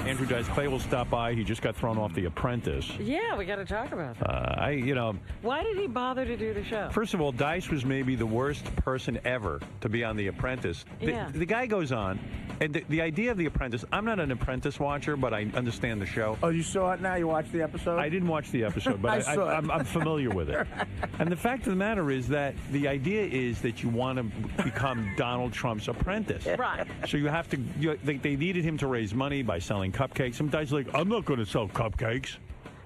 Andrew Dice Clay will stop by. He just got thrown off The Apprentice. Yeah, we got to talk about that. Why did he bother to do the show? First of all, Dice was maybe the worst person ever to be on The Apprentice. The guy goes on, and the idea of The Apprentice, I'm not an Apprentice watcher, but I understand the show. Oh, you saw it now? You watched the episode? I didn't watch the episode, but I'm familiar with it. And the fact of the matter is that the idea is that you want to become Donald Trump's apprentice. Right. So you have to, they needed him to raise money by selling cupcakes. Some guy's like, I'm not going to sell cupcakes.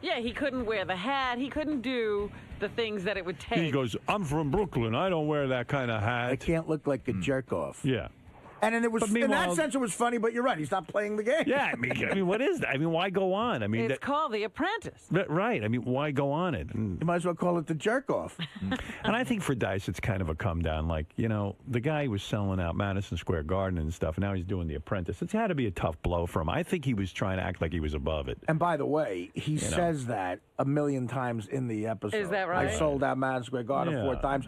Yeah, he couldn't wear the hat. He couldn't do the things that it would take. He goes, I'm from Brooklyn. I don't wear that kind of hat. I can't look like a jerk off. Yeah. And then it was, in that sense, it was funny, but you're right. He's not playing the game. Yeah, I mean, what is that? I mean, why go on? I mean, it's called The Apprentice. Right. I mean, why go on it? You might as well call it the jerk off. And I think for Dice, it's kind of a come down. Like, the guy was selling out Madison Square Garden and stuff, and now he's doing The Apprentice. It's had to be a tough blow for him. I think he was trying to act like he was above it. And by the way, he says that a million times in the episode. Is that right? I sold out Madison Square Garden 4 times.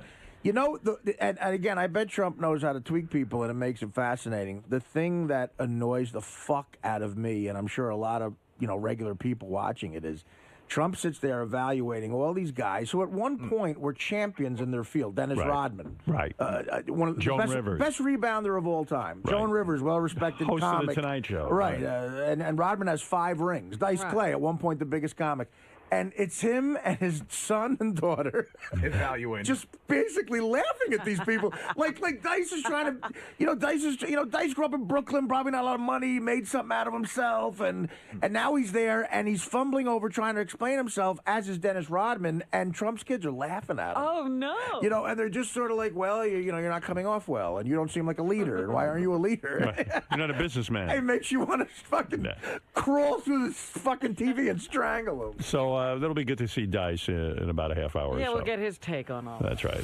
And again, I bet Trump knows how to tweak people, and it makes it fascinating. The thing that annoys the fuck out of me, and I'm sure a lot of regular people watching it, is Trump sits there evaluating all these guys who at one point were champions in their field. Dennis Rodman. Right. One of the Joan Rivers. best rebounder of all time. Right. Joan Rivers, well-respected Host comic. of The Tonight Show. Right. And Rodman has 5 rings. Dice Clay, at one point, the biggest comic. And it's him and his son and daughter evaluating, just basically laughing at these people. like Dice is trying to, Dice grew up in Brooklyn, probably not a lot of money, he made something out of himself, and now he's there and he's fumbling over trying to explain himself, as is Dennis Rodman, and Trump's kids are laughing at him. Oh no! And they're just sort of like, well, you're not coming off well, and you don't seem like a leader. And why aren't you a leader? Right. You're not a businessman. It makes you want to fucking crawl through this fucking TV and strangle him. So that'll be good to see Dice in about a half hour. Yeah, or so. we'll get his take on all. That's right.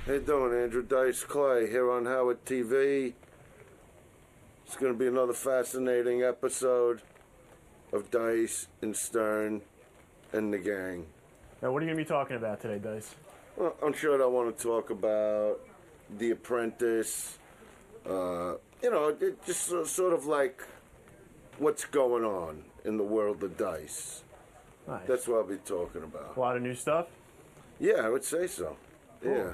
How you doing, Andrew Dice Clay here on Howard TV. It's going to be another fascinating episode of Dice and Stern and the gang. Now, what are you going to be talking about today, Dice? Well, I'm sure I want to talk about The Apprentice. It just sort of like what's going on in the world of Dice. Nice. That's what I'll be talking about. A lot of new stuff? Yeah, I would say so. Cool. Yeah.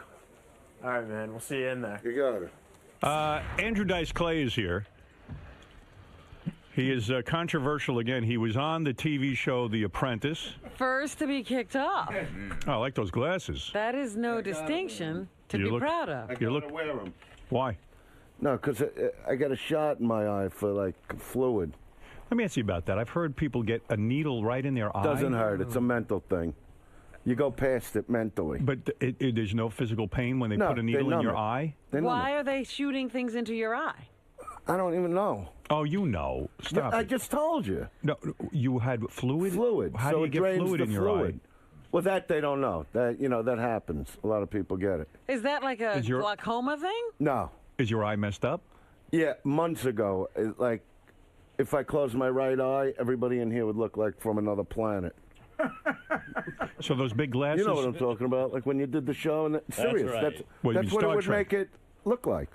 All right, man. We'll see you in there. You got it. Andrew Dice Clay is here. He is controversial again. He was on the TV show The Apprentice. First to be kicked off. Oh, I like those glasses. That is no distinction to be proud of. I gotta wear them. Why? No, because I got a shot in my eye for, like, fluid. Let me ask you about that. I've heard people get a needle right in their eye. Doesn't hurt. It's a mental thing. You go past it mentally. But there's no physical pain when they put a needle in your eye? Why are they shooting things into your eye? I don't even know. Oh, you know. Stop I just told you. No, you had fluid? Fluid. How so do you it get drains fluid the in your fluid. eye? Well, that they don't know. That happens. A lot of people get it. Is that like a glaucoma thing? No. Is your eye messed up? Yeah, months ago. Like, if I closed my right eye, everybody in here would look like from another planet. So those big glasses? You know what I'm talking about? Like when you did the show. And serious. Right. That's what it would make it look like.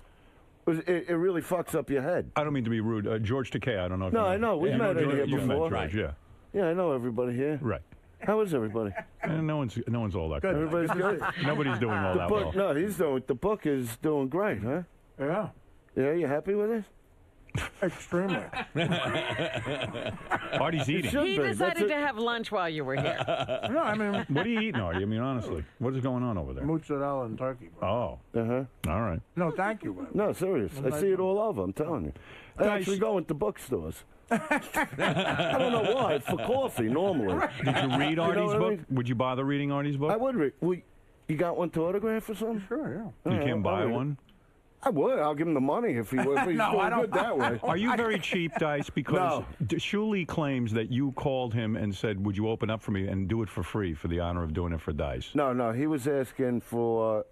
It really fucks up your head. I don't mean to be rude. George Takei, I don't know. No, I know. We've met in here You've before. met George, yeah. Yeah, I know everybody here. Right. How is everybody? No one's all that good. Everybody's good. Nobody's doing all that well. No, the book is doing great, huh? Yeah. Yeah, you happy with it? Extremely. Artie's eating. He decided to have lunch while you were here. No, I mean... What are you eating, Artie? I mean, honestly. What is going on over there? Mozzarella and turkey. Bro. Oh. Uh-huh. All right. No, thank you, man. No, serious. I see it all over, I'm telling you. I actually go into bookstores. I don't know why. For coffee, normally. Did you read Artie's book? I mean? Would you bother reading Artie's book? I would read. Well, you got one to autograph or something? Sure, yeah. You can't buy one? I would. I'll give him the money if he's No, doing I don't- good that way. Are you very cheap, Dice? Because No. Shuley claims that you called him and said, would you open up for me and do it for free for the honor of doing it for Dice? No, he was asking for,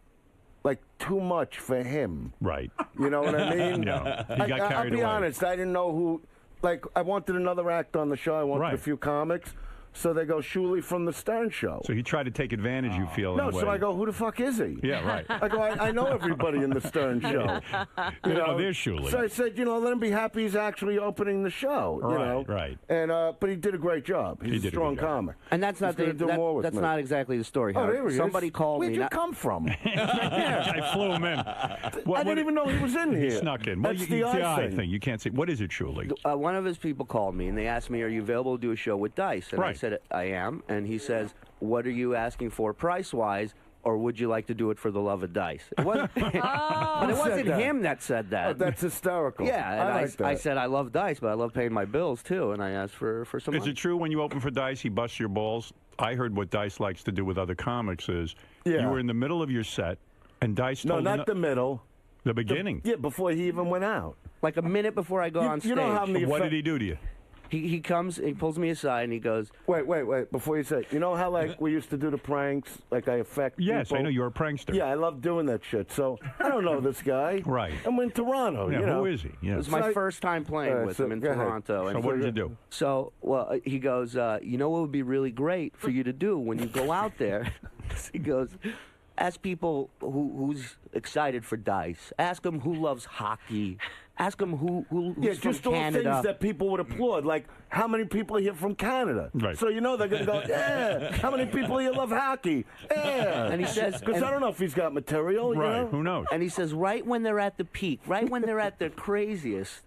like, too much for him. Right. You know what I mean? Yeah. He got carried I'll be away. honest. I didn't know who. Like, I wanted another act on the show. I wanted Right. a few comics. So they go, Shuli from the Stern Show. So he tried to take advantage, you feel? No, in a so way. I go, who the fuck is he? Yeah, right. I go, I know everybody in the Stern Show. You know? Oh, there's Shuli. So I said, let him be happy he's actually opening the show. You know? Right. And but he did a great job. He's a strong comic. And that's not He's gonna do more with that's me. not exactly the story. Oh, Howard. there he is. Somebody called Where'd me. you come from? I flew him in. I didn't even know he was in here. He snuck in. That's the eye thing. thing. You can't see. What is it, Shuli? One of his people called me and they asked me, "Are you available to do a show with Dice?" And I Right. said, "I am." And he says, "What are you asking for price-wise? Or would you like to do it for the love of Dice?" It wasn't, but it wasn't that? him that said that. Oh, that's hysterical. Yeah, and I like that. I said I love Dice, but I love paying my bills too, and I asked for some Is money. it true when you open for Dice, he busts your balls? I heard what Dice likes to do with other comics is you were in the middle of your set, and Dice No, told not the middle. the beginning. Yeah, before he even went out. Like a minute before I go on stage. You know how many What did he do to you? He comes, he pulls me aside, and he goes, Wait. Before you say, you know how like we used to do the pranks, like I affect Yes, people? I know you're a prankster. Yeah, I love doing that shit. So I don't know this guy. Right. I'm in Toronto. Yeah, you know. who is he? it Yeah. was my So- first time playing with so him in go ahead. Toronto. So And what did you do? So, well, he goes, you know what would be really great for you to do when you go out there? He goes, ask people who's excited for Dice. Ask them who loves hockey. Ask them who's Yeah, from just all Canada. things that people would applaud. Like, how many people are here from Canada? Right. So you know they're going to go, yeah. How many people here love hockey? Yeah. And he says- because and- I don't know if he's got material. Right. You know? Who knows? And he says, right when they're at the peak, right when they're at their craziest,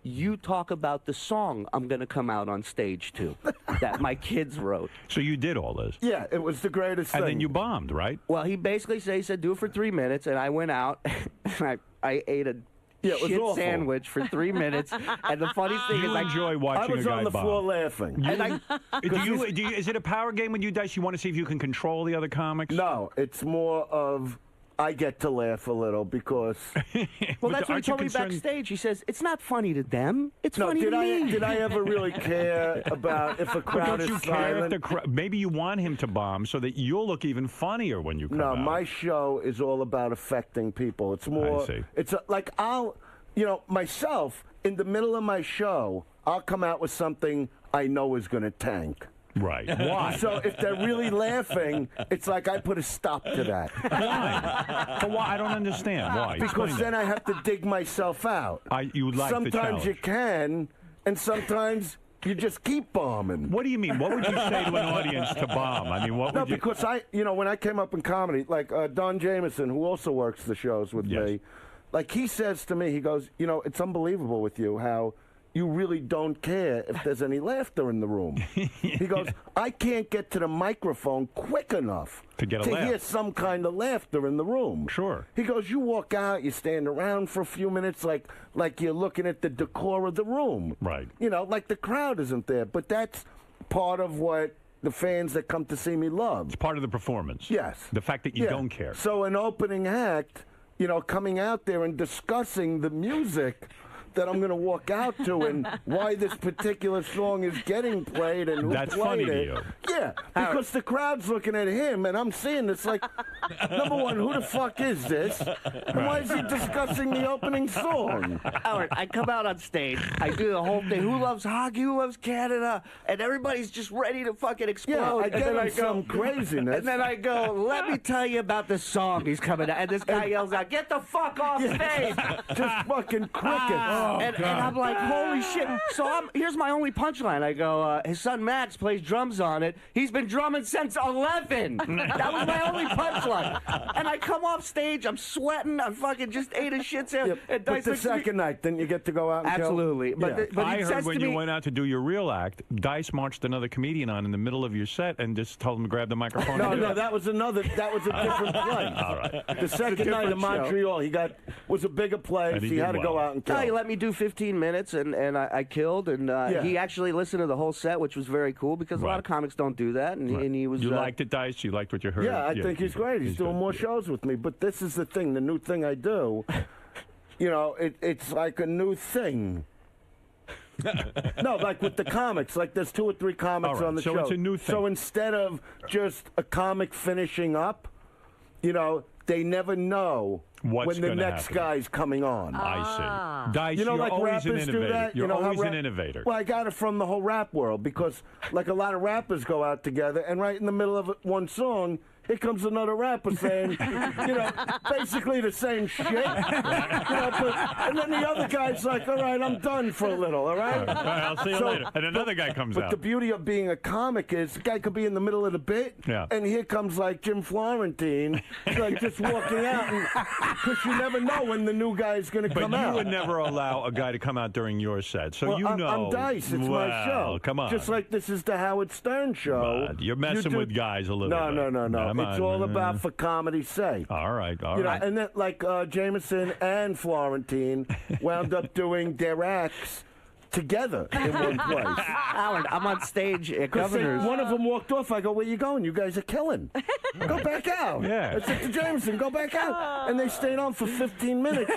you talk about the song I'm going to come out on stage to that my kids wrote. So you did all this. Yeah, it was the greatest And thing. then you bombed, right? Well, he basically said, do it for 3 minutes, and I went out, and I ate a Yeah, it was shit awful. sandwich for 3 minutes. And the funny thing You is, enjoy I watching was a guy on the bomb. floor laughing. Is it a power game with you, Dice? You want to see if you can control the other comics? No, it's more of I get to laugh a little because. well, that's what he aren't you told me concerned- backstage. He says, it's not funny to them. It's No, funny did to me. I ever really care about if a crowd Don't you is care if silent? maybe you want him to bomb so that you'll look even funnier when you come No, out. my show is all about affecting people. It's more. I see. It's like myself in the middle of my show, I'll come out with something I know is going to tank. Right. Why? So if they're really laughing, it's like I put a stop to that. Why? But why? I don't understand. Why? Because Explain then that. I have to dig myself out. You like the Sometimes you challenge. can, and sometimes you just keep bombing. What do you mean? What would you say to an audience to bomb? I mean, what No, would you... because when I came up in comedy, like Don Jameson, who also works the shows with Yes. me, like he says to me, he goes, it's unbelievable with you how you really don't care if there's any laughter in the room. He goes, I can't get to the microphone quick enough To get a laugh. hear some kind of laughter in the room. Sure. He goes, you walk out, you stand around for a few minutes like you're looking at the decor of the room. Right. Like the crowd isn't there. But that's part of what the fans that come to see me love. It's part of the performance. Yes. The fact that you Yeah. don't care. So an opening act, coming out there and discussing the music that I'm going to walk out to and why this particular song is getting played and who That's played funny to it. you. Yeah, because the crowd's looking at him and I'm seeing this like, number one, who the fuck is this? And why is he discussing the opening song? Howard, I come out on stage, I do the whole thing. Who loves hockey? Who loves Canada? And everybody's just ready to fucking explode. Yeah, I and get then him some craziness. And then I go, let me tell you about the song he's coming out. And this guy yells out, get the fuck off stage. Just fucking crickets. And I'm like, holy shit. So here's my only punchline. I go, his son Max plays drums on it. He's been drumming since 11. That was my only punchline. And I come off stage, I'm sweating, I fucking just ate a shit sandwich. Yeah, but the second night, didn't you get to go out and kill? Absolutely. But, Yeah. but I he heard says when to you me, went out to do your real act, Dice marched another comedian on in the middle of your set and just told him to grab the microphone. and do it. that was that was a different play. All right. The second night in different show. Montreal, was a bigger place. And he He did had to go well. out and kill. no, he let me do 15 minutes, and I killed, and he actually listened to the whole set, which was very cool, because a lot Right. of comics don't do that, and he was... You liked it, Dice? You liked what you heard? Yeah, I think he's great. He's doing good. more shows with me. But this is the thing, the new thing I do. It's like a new thing. No, like with the comics. Like there's 2 or 3 comics All right, on the so show. it's a new thing. So instead of just a comic finishing up, they never know What's when the gonna next happen? guy's coming on. I see. Dice, You know, you're like always an rappers do innovator. that. You're you know how always an innovator. Well, I got it from the whole rap world because, like, a lot of rappers go out together, and right in the middle of one song, here comes another rapper saying, you know, basically the same shit. And then the other guy's like, all right, I'm done for a little, all right? All right, I'll see you later. And another guy comes But out. the beauty of being a comic is the guy could be in the middle of the bit, and here comes, like, Jim Florentine, like, just walking out, because you never know when the new guy's going to come But out. you would never allow a guy to come out during your set, so Well, you I'm, know. I'm Dice. It's well, my show. Come on. Just like this is the Howard Stern show. But you're messing with guys a little No, bit. no. Come It's on. all about for comedy's sake. All right, all You know, right. and then like Jameson and Florentine wound up doing their acts together in one place. Howard, I'm on stage at 'Cause Governor's. one of them walked off. I go, where you going? You guys are killing. Go back out. Yeah. I said to Jameson, go back out. And they stayed on for 15 minutes.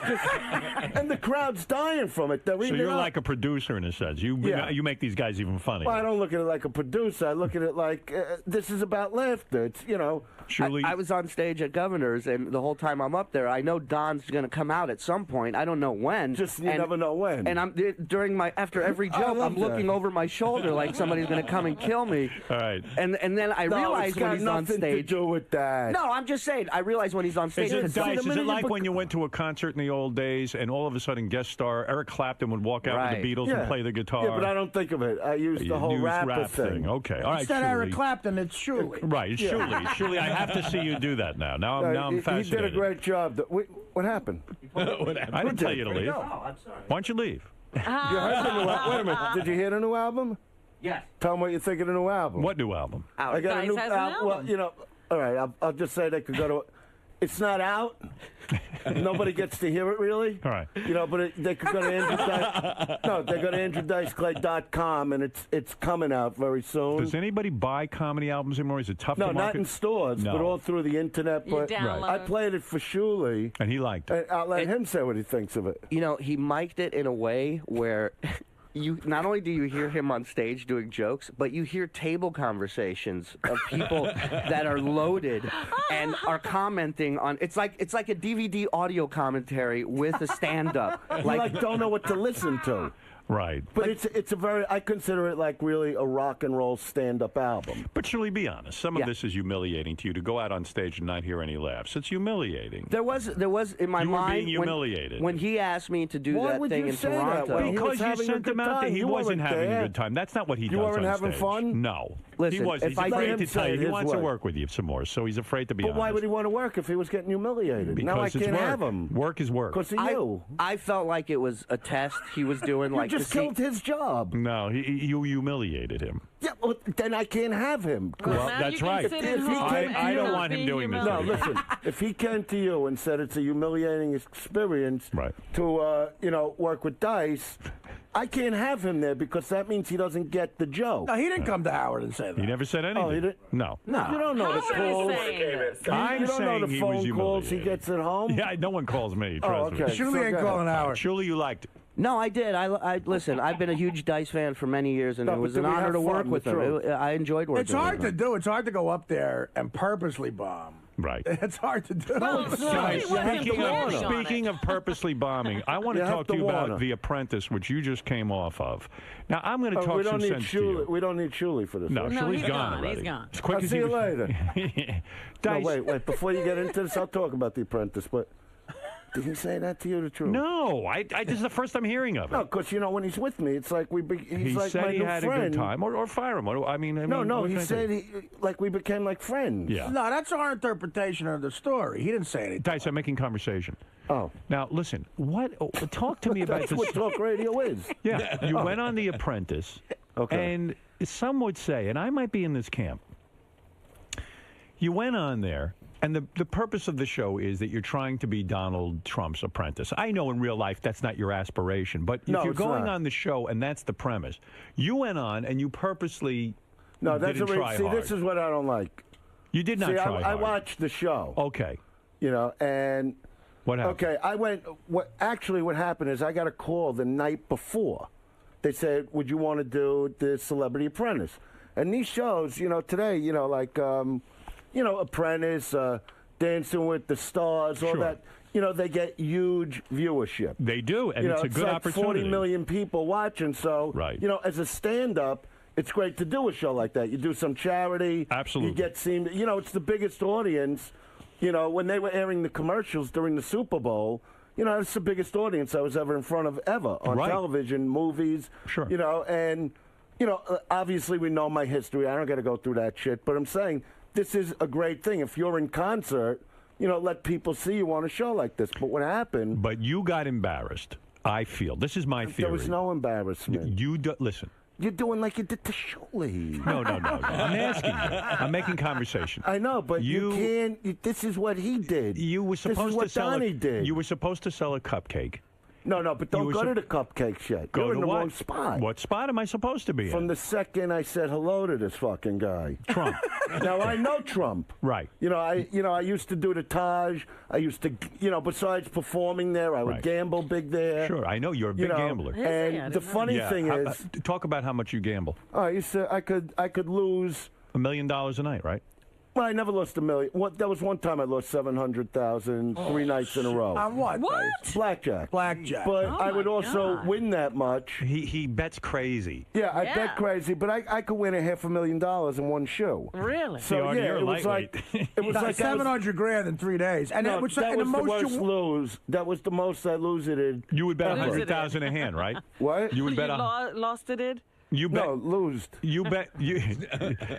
And the crowd's dying from it. They're So eating you're it up. like a producer in a sense. You make these guys even funnier. Well, I don't look at it like a producer. I look at it like this is about laughter. It's, you know. Surely, I was on stage at Governor's, and the whole time I'm up there, I know Don's going to come out at some point. I don't know when. Just you never know when. And I'm after every I joke, love I'm looking that. over my shoulder like somebody's going to come and kill me. all right. And then I No, realize it's got when he's on nothing stage. to do with that. No, I'm just saying. I realize when he's on stage. Is it, 'cause See, the Dice, is minute it you like bec- when you went to a concert in the old days and all of a sudden guest star Eric Clapton would walk out with the Right. Beatles and play the guitar? Yeah, but I don't think of it. I use You the whole use rapper rap thing. Okay, all right. It's not Eric Shuli. Clapton, it's Shuli. Right, it's Shuli. Shuli, I have to see you do that now. Now I'm He fascinated. did a great job. What happened? I didn't tell you to leave. Oh, I'm sorry. Why don't you leave? You heard the new Wait a minute. Did you hear the new album? Yes. Tell them what you think of the new album. What new album? I got a Dice new has an Well, album. you know, all right. I'll just say they could go to. It's not out. Nobody gets to hear it really. All right. You know, but they could go to Andrew Dice. No, they go to AndrewDiceClay.com, and it's coming out very soon. Does anybody buy comedy albums anymore? Is it tough No, to not market? in stores, No. but all through the internet. You But download. I played it for Shuli, And he liked it. and I'll let him say what he thinks of it. You know, he mic'd it in a way where you not only do you hear him on stage doing jokes, but you hear table conversations of people that are loaded and are commenting on. It's like a DVD audio commentary with a stand-up. You like don't know what to listen to. Right. But it's a very, I consider it like really a rock and roll stand-up album. But Shirley, be honest. Some of Yeah. this is humiliating to you to go out on stage and not hear any laughs. It's humiliating. There was in my You were mind being humiliated. when he asked me to do Why that would thing you in say that? Toronto. Well, he was Because you having a sent good him out there. time. He You wasn't weren't having there. a good time. That's not what he does weren't on having stage. fun? No. Listen, he was. if He's I afraid did- to tell you. say it He his wants to way. work with you some more, so he's afraid to be But honest. why would he want to work if he was getting humiliated? Because now I it's can't work. have him. Work is work. Because of you. I felt like it was a test he was doing. You like just to see, killed his job. No, you humiliated him. Yeah, well, then I can't have him. Well, Well, now that's you can right. sit If at he home came and to you- I don't not want him be doing this No, humiliated. listen. If he came to you and said it's a humiliating experience Right. to, work with Dice, I can't have him there because that means he doesn't get the joke. No, he didn't come to Howard and say that. He never said anything. Oh, he didn't? No. You don't know the Howard calls. is saying this. I'm You don't know saying the he was phone calls he humiliated. gets at home? Yeah, no one calls me. Oh, Trust okay. me. Shuli ain't So go calling ahead. Howard. Surely you liked it. No, I did. I listen. I've been a huge Dice fan for many years, and No, it but was did an we honor have to work fun, with the him. truth? I enjoyed working. It's hard with to him. do. It's hard to go up there and purposely bomb. Right. It's hard to do. Well, it's no, not. he wasn't Speaking planning on speaking it. of purposely bombing, I want to You have talk to to you warn about him. The Apprentice, which you just came off of. Now, I'm going to talk we some don't need sense to you. Shuli. We don't need Shuli for this. No, one. No, Shuli's he's gone gone. already. He's gone. As quick I'll as see he you was- later. No, Dice, wait. Before you get into this, I'll talk about The Apprentice. But did he say that to you, the truth? No, this is the first I'm hearing of it. No, because when he's with me, it's like he's He like said my he new had friend. a good time, or fire him. No, what he can I said say? we became like friends. Yeah. No, that's our interpretation of the story. He didn't say anything. Dice, I'm making conversation. Oh, Now, listen. Talk to me about that's this. what talk radio is. Yeah, you went on The Apprentice, Okay. and some would say, and I might be in this camp, you went on there, and the purpose of the show is that you're trying to be Donald Trump's apprentice. I know in real life that's not your aspiration, but if No, you're it's going not. on the show and that's the premise, you went on and you purposely No, that's didn't try hard. this is what I don't like. You did not See, try I hard. watched the show. Okay. And What happened? okay, I went. What happened is I got a call the night before. They said, "Would you want to do the Celebrity Apprentice?" And these shows, today, Apprentice, Dancing with the Stars, all Sure. that. You know, they get huge viewership. They do, and You know, it's a good like opportunity. 40 million people watching. So, Right. you know, as a stand-up, it's great to do a show like that. You do some charity. Absolutely. You get seen. You know, it's the biggest audience. You know, when they were airing the commercials during the Super Bowl, you know, it's the biggest audience I was ever in front of ever on Right. television, movies. Sure. You know, and, you know, obviously we know my history. I don't got to go through that shit. But I'm saying this is a great thing. If you're in concert, you know, let people see you on a show like this. But what happened... But you got embarrassed, I feel. This is my theory. There was no embarrassment. Listen. You're doing like you did to Shuley. No. I'm asking you. I'm making conversation. I know, but you can't. This is what he did. You were supposed this is what to sell Donnie did. You were supposed to sell a cupcake. No, but don't go to the cupcakes yet. Go You're in to the what? wrong spot. What spot am I supposed to be From in? the second I said hello to this fucking guy. Trump. Now I know Trump. Right. I used to do the Taj. I used to, besides performing there, I would Right. gamble big there. Sure, I know you're a big gambler. Is he? I And didn't the know. funny thing How- is, talk about how much you gamble. I used to, I could lose. $1 million a night, right? Well, I never lost $1 million. That was one time I lost 700,000 3 nights in a row. On what? What? Dice? Blackjack. Blackjack. But Oh, I would my also God. win that much. He bets crazy. Yeah, I Yeah. bet crazy, but I could win $500,000 in one show. Really? So Artie, yeah, you're it was lightweight. like it was like I was- 700 grand in 3 days, and No, that was, that and was the the most worst you lose. That was the most I lose it in. You would bet ever. 100,000 a hand, right? What? You would bet lost it, Ed? you bet No, losed. you bet you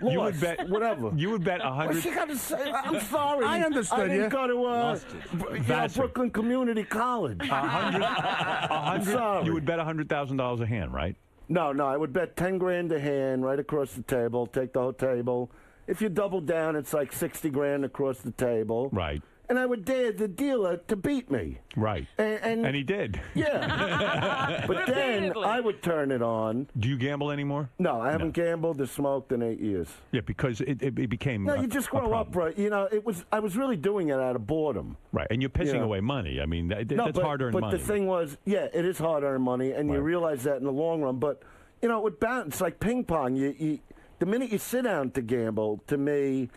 you would bet whatever. You would bet What's 100. she got to say? I'm sorry. I understood I didn't you. go to Vassar. Brooklyn Community College. 100. sorry. You would bet $100,000 a hand, right? No, I would bet 10 grand a hand right across the table. Take the whole table. If you double down, it's like 60 grand across the table. Right. And I would dare the dealer to beat me. Right. And he did. Yeah. But then Repeatedly. I would turn it on. Do you gamble anymore? No, I haven't gambled or smoked in 8 years. Yeah, because it became. No, a- you just a grow up, problem. right? You know, I was really doing it out of boredom. Right, and you're pissing Yeah. away money. I mean, No, that's hard-earned but money. the thing was, yeah, it is hard-earned money, and you Right. realize that in the long run. But, you know, with bounce, it's like ping pong. The minute you sit down to gamble, to me,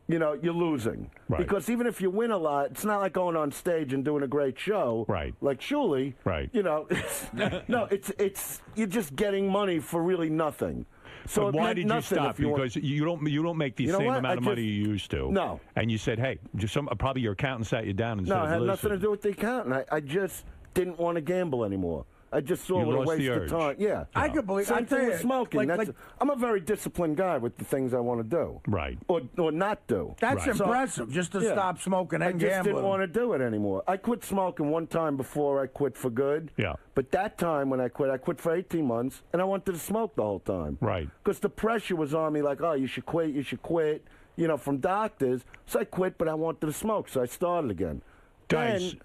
you know, you're losing. Right. Because even if you win a lot, it's not like going on stage and doing a great show. Right. Like Shuley. Right. You know, it's you're just getting money for really nothing. So but it why meant did you nothing stop? if you want- Because you don't make the You know same what? amount I of money just- you used to. No. And you said, hey, just probably your accountant sat you down and No, said, it had nothing to listen, do with the accountant. I just didn't want to gamble anymore. I just saw You it a lost waste the of urge. time. Yeah. I could believe. Same I tell thing you, with smoking. like, I'm a very disciplined guy with the things I want to do. Right. Or not do. that's Right. impressive. Just to Yeah. stop smoking I and just gambling. didn't want to do it anymore. I quit smoking one time before I quit for good. Yeah. But that time when I quit for 18 months, and I wanted to smoke the whole time. Right. Because the pressure was on me like, oh, you should quit, you know, from doctors. So I quit, but I wanted to smoke, so I started again. Dice. Then,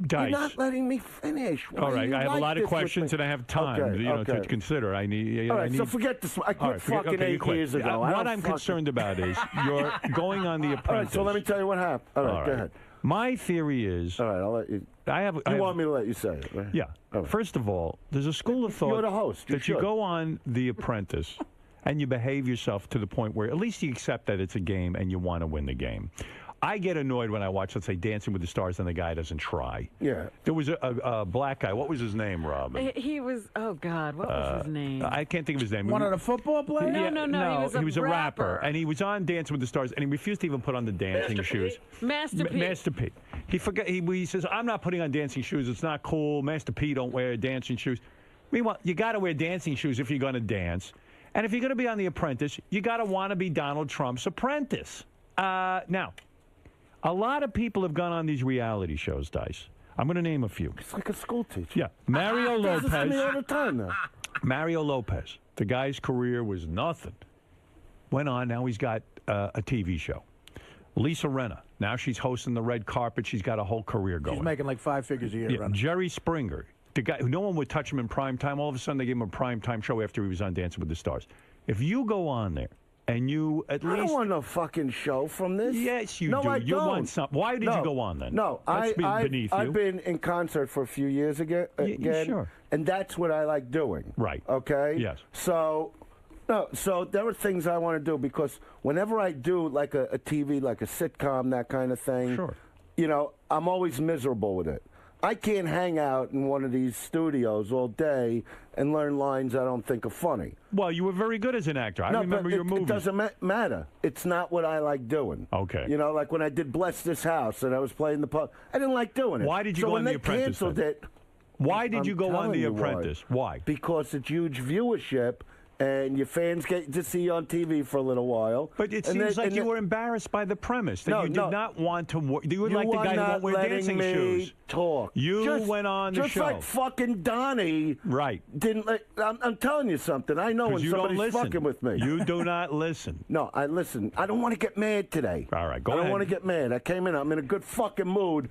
Dice. You're not letting me finish. Why All do right, you I have a like lot of this with questions me? and I have time, Okay, to okay. consider. I need. All right, I need, so forget this. I quit all right, fucking you 8 quit. years ago. I What don't I'm fucking- concerned about is you're going on The Apprentice. All right, so let me tell you what happened. All right, All go right. ahead. My theory is, All right, I'll let you. I You want me to let you say it, right? Yeah. All right. First of all, there's a school of thought You're the host. You that you should. go on The Apprentice and you behave yourself to the point where at least you accept that it's a game and you want to win the game. I get annoyed when I watch, let's say, Dancing with the Stars and the guy doesn't try. Yeah. There was a black guy. What was his name, Rob? He was, oh God, what was his name? I can't think of his name. One of the football players? No, he was a rapper. rapper. And he was on Dancing with the Stars, and he refused to even put on the dancing shoes. Master P. Master P. He forgot. He says, "I'm not putting on dancing shoes. It's not cool. Master P don't wear dancing shoes." Meanwhile, you got to wear dancing shoes if you're going to dance, and if you're going to be on The Apprentice, you got to want to be Donald Trump's apprentice. Now, a lot of people have gone on these reality shows, Dice. I'm going to name a few. It's like a school teacher. Yeah, Mario Does this to me all Lopez. the time now. Mario Lopez. The guy's career was nothing. Went on. Now he's got a TV show. Lisa Rinna. Now she's hosting the red carpet. She's got a whole career going. She's making like 5 figures a year. Yeah, running. Jerry Springer, the guy who no one would touch him in prime time. All of a sudden, they gave him a prime time show after he was on Dancing with the Stars. If you go on there and you at I least, don't want no fucking show from this. yes, you no, do. I You don't. want some. Why did No. you go on then? No, That's beneath you. I've been in concert for a few years again, sure. and that's what I like doing. Right. Okay. Yes. So, No, so there are things I want to do because whenever I do like a TV, like a sitcom, that kind of thing, Sure. you know, I'm always miserable with it. I can't hang out in one of these studios all day and learn lines I don't think are funny. Well, you were very good as an actor. I remember your movies. It doesn't matter. It's not what I like doing. Okay. You know, like when I did Bless This House and I was playing the pub, I didn't like doing it. Why did you so go when on The they Apprentice canceled then? it, Why did I'm you go on telling The you why. Apprentice? Why? Because it's huge viewership, and your fans get to see you on TV for a little while. But it And seems then- like and you then- were embarrassed by the premise that No, you did no. not want to. You were You like the are guy who not won't wear letting dancing me shoes. talk. You went on the just show. like fucking Donnie. Right. Didn't. I'm telling you something. I know when Because you don't somebody's listen. fucking with me. You do not listen. No, I listen. I don't want to get mad today. All right, go I don't ahead. want to get mad. I came in. I'm in a good fucking mood.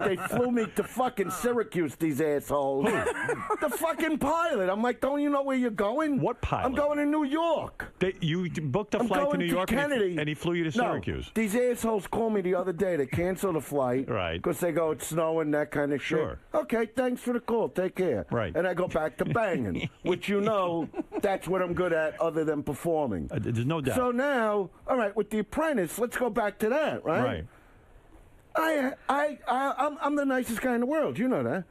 They flew me to fucking Syracuse. These assholes. The fucking pilot. I'm like, don't you know where you're going? What pilot? I'm going to New York. You booked a I'm flight to going New York Kennedy. and he flew you to Syracuse. No, these assholes called me the other day. They canceled the flight. Right. Because they go, it's snowing, that kind of shit. Sure. Okay, thanks for the call. Take care. Right. And I go back to banging, which you know, that's what I'm good at other than performing. There's no doubt. So now, all right, with The Apprentice, let's go back to that, right? I'm the nicest guy in the world. You know that.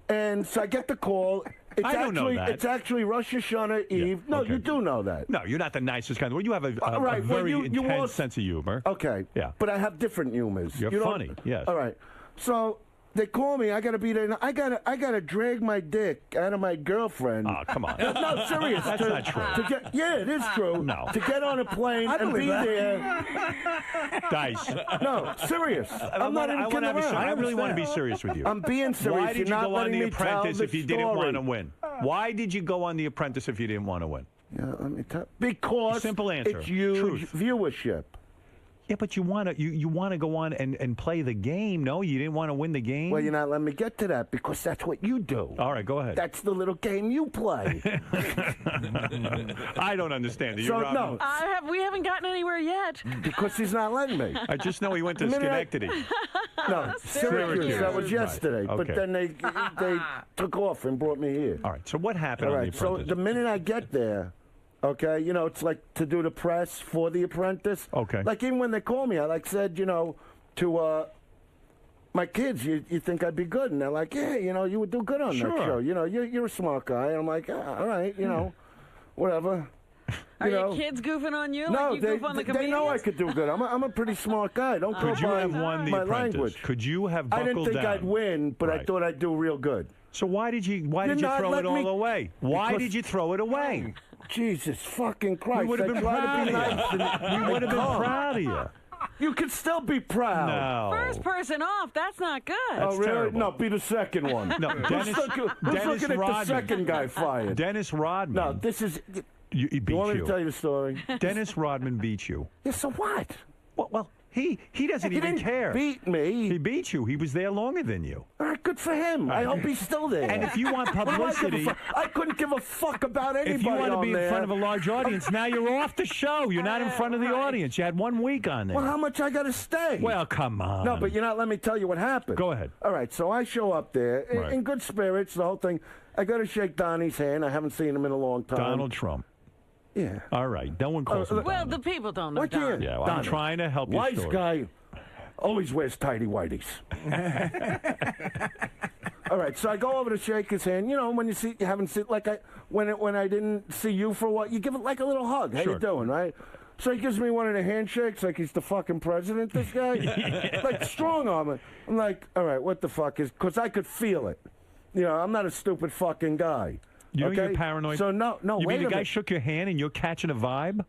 And so I get the call. I don't know that. It's actually Rosh Hashanah Eve. No, okay. you do know that. No, you're not the nicest guy in the world. You have a Right, well, very you intense also- sense of humor. Okay. Yeah. But I have different humors. You're You don't- funny, yes. All right. So they call me. I gotta be there. I gotta drag my dick out of my girlfriend. Oh, come on. No, serious. That's not true. Yeah, it is true. No. To get on a plane and be believe that. there. Dice. No, serious. I'm not even kidding around. I really want to be serious with you. I'm being serious. Why did You're you not go on letting The me tell Apprentice the if you didn't story. want to win? Why did you go on The Apprentice if you didn't want to win? Yeah, let me tell. Because Simple answer. it's huge Truth. viewership. Yeah, but you want to go on and play the game. No, you didn't want to win the game. Well, you're not letting me get to that because that's what you do. All right, go ahead. That's the little game you play. I don't understand it. So, You're no. We haven't gotten anywhere yet. Because he's not letting me. I just know he went to The minute I- Schenectady. No, Syracuse. That was Right. yesterday. But Okay. then they took off and brought me here. All right. So what happened All on right. The So Apprentice? the minute I get there, okay, you know, it's like to do the press for The Apprentice. Okay. Like even when they call me, I like said, you know, to my kids, you think I'd be good, and they're like, yeah, you know, you would do good on Sure. that show. You know, you're a smart guy. And I'm like, all right, you know, whatever. Are you know. your kids goofing on you No, like you goof on the they know I comedians? could do good. I'm a pretty smart guy. Don't Could go you by have won The my Apprentice? language. Could you have I buckled didn't think down? I'd win, but I Right. thought I'd do real good. So why did you You're not throw it letting all me- away? Why Because- did you throw it away? Jesus fucking Christ. We would have I been try proud to of be you. nice and- We would have been calm. proud of you. You could still be proud. No. First person off, that's not good. That's Oh, really? terrible. No, be the second one. No, Dennis, Who's looking Dennis at the Rodman. second guy fired? Dennis Rodman. No, this is... he beat You want me you. to tell you the story? Dennis Rodman beat you. Yeah, so what? Well, he doesn't He even didn't care. beat me. He beat you. He was there longer than you. All right, good for him. I hope he's still there. And if you want What do I give a publicity, fuck? I couldn't give a fuck about anybody if you want to on be in there. front of a large audience, now you're off the show. You're not in front of the audience. You had 1 week on there. Well, how much I got to stay? Well, come on. No, but you're not letting me tell you what happened. Go ahead. All right, so I show up there in, Right. in good spirits, the whole thing. I go to shake Donnie's hand. I haven't seen him in a long time. Donald Trump. Yeah. All right. No one calls him Well, Donald. the people don't know Why can't? Don. Yeah, well, I'm Donald. trying to help you. Wise guy. Always wears tidy whities. All right, so I go over to shake his hand. You know, when you haven't seen when I didn't see you for a while, you give it like a little hug. How Sure. you doing, right? So he gives me one of the handshakes like he's the fucking president. This guy, like strong arm it. I'm like, all right, what the fuck is? Because I could feel it. You know, I'm not a stupid fucking guy. You know okay? you're paranoid? So no, You wait mean the a guy minute. shook your hand and you're catching a vibe?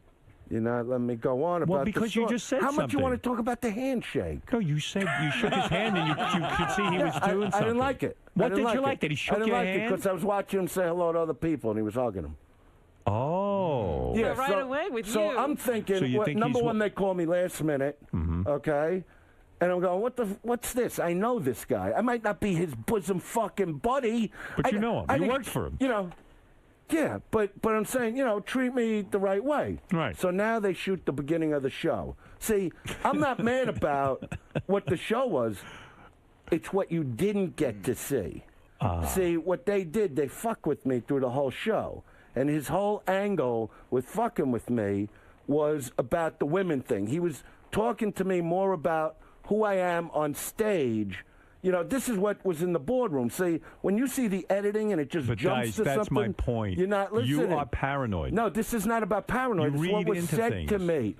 You're not letting me go on about Well, the because you story. just said How much you something. want to talk about the handshake? No, you said you shook his hand and you could see he was I doing something. didn't like it. What I didn't did you it. like? That he shook I didn't your like hand? it because I was watching him say hello to other people and he was hugging them. Oh. Yeah, right away with so you. I'm thinking, So you think number he's- one, they call me last minute, okay? And I'm going, what's this? I know this guy. I might not be his bosom fucking buddy. But you I- know him. I You think- worked for him. You know, yeah, but I'm saying, you know, treat me the right way. Right. So now they shoot the beginning of the show. See, I'm not mad about what the show was. It's what you didn't get to see. See, what they did, they fuck with me through the whole show. and his whole angle with fucking with me was about the women thing. He was talking to me more about who I am on stage. You know, this is what was in the boardroom. See, when you see the editing and it just jumps guys, to that's something, my point. you're not listening. You are paranoid. No, this is not about paranoid. You It's what read was into said things. to me.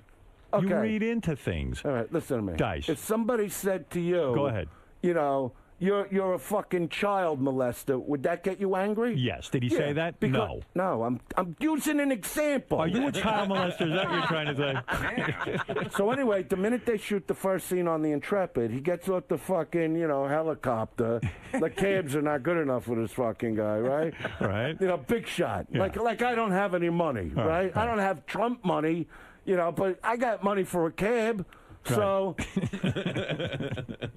Okay. You read into things. All right, listen to me. Dice. If somebody said to you, Go ahead. You know, you're a fucking child molester, would that get you angry? Yes. Did he say that? Because, No. No, I'm using an example. Are you a child molester? Is that what you're trying to say? So anyway, the minute they shoot the first scene on the Intrepid, he gets off the fucking, helicopter. The cabs are not good enough for this fucking guy, right? Right. Big shot. Yeah. Like I don't have any money, right? I don't have Trump money, but I got money for a cab. So,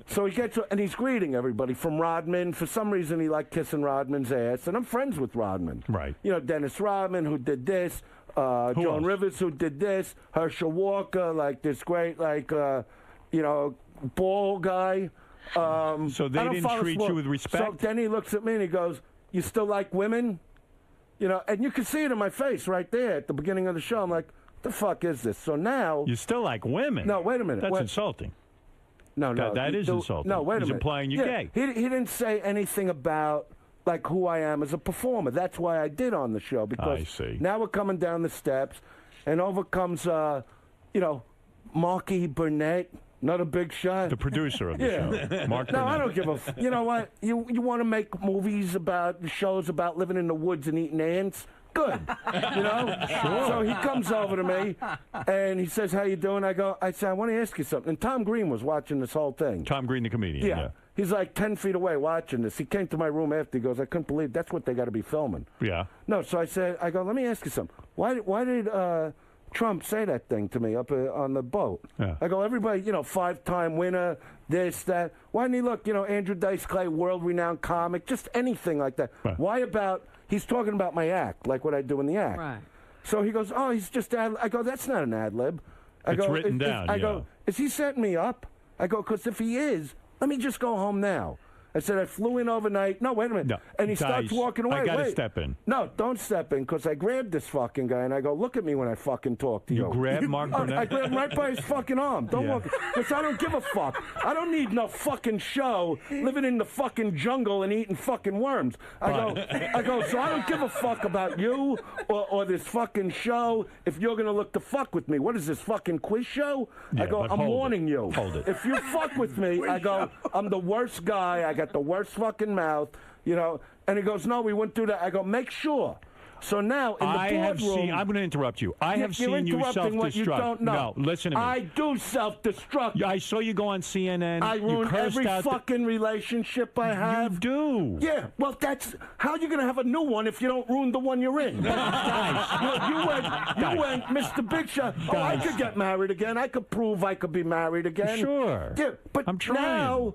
so he gets, and he's greeting everybody from Rodman. For some reason, he liked kissing Rodman's ass, and I'm friends with Rodman. Right. Dennis Rodman, who did this, Joan else? Rivers, who did this, Herschel Walker, like this great, ball guy. So they I don't didn't follow treat sport. you with respect? So then he looks at me and he goes, "You still like women?" And you can see it in my face right there at the beginning of the show. I'm like, the fuck is this? So now... You still like women? No, wait a minute. That's insulting. No. That is insulting. No, wait a minute. He's implying you're gay. He didn't say anything about, who I am as a performer. That's why I did on the show. Because I see. Now we're coming down the steps, and over comes, Marky Burnett, another big shot. The producer of the show. Mark No, Burnett. I don't give a... You know what? You want to make movies shows about living in the woods and eating ants? Good. Sure. So he comes over to me, and he says, "How you doing?" I say, "I want to ask you something." And Tom Green was watching this whole thing. Tom Green, the comedian. Yeah. He's like 10 feet away watching this. He came to my room after. He goes, "I couldn't believe that's what they got to be filming." Yeah. No, so I go, "Let me ask you something. Why did Trump say that thing to me up on the boat?" Yeah. I go, "Everybody, 5-time winner, this, that. Why didn't he look, Andrew Dice Clay, world-renowned comic, just anything like that? Right. Why about, he's talking about my act, like what I do in the act." Right. So he goes, "Oh, he's just ad." I go, "That's not an ad lib." It's written down, I go, "Is he setting me up?" I go, "Because if he is, let me just go home now." I said, "I flew in overnight." No, wait a minute. No, And he starts Dice, walking away. I got to Wait. step in. No, don't step in, because I grabbed this fucking guy and I go, "Look at me when I fucking talk to you." You grabbed Mark Burnett? I grabbed him right by his fucking arm. Don't Yeah. walk, because I don't give a fuck. I don't need no fucking show living in the fucking jungle and eating fucking worms. I go, so I don't give a fuck about you or this fucking show if you're going to look to fuck with me. What is this, fucking quiz show? Yeah, I go, but I'm hold it. warning you. Hold it. If you fuck with me, I go, I'm the worst guy. I got the worst fucking mouth, And he goes, "No, we wouldn't do that." I go, "Make sure." So now in the boardroom, I'm going to interrupt you. I have you're seen you interrupting what you self-destruct. don't know. No, listen to me. I do self-destruct. I saw you go on CNN. I you ruin cursed every out fucking relationship I have. You do. Yeah, well, that's how you going to have a new one if you don't ruin the one you're in. You went, Mr. Big Shot. Oh, I could get married again. I could prove I could be married again. Sure. Yeah, but I'm trying.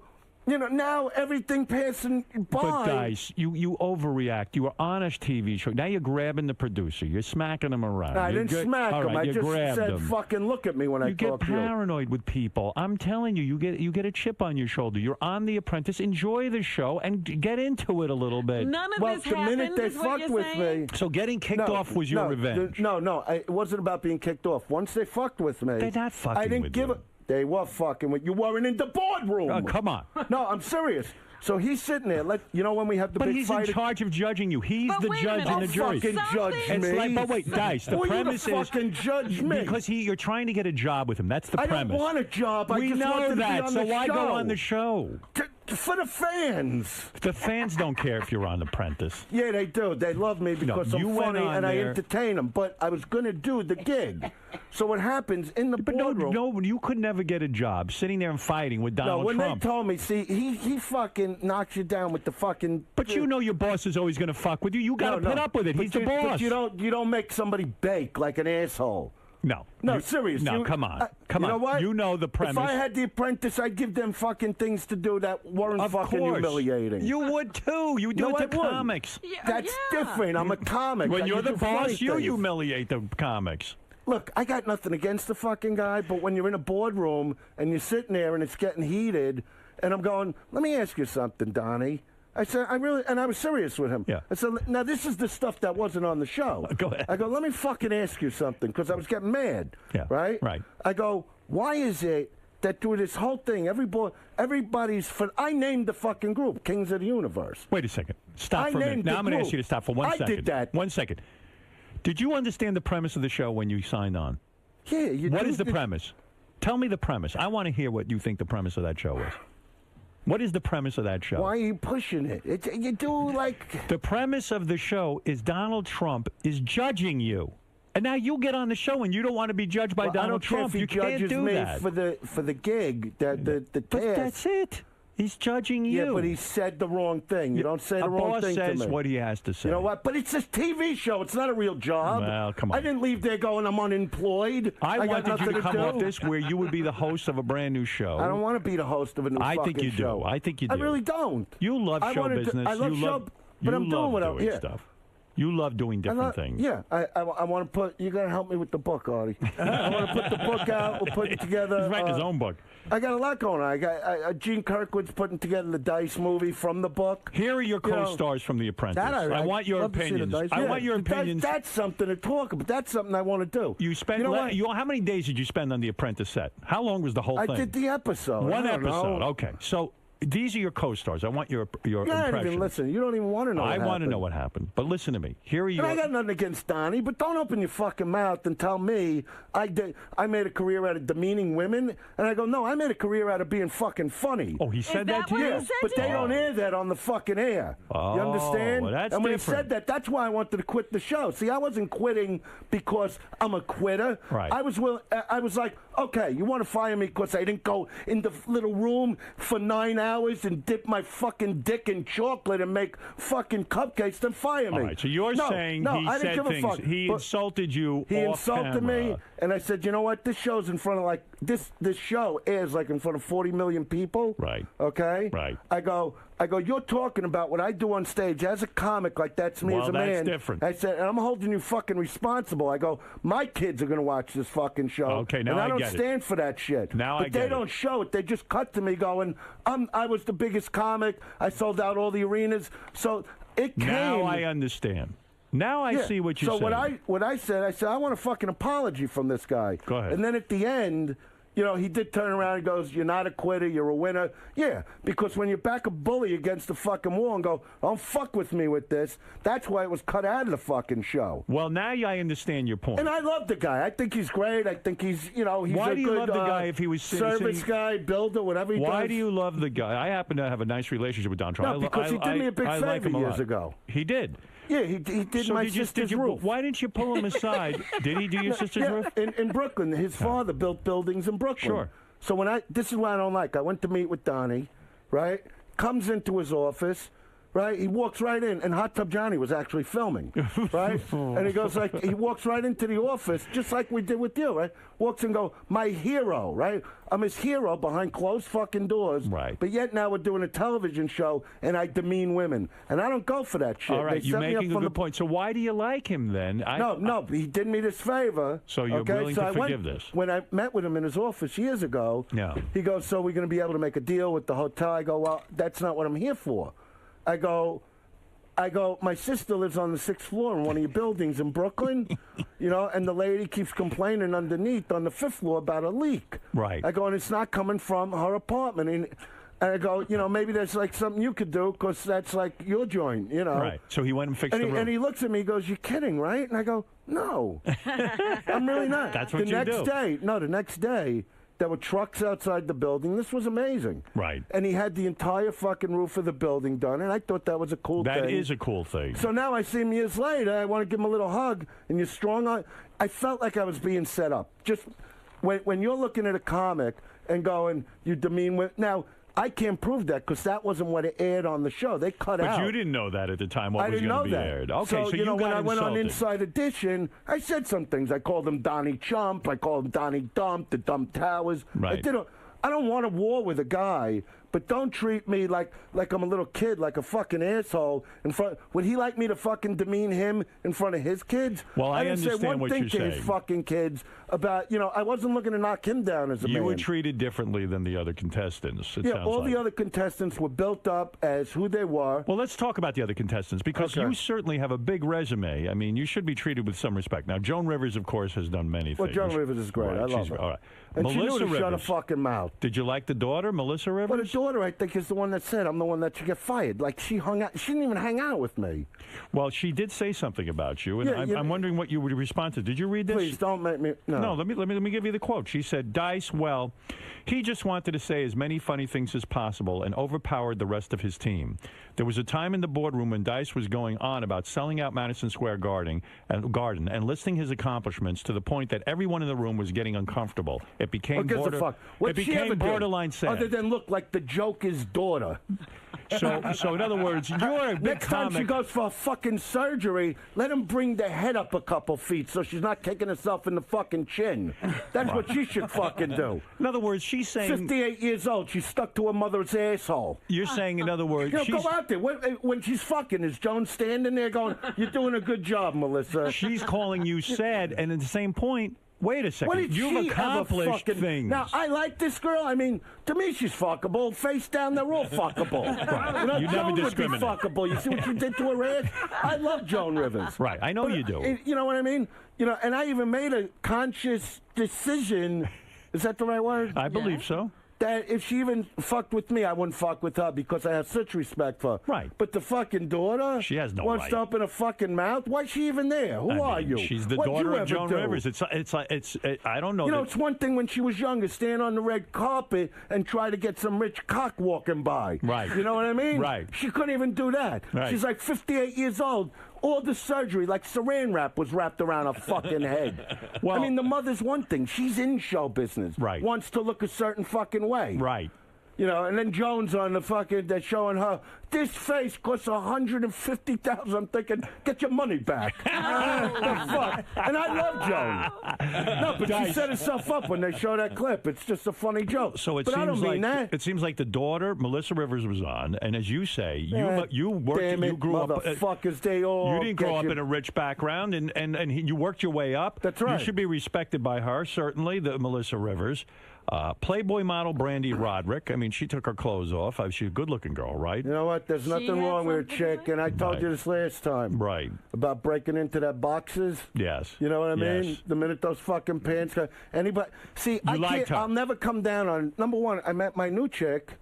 now everything passing by. But Dice, you overreact. You were on a TV show. Now you're grabbing the producer. You're smacking him around. I didn't smack all him. right, I you just grabbed said, him. "Fucking look at me when I You get talk to you." paranoid with people. I'm telling you, you get a chip on your shoulder. You're on The Apprentice. Enjoy the show and get into it a little bit. None of Well, this the minute happened, they is what fucked you're with saying? me. So getting kicked off was your revenge. No, it wasn't about being kicked off. Once they fucked with me, They're not fucking I didn't with give you. a. They were fucking with you. Weren't in the boardroom. Oh, come on. No, I'm serious. So he's sitting there. When we have the But big he's fight. in charge of judging you. He's But the wait a judge minute. and the jury. Fucking judge Something- me. It's like, but wait, Dice, the Well, premise you to is fucking judge me. because you're trying to get a job with him. That's the I premise. don't want a job. I We just know wanted to be that, on so the why show. go on the show? For the fans. The fans don't care if you're on The Apprentice. Yeah, they do. They love me because you I'm went funny on and I there. entertain them. But I was going to do the gig. So what happens in the But boardroom? no, you could never get a job sitting there and fighting with Donald No, when Trump. they told me, see, he fucking knocks you down with the fucking. But you know your boss is always going to fuck with you. You got to put up with it. But He's the you- boss. But you don't make somebody bake like an asshole. No. No, serious. No, come on. Come you on. know what? You know the premise. If I had The Apprentice, I'd give them fucking things to do that weren't of fucking course. humiliating. You would too. You do No, it I to wouldn't. comics. That's different. I'm a comic. When I you're can the do funny boss, you things. humiliate the comics. Look, I got nothing against the fucking guy, but when you're in a boardroom and you're sitting there and it's getting heated, and I'm going, let me ask you something, Donnie. I said, I really, and I was serious with him. Yeah. I said, now this is the stuff that wasn't on the show. Go ahead. I go, let me fucking ask you something, because I was getting mad. Yeah. Right? Right. I go, why is it that through this whole thing, everybody's, I named the fucking group, Kings of the Universe. Wait a second. Stop for a minute. named Now the I'm going to ask group. you to stop for 1 second. I did that. 1 second. Did you understand the premise of the show when you signed on? Yeah. What is the premise? Tell me the premise. I want to hear what you think the premise of that show is. What is the premise of that show? Why are you pushing it? You do like... The premise of the show is Donald Trump is judging you. And now you get on the show and you don't want to be judged by Donald Trump. You can't do me that. for the gig, the But task. that's it. He's judging you. Yeah, but he said the wrong thing. You don't say the wrong thing to me. A boss says what he has to say. You know what? But it's a TV show. It's not a real job. Well, come on. I didn't leave there going, I'm unemployed. I got wanted you nothing to come do. off this where you would be the host of a brand new show. I don't want to be the host of a new I fucking think you show. do. I think you do. I really don't. You love I show wanted to- business. I love you show, love, but you I'm doing love what doing yeah. stuff. You love doing different things. Yeah, I want to put. You got to help me with the book, Artie. I want to put the book out. We'll put it together. He's writing his own book. I got a lot going on. I got Gene Kirkwood's putting together the Dice movie from the book. Here are your co-stars from The Apprentice. I want your opinions. I want your opinions. That's something to talk about. That's something I want to do. You spent. How many days did you spend on The Apprentice set? How long was the whole thing? I did the episode. One episode. Know. Okay, so. These are your co-stars. I want your impression. Even listen. You don't even want to know. I want to know what happened. But listen to me. Here are you. And I got nothing against Donnie, but don't open your fucking mouth and tell me I made a career out of demeaning women. And I go, no, I made a career out of being fucking funny. Oh, he said that to you? Yeah, but they don't air that on the fucking air. Oh, you understand? well, that's and when different. he said that, that's why I wanted to quit the show. See, I wasn't quitting because I'm a quitter. Right. I was like, okay, you want to fire me because I didn't go in the little room for 9 hours and dip my fucking dick in chocolate and make fucking cupcakes, then fire me. All right, so you're saying he I didn't said give a things. fuck. He insulted you. He off insulted camera. me, and I said, you know what? This show's in front of like this show airs like in front of 40 million people. Right. Okay. Right. I go. You're talking about what I do on stage as a comic, like that's me as a man. Well, that's different. I said, and I'm holding you fucking responsible. I go, my kids are going to watch this fucking show. Okay, now and I don't get it. stand for that shit. Now but I get they it. don't show it. They just cut to me going, I was the biggest comic. I sold out all the arenas. So it came. Now I understand. Now I see what you're saying. So what I said, I want a fucking apology from this guy. Go ahead. And then at the end, you know, he did turn around and goes, you're not a quitter, you're a winner. Yeah, because when you back a bully against the fucking wall and go, don't fuck with me with this, that's why it was cut out of the fucking show. Well, now I understand your point. And I love the guy. I think he's great. I think he's, he's why a do you good love the guy if he was service guy, builder, whatever he does? Why do you love the guy? I happen to have a nice relationship with Don Trump. No, because he did me a big favor like him a years lot. ago. He did. Yeah, he did So my did sister's you, roof. Why didn't you pull him aside? Did he do your sister's roof? In Brooklyn. His father built buildings in Brooklyn. Sure. So this is what I don't like. I went to meet with Donnie, right? Comes into his office, right? He walks right in, and Hot Tub Johnny was actually filming, right? And he goes he walks right into the office, just like we did with you, right? Walks and go, my hero, right? I'm his hero behind closed fucking doors. Right. But yet now we're doing a television show, and I demean women. And I don't go for that shit. All right, They you're set me making up a good point. So why do you like him then? No, he did me this favor. So you're willing to forgive this? When I met with him in his office years ago, Yeah. he goes, so we're going to be able to make a deal with the hotel? I go, well, that's not what I'm here for. I go, my sister lives on the 6th floor in one of your buildings in Brooklyn, and the lady keeps complaining underneath on the 5th floor about a leak. Right. I go, and it's not coming from her apartment. And I go, maybe there's like something you could do because that's like your joint, Right. So he went and fixed the roof. And he looks at me and goes, you're kidding, right? And I go, no, I'm really not. That's what the you next do. The next day, there were trucks outside the building. This was amazing. Right. And he had the entire fucking roof of the building done, and I thought that was a cool thing. That is a cool thing. So now I see him years later. I want to give him a little hug, and you're strong. I felt like I was being set up. Just when you're looking at a comic and going, you demean women. Now, I can't prove that because that wasn't what it aired on the show. They cut out. But you didn't know that at the time. What I was didn't going know to be that. aired? Okay, so you got when I went on insulted. Inside Edition, I said some things. I called him Donnie Chump. I called him Donnie Dump, the Dump Towers. Right. I don't want a war with a guy but don't treat me like I'm a little kid, like a fucking asshole in front. Would he like me to fucking demean him in front of his kids? Well, I didn't say understand one what thing you're to saying. his fucking kids about, I wasn't looking to knock him down as a man. You were treated differently than the other contestants, it Yeah, sounds all like. the other contestants were built up as who they were. Well, let's talk about the other contestants, because you certainly have a big resume. I mean, you should be treated with some respect. Now, Joan Rivers, of course, has done many Well, things. Joan Rivers is great. Right, I love she's- her. All right. And Melissa she knew to Rivers. shut her fucking mouth. Did you like the daughter, Melissa Rivers? Well, the daughter, I think, is the one that said, I'm the one that should get fired. Like, she hung out. She didn't even hang out with me. Well, she did say something about you, and Yeah, I'm wondering what you would respond to. Did you read this? Please, don't make me... No, let me give you the quote. She said, Dice, well, he just wanted to say as many funny things as possible and overpowered the rest of his team. There was a time in the boardroom when Dice was going on about selling out Madison Square Garden and listing his accomplishments to the point that everyone in the room was getting uncomfortable. It became, Who gives a fuck? What'd she ever do borderline sad. other than look like the Joker's daughter? So in other words, you're a big Next time comic. she goes for a fucking surgery, let him bring the head up a couple feet so she's not kicking herself in the fucking chin. That's what she should fucking do. In other words, she's saying... 58 years old. She's stuck to her mother's asshole. You're saying, in other words... Go out there. When she's fucking, is Joan standing there going, you're doing a good job, Melissa? She's calling you sad, and at the same point... Wait a second. What did You've she accomplished ever fucking, things. Now, I like this girl. I mean, to me, she's fuckable. Face down, they're all fuckable. Right. You never Joan would be discriminate. fuckable. You see what you did to her ass? I love Joan Rivers. Right. I know you do. You know what I mean? And I even made a conscious decision. Is that the right word? I believe so. That if she even fucked with me, I wouldn't fuck with her because I have such respect for her. Right. But the fucking daughter, She has no wants right. to open her fucking mouth. Why's she even there? Who are you? She's the What'd you daughter of ever Joan do? Rivers. I don't know. You know, that- it's one thing when she was younger, stand on the red carpet and try to get some rich cock walking by. Right. You know what I mean? Right. She couldn't even do that. Right. She's like 58 years old. All the surgery, like saran wrap, was wrapped around her fucking head. Well- I mean, the mother's one thing. She's in show business. Right. Wants to look a certain fucking way. Right. You know, and then Jones on the fucking, they're showing her, this face costs $150,000. I'm thinking, get your money back. The fuck? And I love Joan. No, but she set herself up when they show that clip. It's just a funny joke. So it but I seems don't mean like that. it seems like the daughter, Melissa Rivers, was on, and as you say, you worked, Damn it, you grew up. motherfuckers, they all You didn't grow get up you. in a rich background, and you worked your way up. That's right. You should be respected by her, certainly, the Melissa Rivers. Playboy model Brandy Roderick. I mean, she took her clothes off. She's a good-looking girl, right? You know what? There's nothing had wrong with a something chick, and I told you this last time. Right. About breaking into that boxes. Yes. You know what I mean? Yes. The minute those fucking pants go. Anybody. See, I liked can't. her. I'll never come down on. Number one, I met my new chick,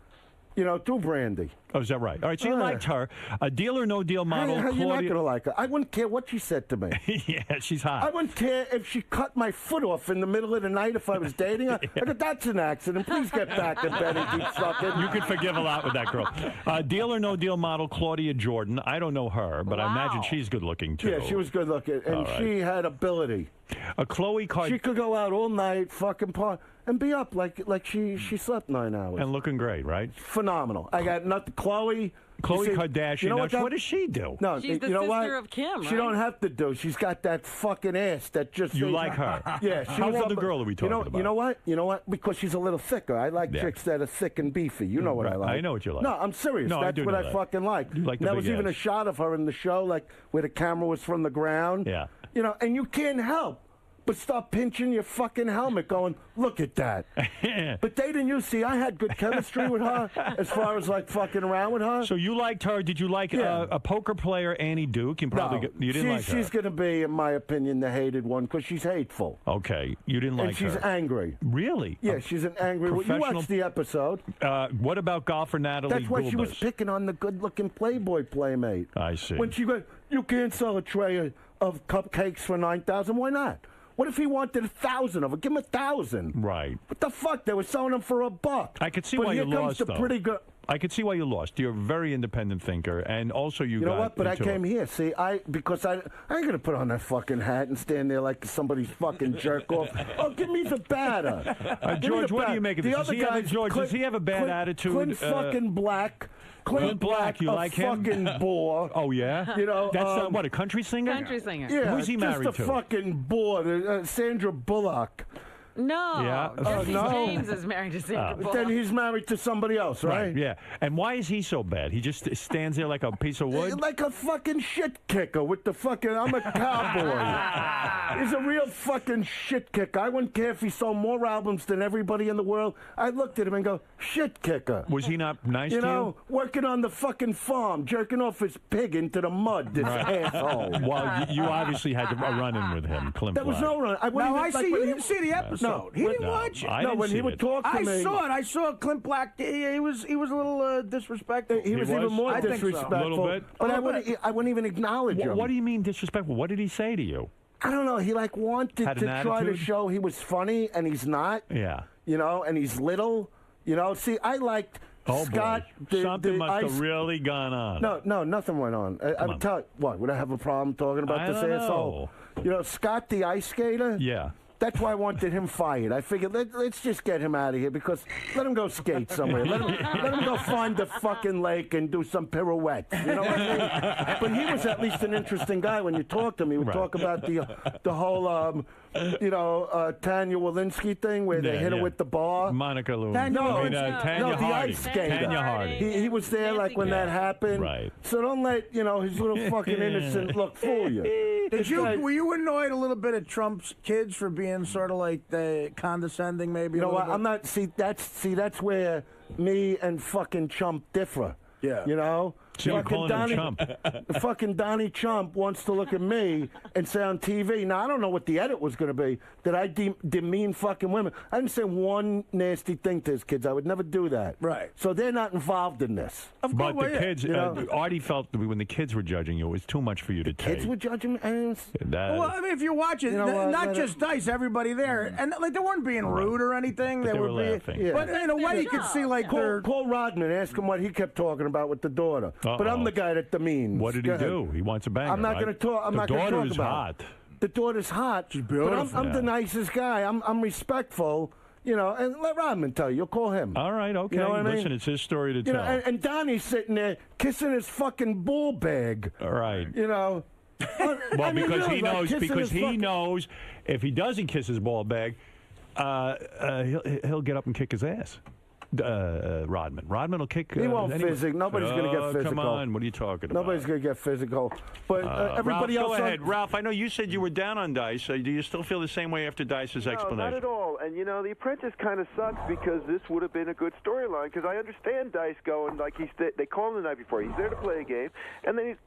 through Brandy. Oh, is that right? All right, so you liked her. A Deal or No Deal model, How you not Claudia. going to like her? I wouldn't care what she said to me. Yeah, she's I hot. wouldn't care if she cut my foot off in the middle of the night if I was dating her. I go, that's an accident. Please get back in bed and keep sucking. You could forgive a lot with that girl. Deal or No Deal model Claudia Jordan. I don't know her, but I imagine Wow. she's good looking too. Yeah, she was good looking, and All right. she had ability. Khloe She Kardashian. could go out all night, fucking party, and be up like she slept 9 hours. And looking great, right? Phenomenal. I got nothing. Khloe Kardashian. You know Now, what, that- what does she do? No, She's the you know sister what? of Kim, She right? don't have to do. She's got that fucking ass that just. You like her? Yeah. She How was old up- a girl are we talking about? You know what? You know what? Because she's a little thicker. I like Yeah. chicks that are thick and beefy. You know what I Right. like. I know what you like. No, I'm serious. No, I That's do what know I that. fucking like. You like the There big was even ass. a shot of her in the show, like where the camera was from the ground. Yeah. And you can't help but start pinching your fucking helmet, going, "Look at that." But they didn't. You see, I had good chemistry with her as far as like fucking around with her. So you liked her? Did you like Yeah. a poker player, Annie Duke? You probably you didn't like her. She's going to be, in my opinion, the hated one because she's hateful. Okay, you didn't And like she's her. angry. Really? Yeah, she's an angry one. You professional- watched the episode. What about golfer Natalie That's why she was Gulbis? picking on the good-looking Playboy playmate. I see. When she goes, you can't sell a tray of cupcakes for $9,000. Why not? What if he wanted 1,000 of them? Give him 1,000. Right. What the fuck? They were selling them for $1. I could see but why here you comes lost, the though. pretty girl. I could see why you lost. You're a very independent thinker, and also you You got know what? But I into came it. here. See, because I ain't gonna put on that fucking hat and stand there like somebody's fucking jerk off. Oh, give me the batter. Give me George, the what do batter. you make of The this? Does other he have a- guys, George, does he have a bad attitude? Clint fucking Black. Clint Black, you a like him? fucking bore. Oh yeah. You know, That's what, a country singer? Country singer. Yeah, Who's he married just a to? fucking bore. Sandra Bullock. No. Yeah. Jesse no. James is married to Sandra Bullock. Then he's married to somebody else, right? Yeah. And why is he so bad? He just stands there like a piece of wood? Like a fucking shit kicker with the fucking, I'm a cowboy. He's a real fucking shit kicker. I wouldn't care if he sold more albums than everybody in the world. I looked at him and go, shit kicker. Was he not nice You to know, working on the fucking farm, jerking off his pig into the mud, this asshole. Well, you obviously had a run-in with him, Clint There was Black. no run. I wouldn't No, even, I see. You didn't see the episode. No. He didn't No, watch it. I no, didn't when see he would it. talk to I me. saw it. I saw Clint Black. He was a little disrespectful. He was was? even more I think so. disrespectful. A little bit? But A I little bit. wouldn't even acknowledge him. What do you mean disrespectful? What did he say to you? I don't know. He like wanted Had to an try to attitude? show he was funny, and he's not. Yeah. You know, and he's little. You know, see, I liked Oh, Scott. boy. Something must ice- have really gone on. No, nothing went on. I'm on. telling. What? Would I have a problem talking about I this don't asshole? know. You know, Scott the ice skater. Yeah. That's why I wanted him fired. I figured let's just get him out of here because let him go skate somewhere. Let him go find the fucking lake and do some pirouettes. You know what I mean? But he was at least an interesting guy when you talked to him. He would Right. talk about the whole Tanya Walensky thing where they Yeah, hit her yeah. with the bar. Monica Lewinsky. Tanya I mean, Lewinsky. Tanya No, the Harding. ice skater. Tanya Harding. He was there like when that happened. Right. So don't let his little fucking innocent look fool you. Were you annoyed a little bit at Trump's kids for being sort of like the condescending, maybe? You know a what? little I'm not. That's where me and fucking Chump differ. Yeah. You know. So you're calling him Chump. Fucking Donnie Chump wants to look at me and say on TV. Now I don't know what the edit was going to be. That I demean fucking women. I didn't say one nasty thing to his kids. I would never do that. Right. So they're not involved in this. Of But course, the yeah. kids, You know? Artie felt that when the kids were judging you, it was too much for you to take. Kids were judging me. Well, I mean, if you watch it, You know what? not Let just Dice, everybody there, and like they weren't being rude or anything. But they were being, laughing. Yeah. But in a way, you could see like they're. Call Rodman. Ask him what he kept talking about with the daughter. But I'm the guy that demeans. What did he Go ahead. do? He wants a banger. I'm not right? going to talk. I'm the not going to talk daughter's about hot. it. The daughter's hot. She's beautiful. But I'm Yeah. the nicest guy. I'm respectful. You know, and let Rodman tell you. You'll call him. All right, okay. You know what I mean? Listen, it's his story to You tell. know, and Donnie's sitting there kissing his fucking bull bag. All right. You know. Well, I mean, because really, he like knows, kissing because his he fucking- knows if he doesn't kiss his ball bag, he'll get up and kick his ass. Rodman. Rodman will kick. He won't anyway. physical. Nobody's going to get physical. Come on, what are you talking about? Nobody's going to get physical. But everybody Ralph, else. go ahead. Ralph, I know you said you were down on Dice. Do you still feel the same way after Dice's explanation? No, not at all. And, The Apprentice kind of sucks because this would have been a good storyline because I understand Dice going, like, they call him the night before. He's there to play a game. And then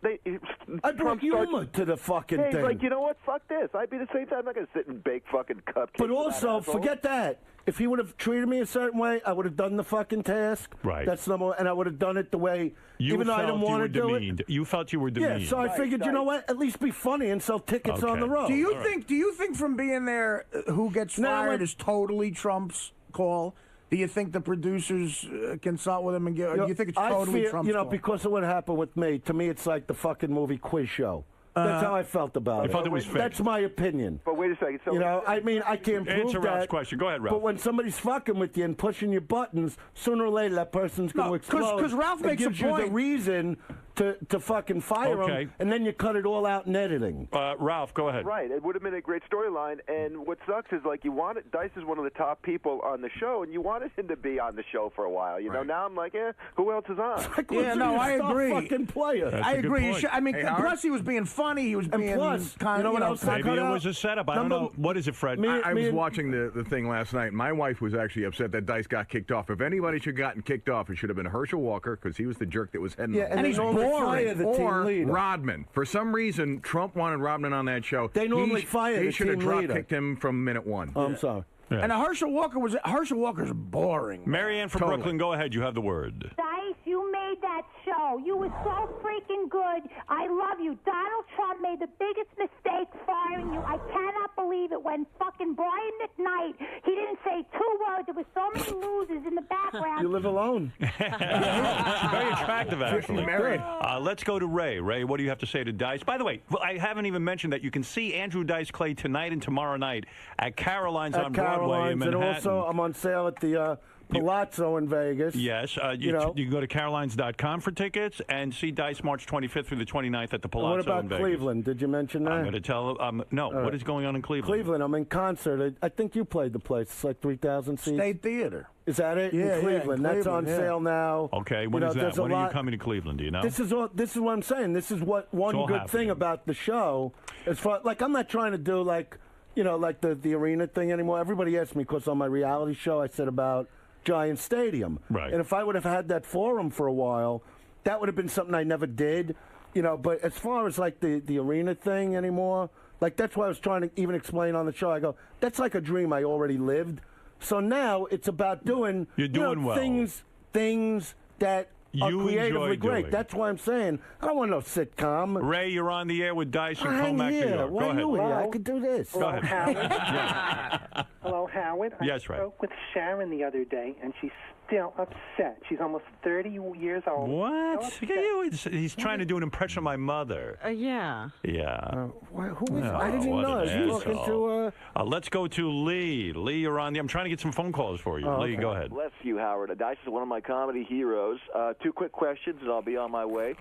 I brought humor to the fucking He's thing. like, you know what? Fuck this. I'd be the same time. I'm not going to sit and bake fucking cupcakes. But for that also, asshole. forget that. If he would have treated me a certain way, I would have done the fucking task. Right. That's number one. And I would have done it the way, even though I didn't want to do it. You felt you were demeaned. Yeah, so I figured, you know what? At least be funny and sell tickets on the road. Do you think from being there, who gets fired is totally Trump's call? Do you think the producers consult with him and get? Or do you think it's totally Trump's call? Because of what happened with me, to me, it's like the fucking movie Quiz Show. That's how I felt about it. You felt it was fake. That's my opinion. But wait a second. So I mean, I can't prove Answer that. Ralph's question. Go ahead, Ralph. But when somebody's fucking with you and pushing your buttons, sooner or later that person's going to explode. Because Ralph It makes a gives you point. the reason to fucking fire Okay. him, and then you cut it all out in editing. Ralph, go ahead. Right. It would have been a great storyline. And what sucks is, like, Dice is one of the top people on the show, and you wanted him to be on the show for a while. You know, now I'm like, who else is on? I agree. Fucking player. That's I a good agree. point. I mean, Hey, Howard? plus he was being funny. He was And being plus, kind you know what else I Maybe cut it out? was a setup. I don't know. What is it, Fred? I was watching the thing last night. My wife was actually upset that Dice got kicked off. If anybody should have gotten kicked off, it should have been Herschel Walker because he was the jerk that was heading Yeah, off. and And he's they normally boring. fire the team Or leader. Rodman. For some reason, Trump wanted Rodman on that show. They normally fire He the should have team drop leader. kicked him from minute one. I'm sorry. And Herschel Walker's boring. Marianne from Brooklyn, go ahead. You have the word. Dice, you made that show. You were so freaking good. I love you. Donald Trump made the biggest mistake firing you. I cannot believe it. When fucking Brian McKnight, he didn't say 2 words. There were so many losers in the background. You live alone. Very attractive, actually. Mary. Let's go to Ray. Ray, what do you have to say to Dice? By the way, I haven't even mentioned that you can see Andrew Dice Clay tonight and tomorrow night at Caroline's on Broadway in And Manhattan. also, I'm on sale at the Palazzo in Vegas. Yes. You can go to carolines.com for tickets and see Dice March 25th through the 29th at the Palazzo What about in Vegas. Cleveland? Did you mention that? I'm going to tell no. All right. What is going on in Cleveland? Cleveland, I'm in concert. I think you played the place. It's like 3,000 seats. State Theater. Is that it? Yeah, in Cleveland. yeah, in That's on Cleveland, sale now. Okay, when is that? When are you coming to Cleveland? Do you know? This is what I'm saying. This is what one all good happening. thing about the show. As far like I'm not trying to do like the arena thing anymore. Everybody asks me because on my reality show I said about Giant Stadium. Right. And if I would have had that forum for a while, that would have been something I never did. But as far as like the arena thing anymore, like that's why I was trying to even explain on the show. I go, that's like a dream I already lived. So now it's about doing You're doing well. things that are You creatively enjoy great. doing. That's why I'm saying I don't want no sitcom. Ray, you're on the air with Dice and Hang Comac, New here. York. Why Go ahead. you here? I could do this. Go ahead. Howard. Hello, Howard. Yes, I Ray. spoke with Sharon the other day, and she's still upset. She's almost 30 years old. What? Still Look at you. He's trying to do an impression of my mother. Yeah. Yeah. Who is? Oh, I didn't what know. an She's talking asshole. to. Let's go to Lee. Lee, you're on the. I'm trying to get some phone calls for you. Lee, go ahead. Bless you, Howard. Dice is one of my comedy heroes. 2 quick questions, and I'll be on my way.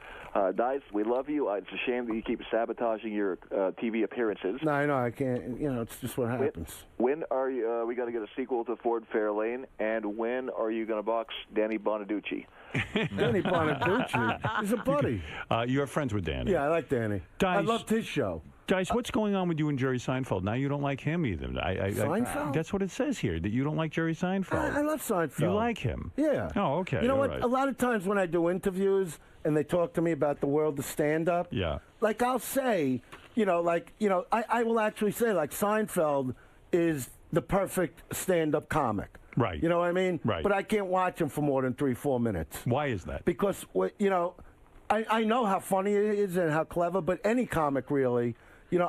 Dice, we love you. It's a shame that you keep sabotaging your TV appearances. No, I know. I can't. It's just what happens. When are you? We got to get a sequel to Ford Fairlane, and when are you going to box Danny Bonaducci? Danny Bonaducci. He's a buddy. You're friends with Danny. Yeah, I like Danny. I loved his show. Dice, what's going on with you and Jerry Seinfeld? Now you don't like him either. Seinfeld? That's what it says here, that you don't like Jerry Seinfeld. I love Seinfeld. You like him? Yeah. Oh, okay. You know all what? right. A lot of times when I do interviews and they talk to me about the world of stand-up, Yeah. like I'll say, I will actually say, like, Seinfeld is the perfect stand-up comic. Right. You know what I mean? Right. But I can't watch him for more than 3-4 minutes. Why is that? Because, I know how funny it is and how clever, but any comic really,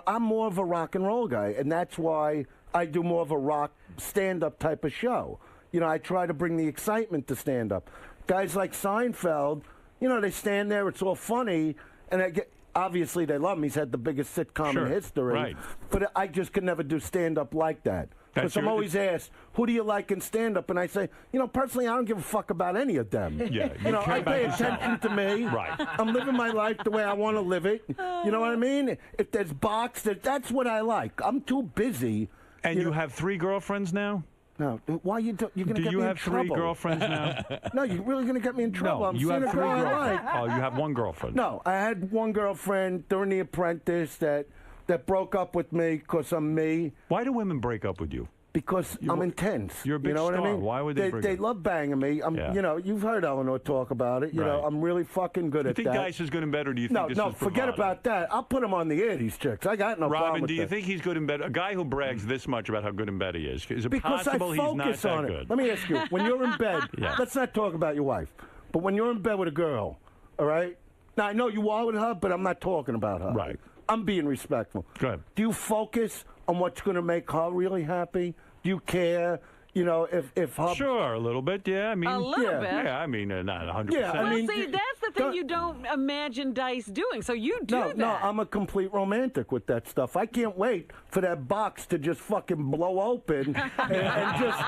I'm more of a rock and roll guy, and that's why I do more of a rock stand-up type of show. I try to bring the excitement to stand-up. Guys like Seinfeld, they stand there, it's all funny, and obviously they love him. He's had the biggest sitcom in history. Right. But I just could never do stand-up like that. Because I'm always asked, who do you like in stand-up? And I say, personally, I don't give a fuck about any of them. Yeah, I pay attention to me. Right. I'm living my life the way I want to live it. You know what I mean? If there's box, that's what I like. I'm too busy. And you have 3 girlfriends now? No. Why you're going to get me in trouble? Do you have 3 girlfriends now? No, you're really going to get me in trouble. No, I'm you seeing have a 3 girl I girlfriends. like. Oh, you have 1 girlfriend. No, I had 1 girlfriend during The Apprentice that broke up with me because I'm me. Why do women break up with you? Because I'm intense. You're a big you know star. What I mean? Why would they break They up? love banging me. You've heard Eleanor talk about it. You know, Right. I'm really fucking good You at think that. Dice is good in bed, or do you think this No, is forget bravado? about that. I'll put him on the air, these chicks. I got no problem Robin, with do you that. think he's good in bed? A guy who brags this much about how good in bed he is it Because possible I he's not focus that on it. good? Let me ask you, when you're in bed, Yeah. let's not talk about your wife, but when you're in bed with a girl, all right? Now, I know you are with her, but I'm not talking about her. Right. I'm being respectful. Good. Do you focus on what's going to make her really happy? Do you care? If her... Sure, a little bit, yeah. I mean, A little bit. Yeah, I mean, not 100%. Yeah, I Well, mean, see, that's the thing you don't imagine Dice doing. So you do that. No, I'm a complete romantic with that stuff. I can't wait for that box to just fucking blow open and just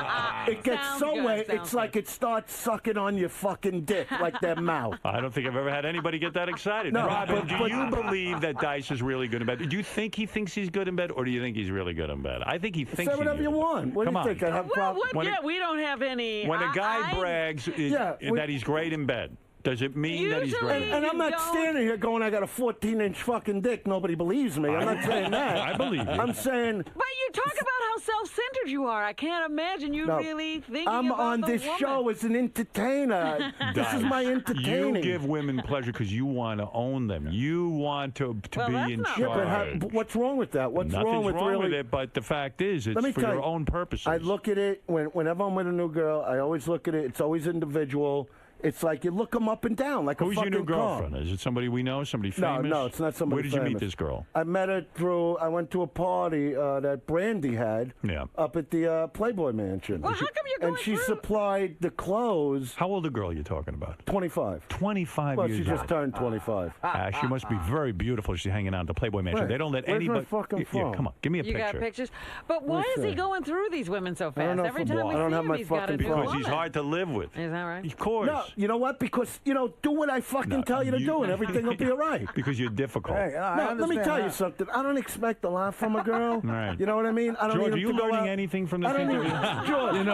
it gets Sounds so good, wet. sounds It's like it starts sucking on your fucking dick like that mouth. I don't think I've ever had anybody get that excited. No, Robin, but- do you believe that Dice is really good in bed? Do you think he thinks he's good in bed, or do you think he's really good in bed? I think he thinks Say he's whatever good you in bed. want. What Come do you on. think? I have Well, problems. we don't have any. When a guy I- brags Yeah, that he's great in bed, does it mean that he's great? Usually- And I'm not You don't- standing here going, I got a 14-inch fucking dick. Nobody believes me. I'm not saying that. I believe you. I'm saying... But you talk about how self-centered you are. I can't imagine you No, really thinking I'm about on the this woman. show as an entertainer. This is my entertaining. You give women pleasure because you want to own them. You want to Well, be that's in not charge. Yeah, but what's wrong with that? What's Nothing's wrong with really... it, but the fact is, it's Let me for tell your you, own purposes. I look at it whenever I'm with a new girl. I always look at it. It's always individual, It's like you look them up and down like a Who's fucking your new car. girlfriend? Is it somebody we know? Somebody famous? No, it's not somebody Where did you meet famous. this girl? I met her through. I went to a party that Brandy had up at the Playboy Mansion. Well, how come you're going And she through? supplied the clothes. How old a girl are you talking about? 25. 25 Well, years she old. just turned 25. She must be very beautiful. She's hanging out at the Playboy Mansion. Right. They don't let Where's my anybody. fucking Yeah, phone? come on, give me a You picture. got pictures? But why is he going through these women so I don't fast? know Every football. time we I don't see have him, my he's got a fucking new phone. Because he's woman. hard to live with. Is that right? Of course. No, you know what? Because, do what I fucking tell you to do and everything will be all right. Because you're difficult. Hey, I No, let me understand tell you that. something. I don't expect a lot from a girl. Right. You know what I mean? I don't George, need are you to go learning out. anything from this I don't interview? need, George, you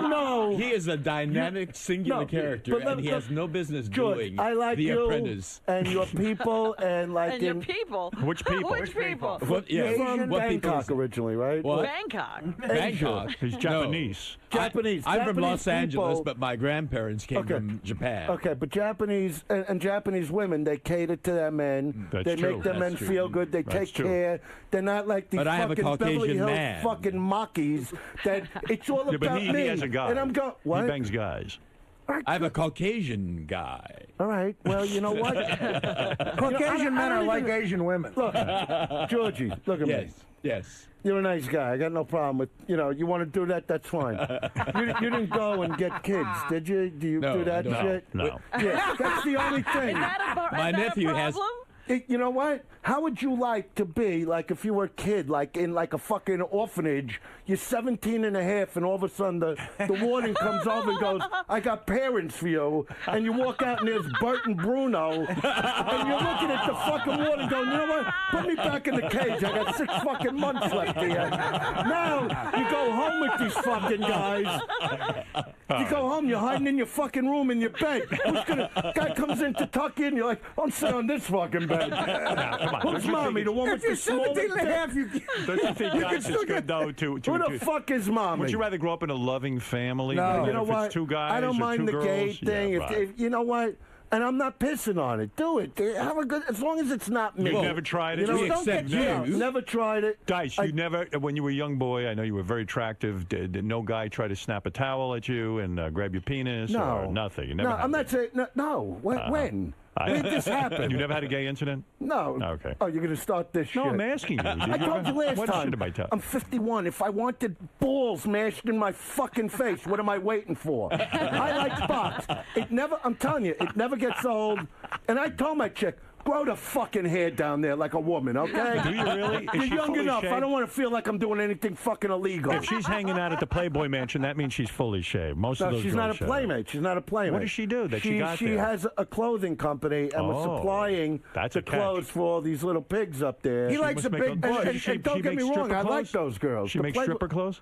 know. He is a dynamic, singular No, character, but and he has no business George, doing I like The you Apprentice. and your people and like And your people. Which people? Which people? What, You're yeah, from what people Bangkok is- originally, right? What? Bangkok. Bangkok. He's Japanese. Japanese. I'm from Japanese Los Angeles, people- but my grandparents came from Japan. Okay, but Japanese and Japanese women, they cater to their men. That's they true. make their men That's true. feel good. They That's take true. care. They're not like these But I have a fucking Beverly Caucasian Hills man. fucking mockies that it's all Yeah, but about he me. has a guy. And I'm going, what? He bangs guys. I have a Caucasian guy. All right. Well, you know what? Caucasian men I are don't like even- Asian women. Look, Georgie, look at me. Yes, yes. You're a nice guy. I got no problem with, you want to do that, that's fine. you didn't go and get kids, did you? Do you No, do that I don't. shit? No. Yeah, that's the only thing. Is that a, My is that nephew a has- problem? You know what? How would you like to be, like, if you were a kid, like, in, like, a fucking orphanage, you're 17 and a half, and all of a sudden the warden comes over and goes, I got parents for you, and you walk out and there's Bert and Bruno, and you're looking at the fucking warden going, you know what? Put me back in the cage. I got 6 fucking months left here. Now, you go home with these fucking guys. You go home, you're hiding in your fucking room in your bed. Guy comes in to tuck in, you're like, I'm sitting on this fucking bed. Come on. Who's mommy? The one with If you're the small 17 and a half, you Don't you think, guys, it's good, though, to Who the fuck is mommy? Would you rather grow up in a loving family? No. than You know if what? It's 2 guys I don't or mind 2 the girls? gay thing. Yeah, If, right. if you know what, and I'm not pissing on it. Do it. Have a good. As long as it's not me. You've never tried it? You know, We don't accept get you. Never tried it. Dice, you never, when you were a young boy, I know you were very attractive. Did no guy try to snap a towel at you and grab your penis? No. Or nothing? You never No, had I'm that? not saying. No. When? When did this happen? You never had a gay incident? No. Okay. Oh, you're going to start this No, shit. I'm asking you. I told you last what time. shit have I told? I'm 51. If I wanted balls mashed in my fucking face, what am I waiting for? I like spots. It never. I'm telling you, it never gets old. And I told my chick, grow the fucking hair down there like a woman, okay? Do you really? Is You're she young fully enough. shaved? I don't want to feel like I'm doing anything fucking illegal. If she's hanging out at the Playboy Mansion, that means she's fully shaved. Most of No, those she's girls not a shave. playmate. She's not a playmate. What does she do that she got She there? has a clothing company and was Oh, supplying that's the a catch. clothes for all these little pigs up there. He likes must a make big a- bush. And don't get me makes wrong, stripper I like clothes? those girls. She The makes Playboy- stripper clothes?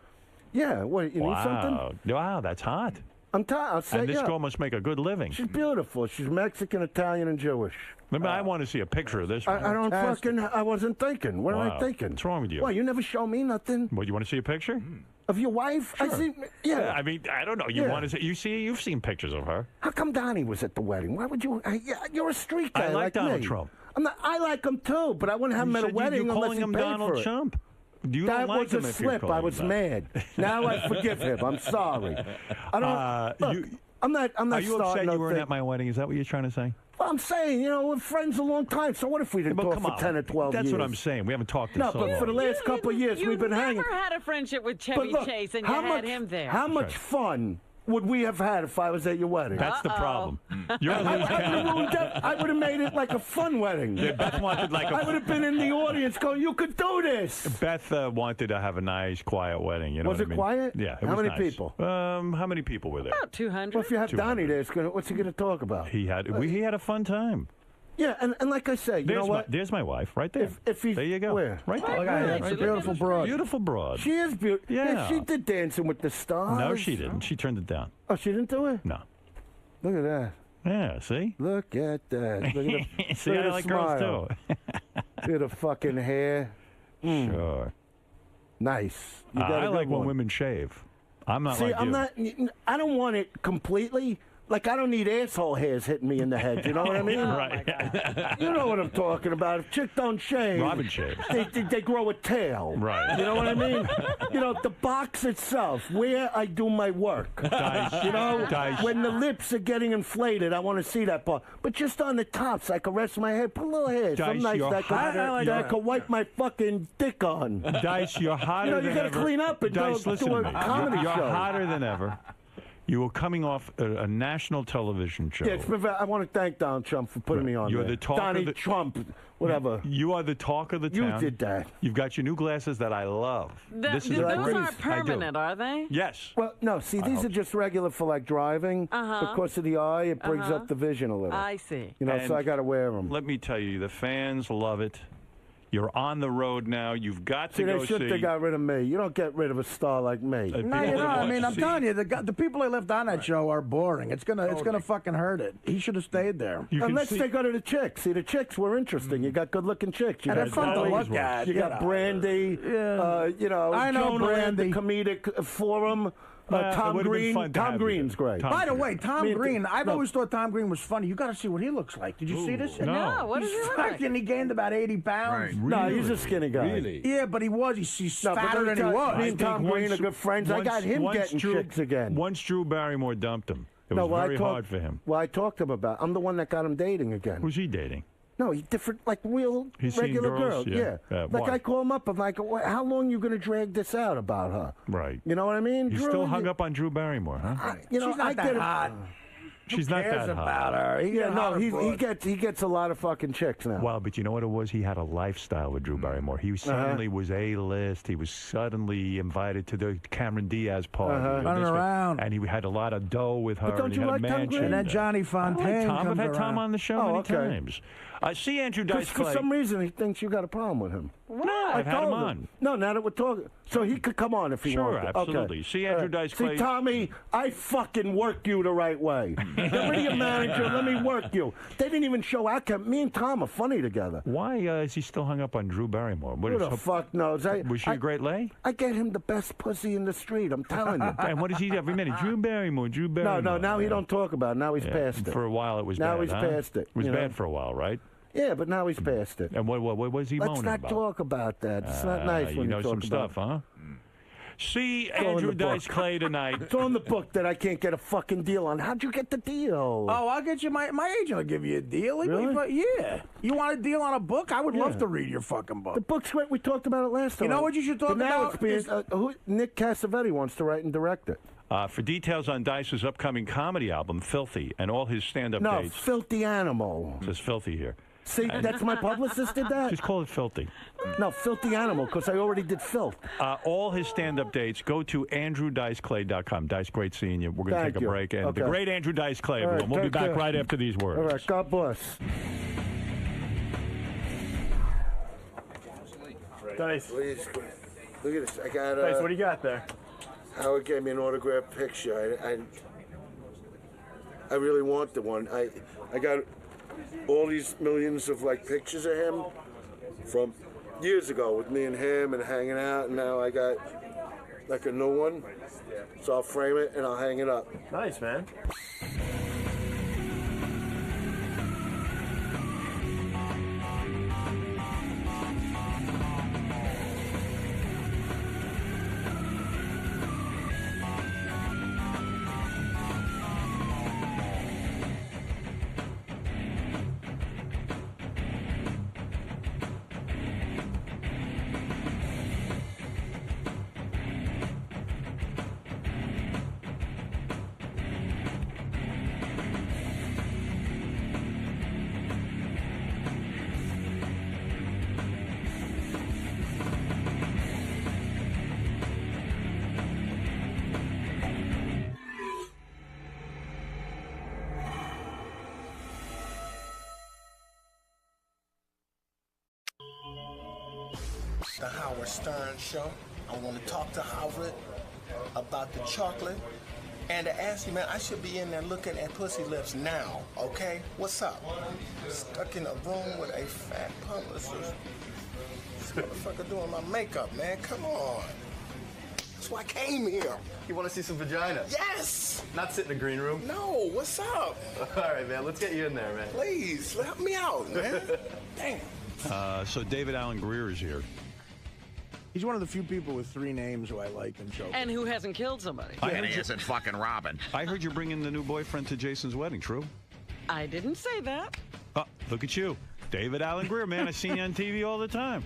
Yeah, what, you need something? Wow, that's hot. I'm tired. I'll say And this yeah. girl must make a good living. She's beautiful. She's Mexican, Italian, and Jewish. Remember, I want to see a picture of this one. I don't fucking. I wasn't thinking. What am Wow. I thinking? What's wrong with you? Well, you never show me nothing What, you want to see a picture? of your wife. I see. Yeah. I mean, I don't know. You Yeah. want to see? You've seen pictures of her. How come Donnie was at the wedding? Why would you? You're a street guy I like Donald me. Trump. I like him too, but I wouldn't have him at a said wedding you're unless calling he him paid Donald for it. Trump. You That don't like was him a if you're slip. calling I him was that. mad. Now I forgive him. I'm sorry. I don't. Look, I'm not. Are you upset starting you no weren't thing. at my wedding? Is that what you're trying to say? Well, I'm saying, we're friends a long time. So what if we didn't But talk come for on. 10 or 12 That's years? what I'm saying. We haven't talked in No, so but long. for the last couple of years, we've been hanging. You never had a friendship with But Chevy look, Chase, and you had him there. How much fun would we have had if I was at your wedding? That's the problem. You're a loose cannon. I would have made it like a fun wedding. Yeah, Beth wanted like I would have been in the audience going, you could do this. Beth wanted to have a nice, quiet wedding. You know Was what it I mean? quiet? Yeah. It How was many nice. people? How many people were there? About 200. Well, if you have 200. Donnie there, what's he going to talk about? He had a fun time. Yeah, and like I say, you know what? There's my wife right there. If he's, there you go. Where? Right there. Look at that. That's a beautiful broad. Beautiful broad. She is beautiful. Yeah. She did Dancing with the Stars. No, she didn't. She turned it down. Oh, she didn't do it? No. Look at that. Yeah, see? Look at that. Look at the, See, look at I the like smile. girls too. Look at the fucking hair. Sure. Nice. You got I a good like when one. women shave. I'm not See, like I'm you. not. I don't want it completely, Like, I don't need asshole hairs hitting me in the head. You know what I mean? Right. You know what I'm talking about. If chicks don't shave, Robin shaves. They grow a tail. Right. You know what I mean? You know, the box itself, where I do my work. Dice. You know, Dice. when the lips are getting inflated, I want to see that part. But just on the tops, I can rest my head, put a little hair, Dice, some nice you're that hotter- I can wipe my fucking dick on. Dice, you're hotter You know, than you gotta ever. clean up and Dice, do listen a to me. comedy You're show. hotter than ever. You were coming off a national television show. Yeah, I want to thank Donald Trump for putting me on You're there. the talk Donnie of the Trump, whatever. You are the talk of the You town. did that. You've got your new glasses that I love. Those aren't permanent, are they? Yes. Well, no, see, these are just regular for, like, driving. Uh-huh. Because of the eye, it brings Uh-huh. up the vision a little. I see. You know, And so I got to wear them. Let me tell you, the fans love it. You're on the road now. You've got to See, go they should see. have got rid of me. You don't get rid of a star like me. No, you know, I mean, I'm telling you, the people they left on that show are boring. It's gonna fucking hurt it. He should have stayed there. Unless they go to the chicks. See, the chicks were interesting. You got good-looking chicks. You And got they're fun to Dolly, look at. You Get got out. Brandy. You know, I know Jonah Land, the Brandy. comedic forum. It Tom would've been Green. fun to Tom have you Green's there. great. By the way, Tom Green, I've no. always thought Tom Green was funny. You got to see what he looks like. Did you see this? No, what does he look like? Fucking, he gained about 80 pounds. No, he's a skinny guy. Really? Yeah, but he was. He's No, but fatter let me than he tell you, was. me and Tom Green are good friends. I got him getting chicks again. Once Drew Barrymore dumped him, it was very hard for him. Well, I talked to him about. I'm the one that got him dating again. Who's he dating? No, he's different, like real He's seen regular girls? Yeah. Like why? I call him up. I'm like, how long you going to drag this out about her? Right. You know what I mean? He's Drew, still hung up on Drew Barrymore, huh? You know, She's not I that get it. hot. She's Who not cares that hot. about her? He Yeah, got no, hotter he broads. gets a lot of fucking chicks now. Well, but you know what it was? He had a lifestyle with Drew Barrymore. He suddenly was A-list. He was suddenly invited to the Cameron Diaz party. Running around. And he had a lot of dough with her. don't and he you had like a Tom mansion. Green? And then Johnny I Fontaine like Tom. I've comes had Tom around. on the show many times. See Andrew Dice For Clay. some reason, he thinks you got a problem with him. No, I've had him on. No, now that we're talking. So he could come on if he Sure, wanted. absolutely. Okay. See Andrew Dice Clay. See, Tommy, I fucking work you the right way. Get rid of your manager. Let me work you. They didn't even show our Me and Tom are funny together. Why is he still hung up on Drew Barrymore? What Who is the fuck knows? Was she a great lay? I get him the best pussy in the street. I'm telling you. And what does he do every minute? Drew Barrymore, Drew Barrymore. No, now he don't talk about it. Now he's Yeah, past it. For a while it was Now bad. he's huh? past it, It was you know? bad for a while, right? Yeah, but now he's past it. And what was he Let's moaning not about? talk about that. It's not nice You when know you talk some about stuff, huh? See all in Andrew the book. Dice Clay tonight. It's on the book that I can't get a fucking deal on. How'd you get the deal? Oh, I'll get you. My agent will give you a deal. Really? Yeah. You want a deal on a book? I would love Yeah. to read your fucking book. The book's great. We talked about it last time. You know what you should talk But now about? It's being, Nick Cassavetti wants to write and direct it. For details on Dice's upcoming comedy album, Filthy, and all his stand-up No, dates. Filthy Animal. It says Filthy here. See, that's my publicist did that? Just call it Filthy. No, Filthy Animal, because I already did Filth. All his stand-up dates, go to andrewdiceclay.com. Dice, great seeing you. We're going to Thank take a you. break. And Okay. the great Andrew Dice Clay, All right, everyone. We'll be take back care. right after these words. All right, God bless. Dice. Please, look at this. I got. Dice, what do you got there? Howard gave me an autographed picture. I really want the one. I got all these millions of like pictures of him from years ago with me and him and hanging out, and now I got like a new one. So I'll frame it and I'll hang it up. Nice, man. The Howard Stern Show. I want to talk to Howard about the chocolate and to ask you, man, I should be in there looking at pussy lips now, okay? What's up? Stuck in a room with a fat publicist. This motherfucker doing my makeup, man. Come on. That's why I came here. You want to see some vagina? Yes. Not sit in the green room? No, what's up? All right, man. Let's get you in there, man. Please, help me out, man. Damn. So David Allen Greer is here. He's one of the few people with 3 names who I like in show. And who hasn't killed somebody. And he isn't fucking Robin. I heard you're bringing the new boyfriend to Jason's wedding, true? I didn't say that. Oh, look at you. David Allen Greer, man. I see you on TV all the time.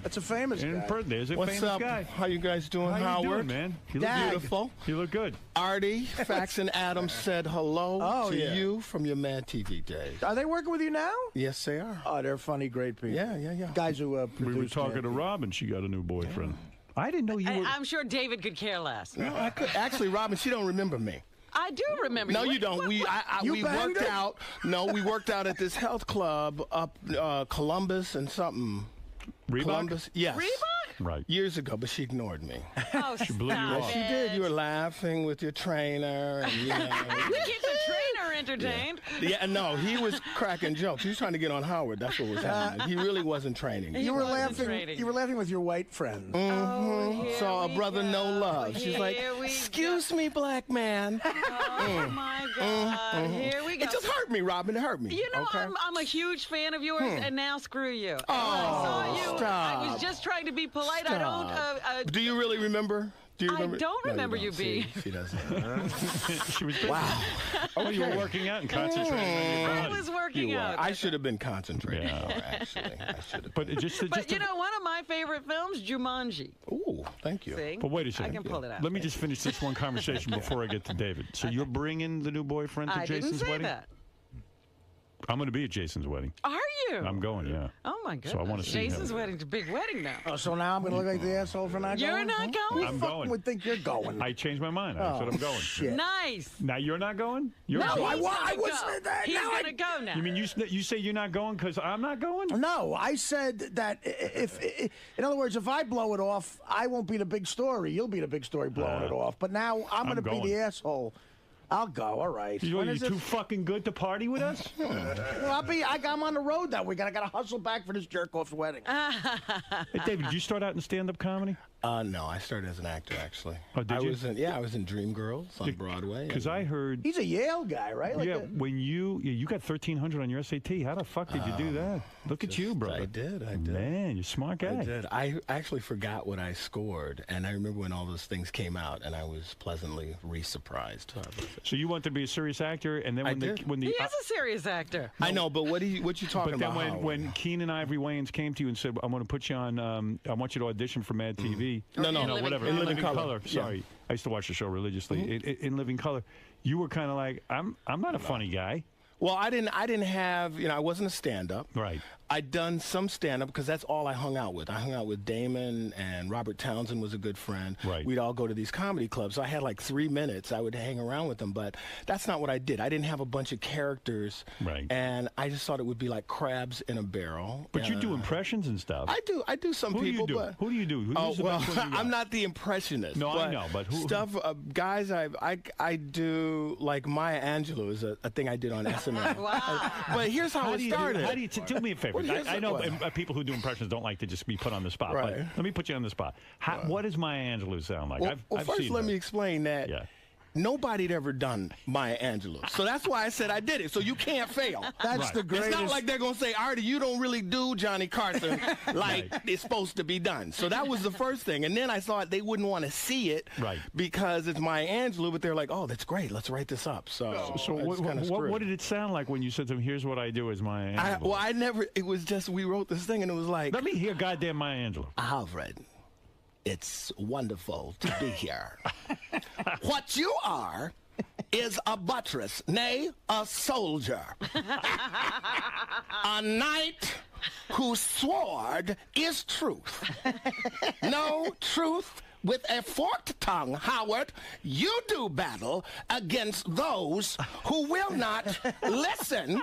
That's a famous guy. There's a What's famous up? guy. How you guys doing, How you Howard? doing, man? You look beautiful. You look good. Artie, Fax and Adams said hello to yeah. you from your Mad TV days. Are they working with you now? Yes, they are. Oh, they're funny, great people. Yeah. Guys who We were produce talking Mad to TV. Robin. She got a new boyfriend. I didn't know you were. I'm sure David could care less. No, I could. Actually, Robin, she don't remember me. I do remember. No, you. you don't. We banged worked her? out. No, we worked out at this health club up Columbus and something. Reebok? Columbus, yes. Reebok? Right. Years ago, but she ignored me. Oh, She blew you stop off. She did. You were laughing with your trainer. And, you know, We keep the trainer entertained. yeah, no, he was cracking jokes. He was trying to get on Howard. That's what was happening. He really wasn't training. You were laughing. Concentrating. You were laughing with your white friend. Saw a brother, no love. She's like, Here we excuse me, black man. Oh my God! Here we go. It just hurt me, Robin. It hurt me. You know, okay? I'm a huge fan of yours, and now screw you. Oh, I saw you. I stop. was just trying to be polite. I don't. Do you really remember? Do you I remember? don't No, remember you don't. being. See, she doesn't. She was busy. Wow. Oh, you were working out and concentrating on your I body. was working You were. out. I should have been concentrating Yeah. more, actually. I should have. But But you know, one of my favorite films, Jumanji. Ooh, thank you. See? But wait a second. I can pull it out. Let me just finish this one conversation before I get to David. So you're bringing the new boyfriend to I Jason's didn't say wedding? that. I'm going to be at Jason's wedding. Are you? I'm going, yeah. Oh my goodness. So I want to see Jason's him. wedding's a big wedding now. Oh, so now I'm going to look like the asshole for not You're going? not going? I'm Who going. fucking would think you're going? I changed my mind. I said I'm going. Shit. Nice. Now you're not going? You're No, going? he's I gonna wasn't go. at that. He's Now gonna go now. You mean you say you're not going because I'm not going? No, I said that if, in other words, if I blow it off, I won't be the big story. You'll be the big story blowing it off. But now I'm going to be going. the asshole. I'll go. All right. You're When is too it? fucking good to party with us? Well, I'm on the road that week. I got to hustle back for this jerk off's wedding. Hey, David, did you start out in stand-up comedy? No, I started as an actor, actually. Oh, did I you? was in Dreamgirls on Broadway. Because I heard... He's a Yale guy, right? Like when you got 1,300 on your SAT. How the fuck did you do that? Look at you, brother. I did. Man, you're a smart guy. I did. I actually forgot what I scored, and I remember when all those things came out, and I was pleasantly re-surprised. So you want to be a serious actor, and then when He is a serious actor. I know, but what you talking But then about? when Keenan Ivory Wayans came to you and said, "I want to put you on, I want you to audition for Mad TV," No, whatever, In Living Color. Sorry, Yeah. I used to watch the show religiously. In Living Color, you were kind of like, I'm not a funny guy. Well, I didn't have, I wasn't a stand-up. Right. I'd done some stand-up because that's all I hung out with. I hung out with Damon, and Robert Townsend was a good friend. Right. We'd all go to these comedy clubs. So I had like 3 minutes. I would hang around with them, but that's not what I did. I didn't have a bunch of characters. Right. And I just thought it would be like crabs in a barrel. But you do impressions and stuff. I do some Who people. do you do? But Who do you do? Oh, Who's the well, best one you got? I'm not the impressionist. No, I know, but who? Stuff, guys, I do, like Maya Angelou is a thing I did on SNL. Wow. But here's how it started. How do you do me a favor? Well, here's I know what- people who do impressions don't like to just be put on the spot. Right. But let me put you on the spot. What does Maya Angelou sound like? Well, I've first seen let her. me explain that. Yeah. Nobody had ever done Maya Angelou. So that's why I said I did it. So you can't fail. That's the greatest. It's not like they're going to say, Artie, you don't really do Johnny Carson like it's supposed to be done. So that was the first thing. And then I thought they wouldn't want to see it because it's Maya Angelou, but they're like, oh, that's great. Let's write this up. So what did it sound like when you said to them, here's what I do as Maya Angelou? It was just, we wrote this thing and it was like. Let me hear goddamn Maya Angelou. Alfred, it's wonderful to be here. What you are is a buttress, nay, a soldier. A knight whose sword is truth. No truth with a forked tongue, Howard. You do battle against those who will not listen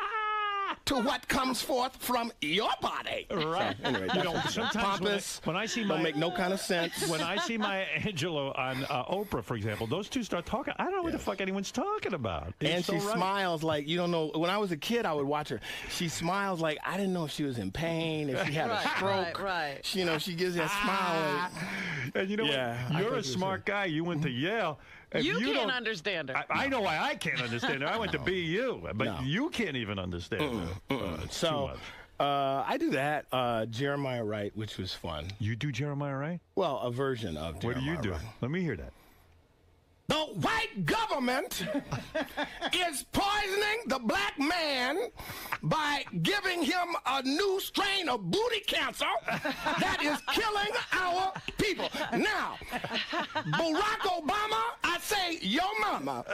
to what comes forth from your body. Right. So, anyway, You know, that's sometimes pompous. when I see don't make no kind of sense. When I see Maya Angelou on Oprah, for example, those two start talking. I don't know what the fuck anyone's talking about. And It's she so right. smiles like, you don't know. When I was a kid, I would watch her. She smiles like, I didn't know if she was in pain, if she had a stroke. Right. She, she gives that smile. And you know what? You're a smart guy. You went to Yale. If You can't don't- understand her. I know why I can't understand her. I went to BU, but No. you can't even understand her. It's too So, much. I do that. Jeremiah Wright, which was fun. You do Jeremiah Wright? Well, a version of Jeremiah What do you do? Wright. Let me hear that. The white government is poisoning the black man by giving him a new strain of booty cancer that is killing our people. Now, Barack Obama, I say your mama.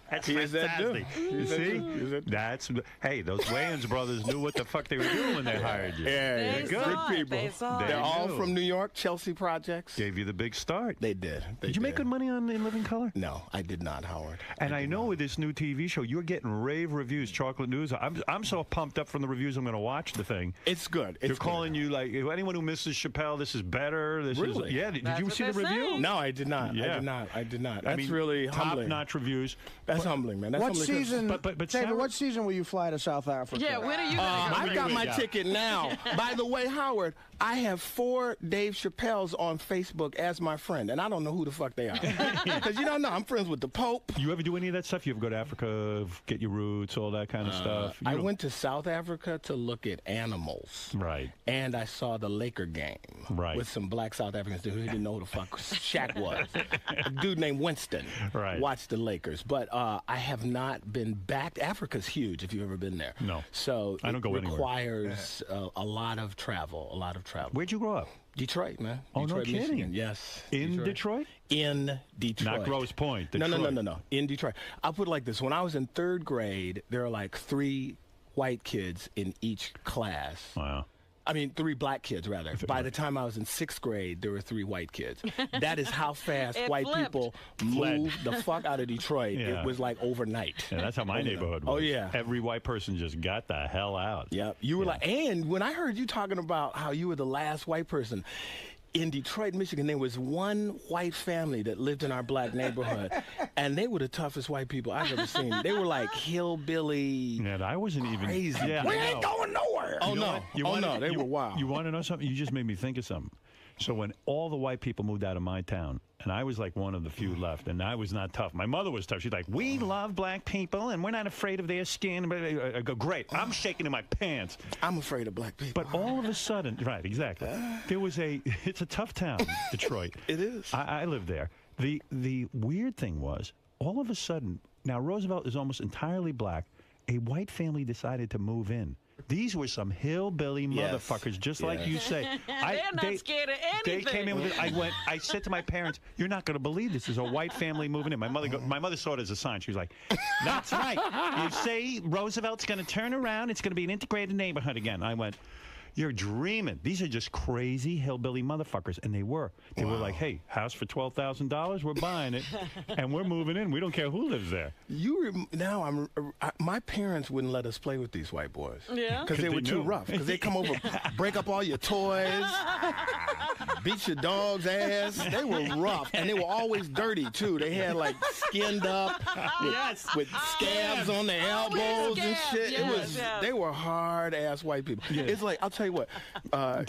That's He is that dude. fantastic. You see? That's hey, those Wayans brothers knew what the fuck they were doing when they hired you. Yeah, They're yeah. good Good people. They saw They They're all knew. from New York, Chelsea Projects. Gave you the big start. They did. Did you make good money on In Living Color? No, I did not, Howard. And I know with this new TV show, you're getting rave reviews, Chocolate News. I'm so pumped up from the reviews. I'm going to watch the thing. It's good. They're calling you like anyone who misses Chappelle. This is better. This Really? is yeah. Did That's you what see the they're review? saying. No, I did not. Yeah. I did not. I That's mean, really humbling. top-notch reviews. That's humbling, man. That's What humbling 'cause- season, but David, Sarah- what season will you fly to South Africa? Yeah, when are you going to I've got my Yeah. ticket now. By the way, Howard, I have 4 Dave Chappelles on Facebook as my friend, and I don't know who the fuck they are. Because you don't know, I'm friends with the Pope. You ever do any of that stuff? You ever go to Africa, get your roots, all that kind of stuff? You I don't- went to South Africa to look at animals. Right. And I saw the Laker game. Right. With some black South Africans who didn't know who the fuck Shaq was. A dude named Winston. Right. Watched the Lakers. But I have not been back. Africa's huge if you've ever been there. No. So I don't go it anywhere. requires a lot of travel. Where'd you grow up? Detroit, man. Oh, no Detroit, kidding. Michigan. Yes. In Detroit? In Detroit. Not Grosse Pointe. No, Detroit. no. In Detroit. I'll put it like this. When I was in 3rd grade, there are like 3 white kids in each class. Wow. I mean, 3 black kids, rather. By the time I was in 6th grade, there were 3 white kids. That is how fast It white flipped. people moved the fuck out of Detroit. Yeah. It was like overnight. Yeah, that's how my neighborhood was. Oh, yeah. Every white person just got the hell out. Yep. You were like, and when I heard you talking about how you were the last white person, in Detroit, Michigan, there was one white family that lived in our black neighborhood, and they were the toughest white people I've ever seen. They were like hillbilly. Yeah, I wasn't crazy. even. Yeah, we I ain't know. going nowhere. Oh, You know no. what? Oh, no. They were wild. You want to know something? You just made me think of something. So when all the white people moved out of my town, and I was like one of the few left, and I was not tough. My mother was tough. She's like, we love black people, and we're not afraid of their skin. I go, great. I'm shaking in my pants. I'm afraid of black people. But all of a sudden, right, exactly. There was it's a tough town, Detroit. It is. I lived there. The weird thing was, all of a sudden, now Roosevelt is almost entirely black. A white family decided to move in. These were some hillbilly motherfuckers, just like you say. They're not scared of They anything. came in with it. I said to my parents, "You're not going to believe this. Is a white family moving in." My mother saw it as a sign. She was like, "That's right. You say Roosevelt's going to turn around. It's going to be an integrated neighborhood again." I went, "You're dreaming. These are just crazy hillbilly motherfuckers." And they were. They were like, "Hey, house for $12,000. We're buying it, and we're moving in. We don't care who lives there." My parents wouldn't let us play with these white boys. Yeah? Because they were too knew. rough. Because they come over, break up all your toys, beat your dog's ass. They were rough, and they were always dirty too. They had like skinned up with scabs on their elbows and shit. They were hard ass white people. It's like, I'll tell you what,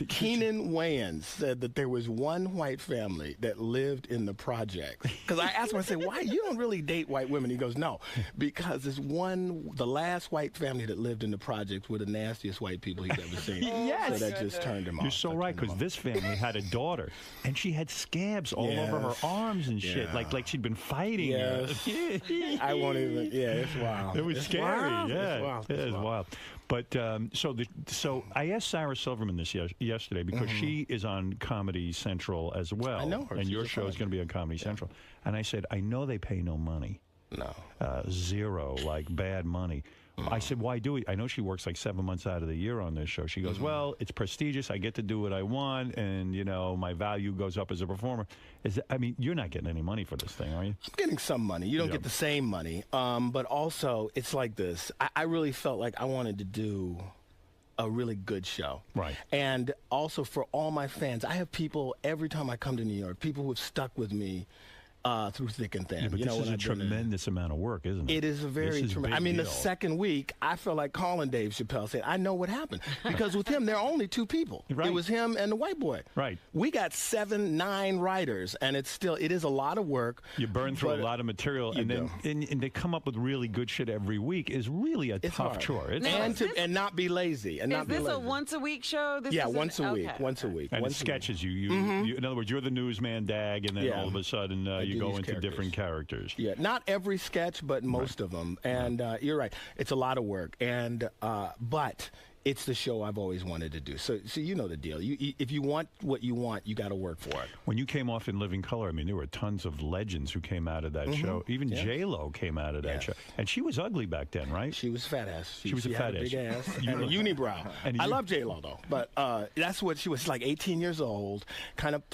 Keenan Wayans said that there was one white family that lived in the projects. Because I asked him, I said, why? You don't really date white women. He goes, no, because there's the last white family that lived in the projects were the nastiest white people he's ever seen. Yes. So that just turned him off. You're so right, because this family had a daughter, and she had scabs all over her arms and shit, like she'd been fighting. Yes. I won't even. Yeah, it's wild. It was It's scary. wild. Yeah, It's wild. it was wild. But so I asked Sarah Silverman this yesterday because she is on Comedy Central as well. I know her. And She's your a show is friend. going to be on Comedy Central. And I said, I know they pay no money. No. Zero, like bad money. I said, why do it? I know she works like 7 months out of the year on this show. She goes, well, it's prestigious. I get to do what I want, and, you know, my value goes up as a performer. I mean, you're not getting any money for this thing, are you? I'm getting some money. You don't get the same money. But also, it's like this. I really felt like I wanted to do a really good show. Right. And also for all my fans, I have people every time I come to New York, people who have stuck with me through thick and thin. Yeah, but this is a tremendous amount of work, isn't it? It is a very tremendous. I mean, deal. the second week, I felt like calling Dave Chappelle, saying, I know what happened. Because with him, there are only 2 people. Right. It was him and the white boy. Right. We got 7, 9 writers, and it is a lot of work. You burn through a lot of material, and then and they come up with really good shit every week is really a tough hard. chore. And not be lazy. And Is this a once-a-week show? Once a week. Once a week. And once it sketches you. Mm-hmm. In other words, you're the newsman, Dag, and then all of a sudden you go into different characters. Yeah, not every sketch, but most of them. And you're right, it's a lot of work. And but it's the show I've always wanted to do. So you know the deal. If you want what you want, you got to work for it. When you came off in Living Color, I mean, there were tons of legends who came out of that show. Even J-Lo came out of that show. And she was ugly back then, right? She was fat ass. She was a fat had a big ass. You and a were- unibrow. And I love J-Lo, though. But that's what she was, like 18 years old, kind of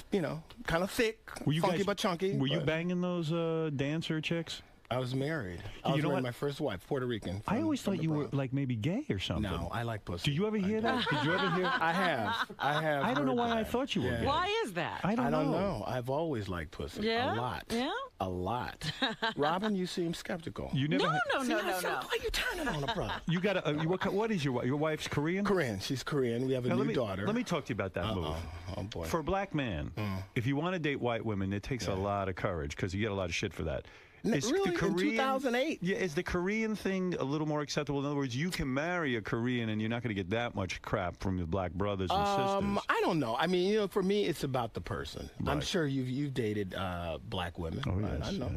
thick, funky but chunky. Were you banging those dancer chicks? I was married. I was married my first wife, Puerto Rican. I always thought you were like maybe gay or something. No, I like pussy. Do you ever hear that? Did you ever hear? I have. I don't know why I thought you were gay. Why is that? I don't know. I've always liked pussy. Yeah? A lot. Yeah? A lot. Robin, you seem skeptical. You never. No. Why are you turning on a brother? You got a. What is your wife's Korean? Korean. She's Korean. We have a Now, new daughter. Let me talk to you about that move. Oh boy. For a black man, if you want to date white women, it takes a lot of courage because you get a lot of shit for that. Really? The Korean, in 2008? Yeah, is the Korean thing a little more acceptable? In other words, you can marry a Korean and you're not going to get that much crap from your black brothers and sisters. I don't know. I mean, for me, it's about the person. I'm sure you've dated black women. Oh, yes. I know.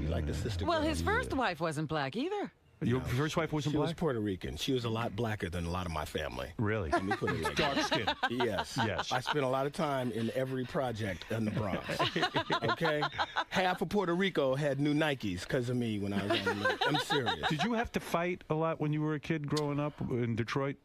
You like the sister. Well, girl. his first wife wasn't black either. Your first wife wasn't She black? was Puerto Rican. She was a lot blacker than a lot of my family. Really? Let me put it like Dark that. skin. Yes. Yes. I spent a lot of time in every project in the Bronx. Okay? Half of Puerto Rico had new Nikes because of me when I was on the I'm serious. Did you have to fight a lot when you were a kid growing up in Detroit?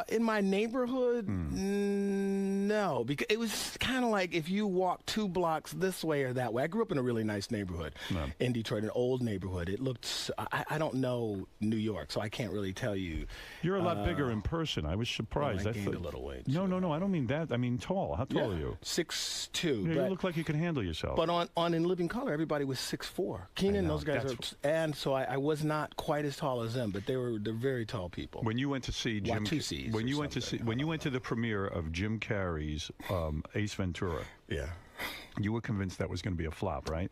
In my neighborhood, no, because it was kind of like if you walk 2 blocks this way or that way. I grew up in a really nice neighborhood in Detroit, an old neighborhood. It looked, I don't know New York, so I can't really tell you. You're a lot bigger in person. I was surprised. I gained a little weight. No, I don't mean that. I mean tall. How tall are you? 6'2". Yeah, but, you look like you can handle yourself. But on In Living Color, everybody was 6'4". Keenan, those guys are, and so I was not quite as tall as them, but they're very tall people. When you went to see Jim, when you went to the premiere of Jim Carrey's Ace Ventura, you were convinced that was going to be a flop, right?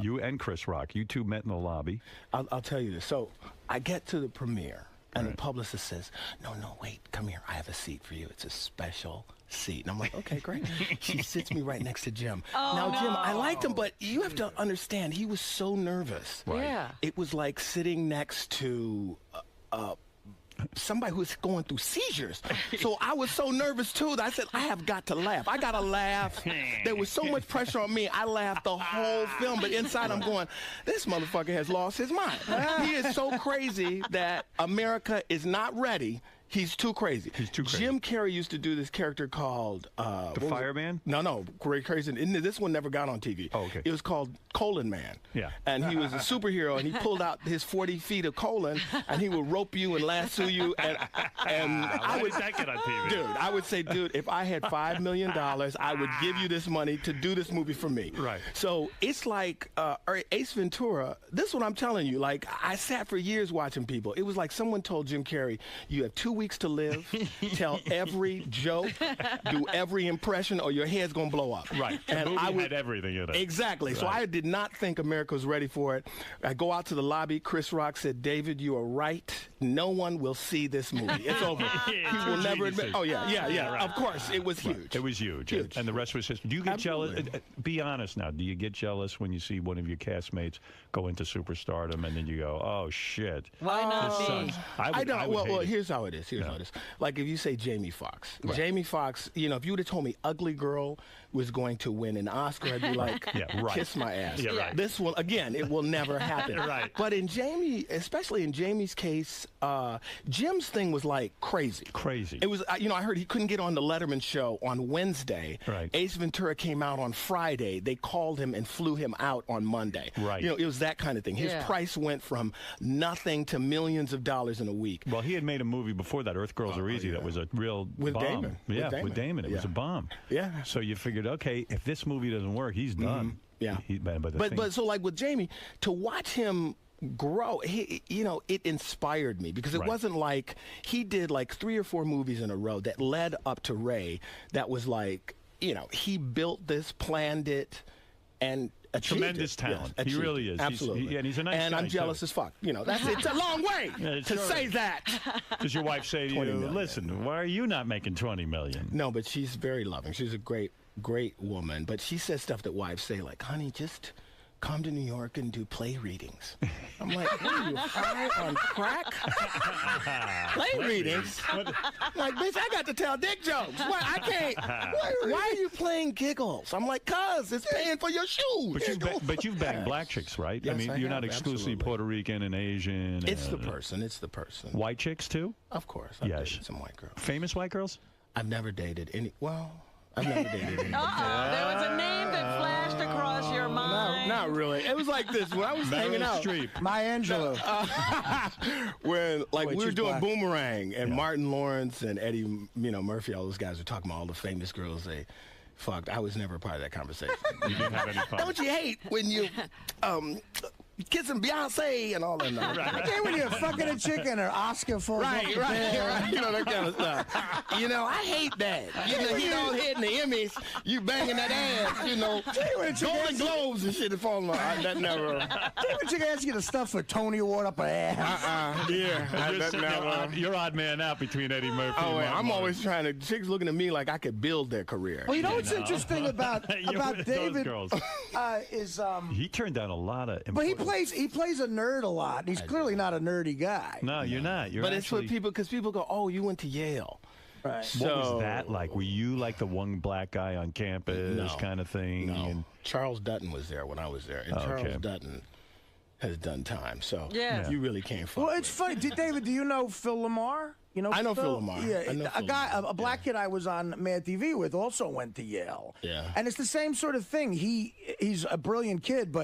You and Chris Rock, you two met in the lobby. I'll tell you this. So I get to the premiere, and the publicist says, "No, wait, come here. I have a seat for you. It's a special seat." And I'm like, "Okay, great." She sits me right next to Jim. Now, Jim, I liked him, but you have to understand, he was so nervous. Right. Yeah. It was like sitting next to somebody who's going through seizures. So I was so nervous too that I said, I have got to laugh. I got to laugh. There was so much pressure on me. I laughed the whole film, but inside I'm going, this motherfucker has lost his mind. He is so crazy that America is not ready. He's too crazy. He's too crazy. Jim Carrey used to do this character called The Fireman? No, crazy. This one never got on TV. Oh, okay. It was called Colon Man. Yeah. And he was a superhero, and he pulled out his 40 feet of colon, and he would rope you and lasso you. And Why did that get on TV? Dude, I would say, if I had $5 million, I would give you this money to do this movie for me. Right. So it's like Ace Ventura. This is what I'm telling you. Like, I sat for years watching people. It was like someone told Jim Carrey, you have 2 weeks to live, tell every joke, do every impression, or your head's going to blow up. Right. And I had everything in it. Exactly. Right. So I did not think America was ready for it. I go out to the lobby. Chris Rock said, David, you are right. No one will see this movie. It's over. He will never admit. Oh, yeah. Right. Of course. It was huge. It was huge. And the rest was history. Do you get jealous? Be honest now. Do you get jealous when you see one of your castmates go into superstardom and then you go, oh, shit. Why not me? I don't. Well, here's how it is. this. Here's all this. Like if you say Jamie Foxx. Jamie Foxx, you know, if you would have told me Ugly Girl was going to win an Oscar, I'd be like, kiss my ass. Yeah, right. This will, again, it will never happen. Right. But in Jamie, especially in Jamie's case, Jim's thing was like crazy. Crazy. It was, you know, I heard he couldn't get on the Letterman show on Wednesday. Right. Ace Ventura came out on Friday. They called him and flew him out on Monday. Right. You know, it was that kind of thing. His price went from nothing to millions of dollars in a week. Well, he had made a movie before that, Earth Girls Are Easy, that was a real With bomb. Damon. Yeah, with Damon. It was a bomb. Yeah. So you figured, okay, if this movie doesn't work, he's done. Yeah. But so like with Jamie, to watch him grow, you know, it inspired me because it wasn't like he did like 3 or 4 movies in a row that led up to Ray that was like, you know, he built this, planned it, and achieved tremendous it. talent. Yes, He really is. Absolutely. And he's a nice and guy, I'm jealous too. as fuck. You know, it's a long way to say that. Does your wife say to you, million. listen, why are you not making $20 million? No, but she's very loving. She's a great woman. But she says stuff that wives say, like, honey, just come to New York and do play readings. I'm like, what are you, high on crack? Play readings? Like, bitch, I got to tell dick jokes. Why, I can't. Why are you playing giggles? I'm like, cuz, it's paying for your shoes. But you've banged black chicks, right? Yes, I mean, I you're have, not exclusively absolutely. Puerto Rican and Asian. It's the person. It's the person. White chicks, too? Of course. I've dated some white girls. Famous white girls? I've never dated any. Well, I've never dated any. There was a name that flashed across your mind. Not really. It was like this. When I was hanging out. Maya Angelou. When, like, Wait, we were she's doing black. Boomerang, and Martin Lawrence and Eddie, you know, Murphy, all those guys were talking about all the famous girls they fucked. I was never a part of that conversation. You didn't have any fun. Don't you hate when you kissing Beyonce and all that? Okay, when you're fucking a chicken or Oscar for Right. You know, that kind of stuff. You know, I hate that. You know, he all hitting the Emmys, you banging that ass, you know, Golden Globes and shit that falling on. That never. David chicken ask you the stuff for Tony Award up her ass. You're odd man out between Eddie Murphy and Oh, Martin I'm Lawrence. always trying to. Chicks looking at me like I could build their career. Well, you know what's interesting about Those David girls. is He turned down a lot of. but he plays a nerd a lot. And he's clearly not a nerdy guy. No, you're not. You're But it's actually, for people because people go, "Oh, you went to Yale." Right. What was that like? Were you like the one black guy on campus No. kind of thing? No. And Charles Dutton was there when I was there, and Oh, okay. Charles Dutton has done time. So Yeah. you really can't fuck. Well, it's funny. David, do you know Phil Lamar? You know I know Phil Lamar. Yeah, I know a Phil guy, Lamar. a black kid I was on Mad TV with also went to Yale. Yeah. And it's the same sort of thing. He's a brilliant kid,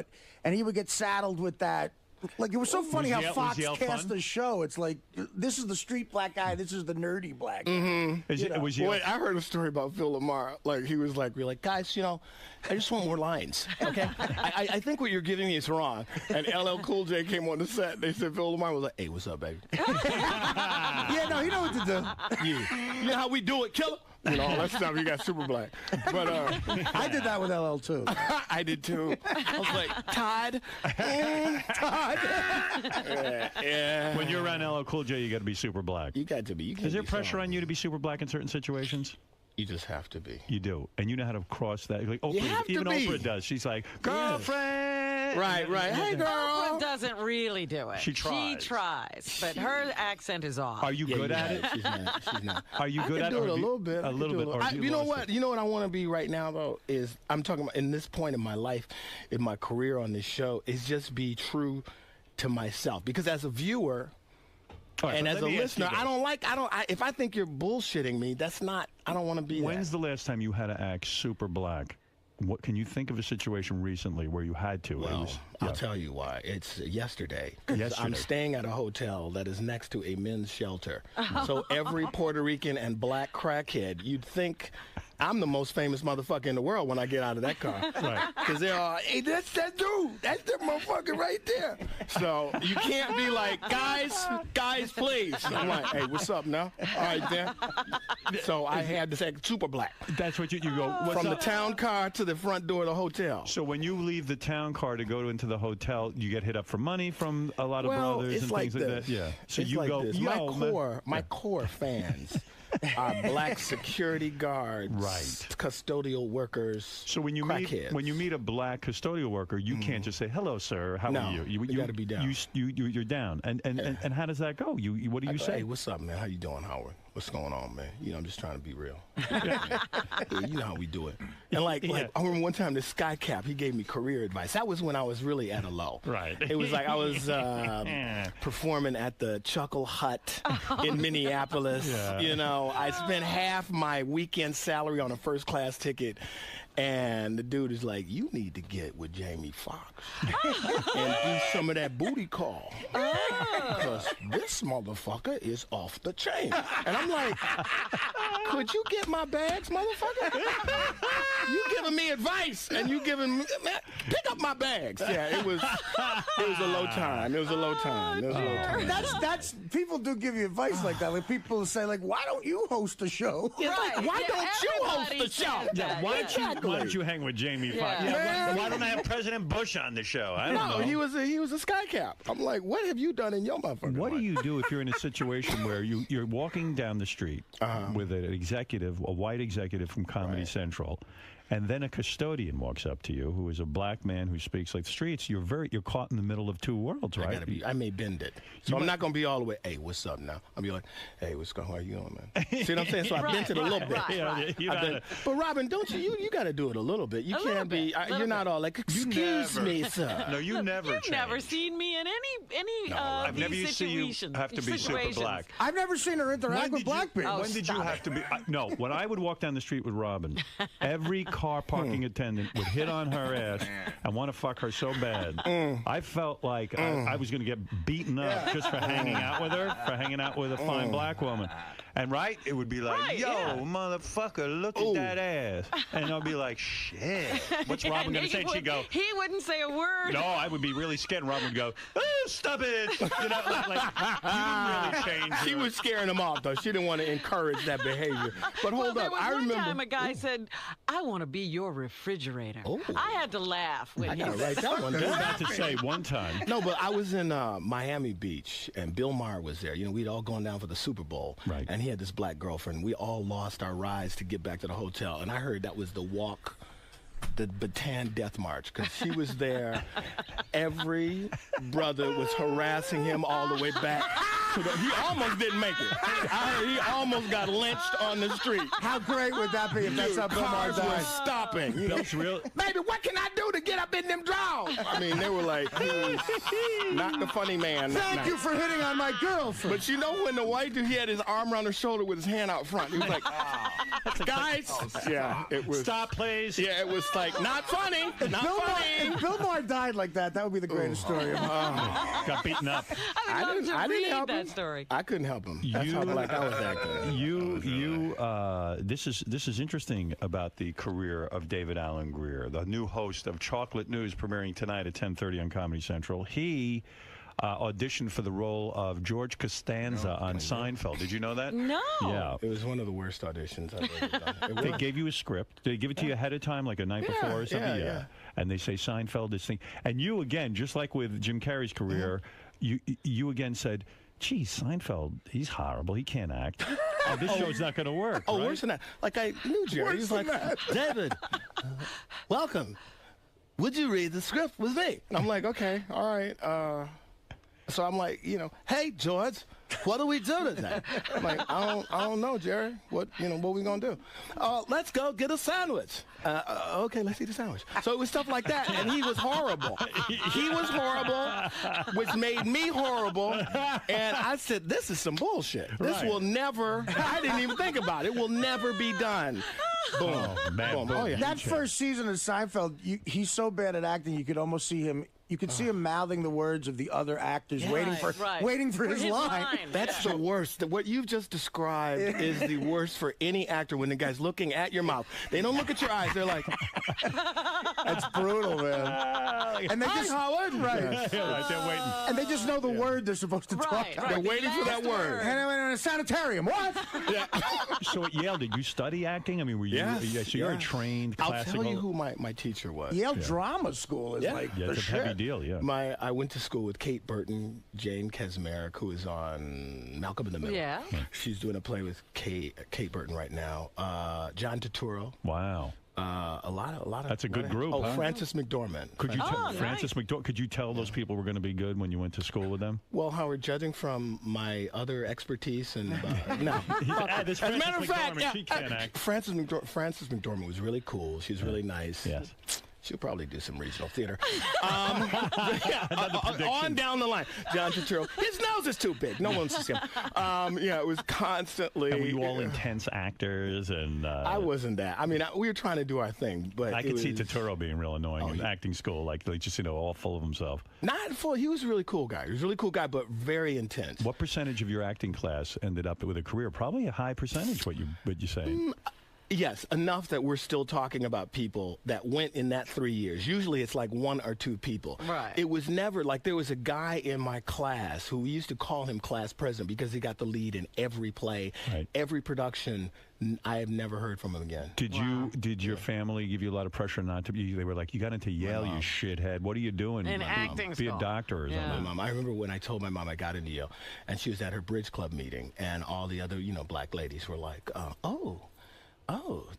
and he would get saddled with that. Like, it was so funny how Yale- Fox was Yale cast fun? the show. It's like, this is the street black guy, this is the nerdy black guy. was you? Wait, I heard a story about Phil Lamar. Like, he was like, we're like, guys, you know, I just want more lines, okay? I think what you're giving me is wrong. And LL Cool J came on the set. They said Phil Lamar was like, hey, what's up, baby? Yeah, no, he know what to do. Yeah. You know how we do it, killer? You know, all that stuff. He got super black. But I did that with LL too. I did too. I was like, Todd. Todd. Yeah. When you're around LL Cool J, you got to be super black. You got to be. You can't Is there be pressure soft. on you to be super black in certain situations? You just have to be. You do, and you know how to cross that. Like Oprah, have to even be. Oprah does. She's like, girlfriend. Right. Hey, girl. Oprah doesn't really do it. She tries. She tries, but her accent is off. Are you good at it? She's not. She's not. Are you good I at can it? do it or a do you- little bit. A little bit. Or do You know lost what? it? You know what I want to be right now though is I'm talking about in this point in my life, in my career on this show, is just be true to myself because as a viewer. All right, And but as let a me ask you listener, this. if I think you're bullshitting me, that's not, I don't want to be When's that. the last time you had to act super black? What can you think of a situation recently where you had to? Well, I'll tell you why. It's yesterday. 'Cause Yesterday. I'm staying at a hotel that is next to a men's shelter. So every Puerto Rican and black crackhead, you'd think I'm the most famous motherfucker in the world when I get out of that car. Right. Because they're all, hey, that's that dude. That's that motherfucker right there. So you can't be like, guys, please. I'm like, hey, what's up now? All right, then. So I had to say super black. That's what you go. What's From the up? town car to the front door of the hotel. So when you leave the town car to go into the hotel, you get hit up for money from a lot of Well, brothers it's and like things like this. that. Yeah. So It's you like go, this. yo, My core fans black security guards, custodial workers. So when you meet a black custodial worker, you can't just say, "Hello, sir. How are you?" You got to be down. You're down. And how does that go? What do you say? Hey, what's up, man? How you doing, Howard? What's going on, man? I'm just trying to be real. You know how we do it. And like I remember one time this Sky Cap, he gave me career advice. That was when I was really at a low. Right. It was like I was performing at the Chuckle Hut in Minneapolis. Yeah. I spent half my weekend salary on a first class ticket. And the dude is like, you need to get with Jamie Foxx and do some of that booty call. Because this motherfucker is off the chain. And I'm like, could you get my bags, motherfucker? You giving me advice and you giving me, man, pick up my bags. Yeah, it was a low time. It was a low time. That's people do give you advice like that. Like people say, like, why don't you host a show? Yeah, like, why don't you host the show? Yeah, why don't you hang with Jamie Foxx? Why don't I have President Bush on the show? I don't know. He was a Sky Cap. I'm like, what have you done in your motherfucking What life? do you do if you're in a situation where you're walking down the street with an executive, a white executive from Comedy Central, and then a custodian walks up to you who is a black man who speaks like the streets? You're caught in the middle of two worlds, right? I may bend it. So I'm not going to be all the way, hey, what's up now? I'll be like, hey, what's going on? How you doing, man? See what I'm saying? So I bent it a little bit. But Robin, don't you got to do it a little bit. You can't be, you're not all like, excuse me, sir. No, you never You've never seen me in any I've never seen you have to be super black. I've never seen her interact with black people. When did you have to be? No, when I would walk down the street with Robin, every car parking attendant would hit on her ass and want to fuck her so bad. I felt like I was going to get beaten up just for hanging out with her, for hanging out with a fine black woman. And it would be like, yo, motherfucker, look at that ass. And I'll be like, shit, what's Robin going to say? And she'd go, he wouldn't say a word. no, I would be really scared. And Robin would go, oh, stop it. You didn't really change her. She was scaring him off, though. She didn't want to encourage that behavior. But hold up, I remember. One time a guy said, I want to be your refrigerator. I had to laugh when I he gotta write that one I was down. about to say one time. No, but I was in Miami Beach, and Bill Maher was there. We'd all gone down for the Super Bowl. Right. And he had this black girlfriend. We all lost our rides to get back to the hotel. And I heard that was the walk, the Bataan Death March, because she was there. Every brother was harassing him all the way back. He almost didn't make it. I heard he almost got lynched on the street. How great would that be if that's how Bill Maher Cars died? were stopping. Bill's real. Baby, what can I do to get up in them drawers? I mean, they were like, he was not the funny man. Thank you for hitting on my girlfriend. But when the white dude, he had his arm around her shoulder with his hand out front. He was like, guys. Yeah, it was. Stop, please. Yeah, it was like, not funny. Not funny. If Bill Maher died like that, that would be the greatest story. Got beaten up. I didn't help him. that story. I couldn't help him. That's how black I was acting. This is interesting about the career of David Alan Grier, the new host of Chocolate News, premiering tonight at 10:30 on Comedy Central. He auditioned for the role of George Costanza on Seinfeld. Did you know that? No. Yeah. It was one of the worst auditions I've ever done. They gave you a script. Did they give it to you ahead of time, like a night before or something? Yeah. And they say Seinfeld, this thing. And you, again, just like with Jim Carrey's career, you again said, gee, Seinfeld, he's horrible. He can't act. This show's not going to work. Oh, right? worse than that. Like, I knew Jerry. He was like, David, welcome. Would you read the script with me? And I'm like, okay, all right. So I'm like, hey, George, what do we do today? I'm like, I don't know, Jerry. What we gonna do? Let's go get a sandwich. Okay, let's eat a sandwich. So it was stuff like that, and he was horrible. He was horrible, which made me horrible. And I said, this is some bullshit. This will never. I didn't even think about it. It will never be done. Boom. Oh, man. Boom. Oh, yeah. That first season of Seinfeld, he's so bad at acting, you could almost see him. You could see him mouthing the words of the other actors, waiting for his line. That's the worst. What you've just described is the worst for any actor when the guy's looking at your mouth. They don't look at your eyes. They're like, that's brutal, man. And they just Howard, right. Yeah, they're waiting. And they just know the word they're supposed to talk. They're waiting for that word. And I went in a sanitarium. What? Yeah. So at Yale, did you study acting? I mean, were you? Yes, so you're a trained classical. I'll tell you who my teacher was. Yale Drama School is like the it's a shit. heavy deal, yeah. I went to school with Kate Burton, Jane Kesmerick, who is on Malcolm in the Middle. Yeah. She's doing a play with Kate Burton right now. John Turturro. Wow. A lot of. That's a good group. Oh, huh? Frances McDormand. Could you Frances McDormand? Could you tell those people were going to be good when you went to school with them? Well, Howard, judging from my other expertise and no. As a matter of fact, she can't act. Frances McDormand was really cool. She's really nice. Yes. She'll probably do some regional theater. On down the line. John Turturro. His nose is too big. No one wants to see him. It was constantly. And were you all intense actors? And I wasn't that. I mean, we were trying to do our thing, but I could see Turturro being real annoying in acting school, like just all full of himself. Not full. He was a really cool guy. He was a really cool guy, but very intense. What percentage of your acting class ended up with a career? Probably a high percentage. What you saying? Yes, enough that we're still talking about people that went in that 3 years. Usually it's like 1 or 2 people. Right. It was never like there was a guy in my class who we used to call him class president because he got the lead in every play, every production. I have never heard from him again. Did your family give you a lot of pressure not to be? They were like, you got into Yale, you shithead. What are you doing? In acting Be a doctor or something. My mom. I remember when I told my mom I got into Yale, and she was at her bridge club meeting, and all the other black ladies were like, oh,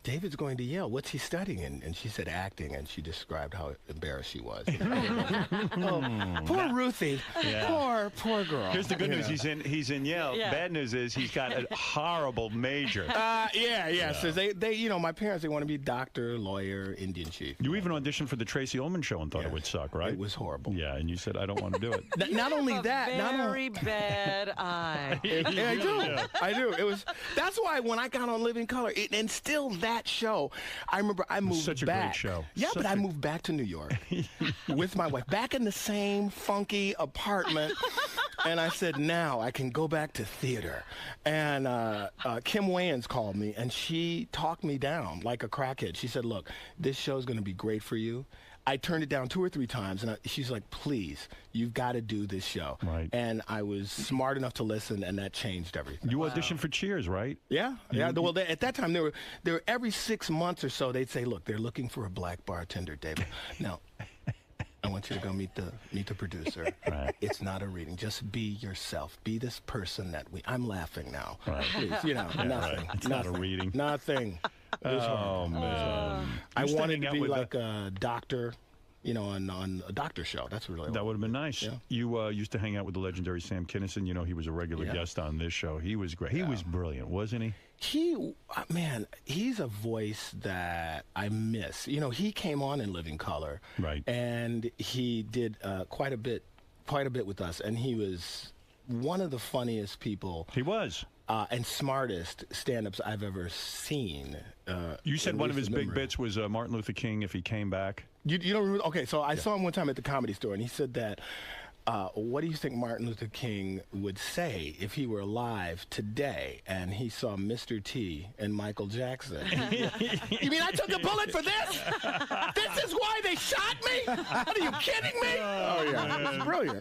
David's going to Yale. What's he studying? And she said acting, and she described how embarrassed she was. Poor Ruthie. Yeah. Poor girl. Here's the good news. He's in Yale. Yeah. Bad news is he's got a horrible major. So they my parents, they want to be doctor, lawyer, Indian chief. You even auditioned for the Tracy Ullman show and thought it would suck, right? It was horrible. Yeah, and you said, I don't want to do it. Not only that. Very bad eye. I do. It was. That's why when I got on Living Color, and still that show, I remember I moved such a back. great show. Yeah, but I moved back to New York with my wife, back in the same funky apartment. And I said, now I can go back to theater. And Kim Wayans called me, and she talked me down like a crackhead. She said, look, this show's going to be great for you. I turned it down 2 or 3 times, and she's like, please, you've got to do this show. Right. And I was smart enough to listen, and that changed everything. You auditioned for Cheers, right? Yeah. Well, at that time, there were every 6 months or so, they'd say, look, they're looking for a black bartender, David. Now, I want you to go meet the producer. Right. It's not a reading. Just be yourself. Be this person that I'm laughing now. Right. Please, nothing. Right. It's not a reading. Nothing. Oh, man. I wanted to be like a doctor, on a doctor show. That's really that would have been nice. Yeah. You used to hang out with the legendary Sam Kinison. He was a regular guest on this show. He was great. He was brilliant, wasn't he? He's a voice that I miss. He came on in Living Color. Right. And he did quite a bit with us. And he was one of the funniest people. He was. And smartest stand-ups I've ever seen. You said one of his big bits was Martin Luther King if he came back. You don't remember? Okay, so I saw him one time at the Comedy Store, and he said that, what do you think Martin Luther King would say if he were alive today and he saw Mr. T and Michael Jackson? You mean I took a bullet for this? This is why they shot me? Are you kidding me? Oh, yeah.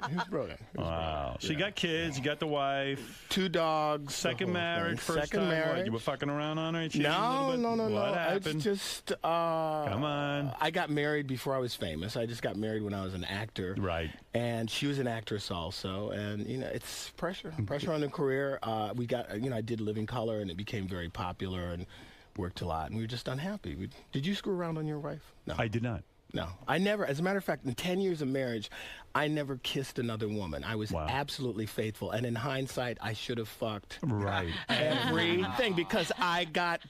He was brilliant. Wow. So you got kids, you got the wife. 2 dogs. Second marriage, first Second time. marriage. What, you were fucking around on her? No. What happened? It's just... Come on. I got married before I was famous. I just got married when I was an actor. Right. And she was an actress also. And, it's pressure on the career. We got, I did Living Color, and it became very popular and worked a lot. And we were just unhappy. Did you screw around on your wife? No. I did not. No, I never. As a matter of fact, in 10 years of marriage, I never kissed another woman. I was absolutely faithful. And in hindsight, I should have fucked everything because I got,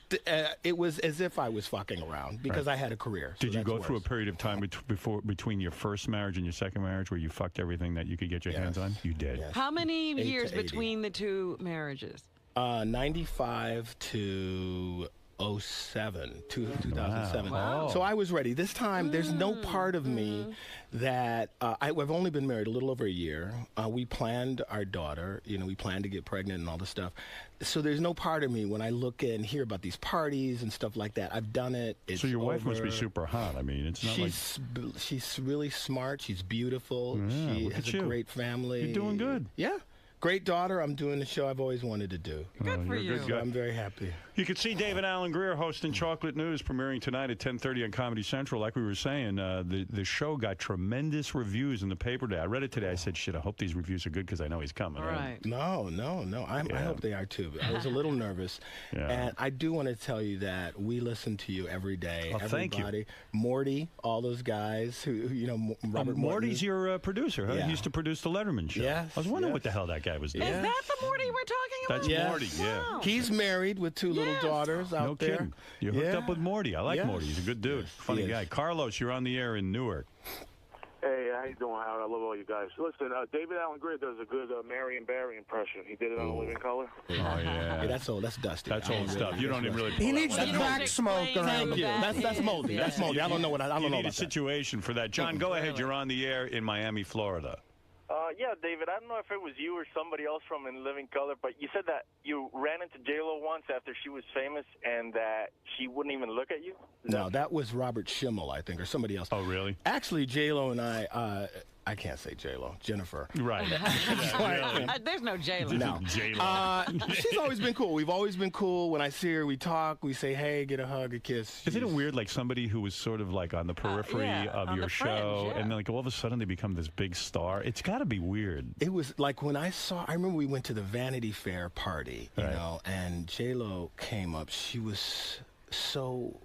it was as if I was fucking around because I had a career. Did you go through a period of time between your first marriage and your second marriage where you fucked everything that you could get your hands on? You did. Yes. How many years between the 2 marriages? 95 to 2007. Wow. So I was ready. This time, there's no part of me that I've only been married a little over a year. We planned our daughter. We planned to get pregnant and all this stuff. So there's no part of me when I look and hear about these parties and stuff like that. I've done it. It's so your wife over. must be super hot. I mean, it's not she's really smart. She's beautiful. Yeah, she has a great family. You're doing good. Yeah. Great daughter. I'm doing the show I've always wanted to do. Good for you. So I'm very happy. You can see David Alan Grier hosting Chocolate News, premiering tonight at 10:30 on Comedy Central. Like we were saying, the show got tremendous reviews in the paper today. I read it today. I said, shit, I hope these reviews are good because I know he's coming. Right. No. I hope they are too. I was a little nervous. And I do want to tell you that we listen to you every day. Oh, thank you. Everybody. Morty, all those guys who, Robert Morty's Morton. your producer, huh? Yeah. He used to produce the Letterman show. Yes, I was wondering what the hell that guy was doing. Is that the Morty we're talking about? That's Morty, yeah. Wow. He's married with two little daughters out No there. kidding. You hooked up with Morty. I like Yes. Morty. He's a good dude. Funny he guy. is. Carlos, you're on the air in Newark. Hey, how you doing, Howard? I love all you guys. Listen, David Alan Grier does a good Marion Barry impression. He did it on Living Color. Oh, yeah. That's old. That's dusty. That's old stuff. You don't even really. He needs the crack smoke around Thank you. That's moldy. That's moldy. I don't know what I don't You know need about a situation for that. John, go ahead. You're on the air in Miami, Florida. Yeah, David, I don't know if it was you or somebody else from In Living Color, but you said that you ran into J-Lo once after she was famous and that she wouldn't even look at you? No, that was Robert Schimmel, I think, or somebody else. Oh, really? Actually, J-Lo and I can't say J-Lo, Jennifer. Right. There's no J-Lo. No. J-Lo. She's always been cool. We've always been cool. When I see her, we talk, we say, hey, get a hug, a kiss. Isn't it weird, like somebody who was sort of like on the periphery of on your the show, fringe, and then like all of a sudden they become this big star? It's got to be weird. It was like when I remember we went to the Vanity Fair party, you know, and J-Lo came up. She was so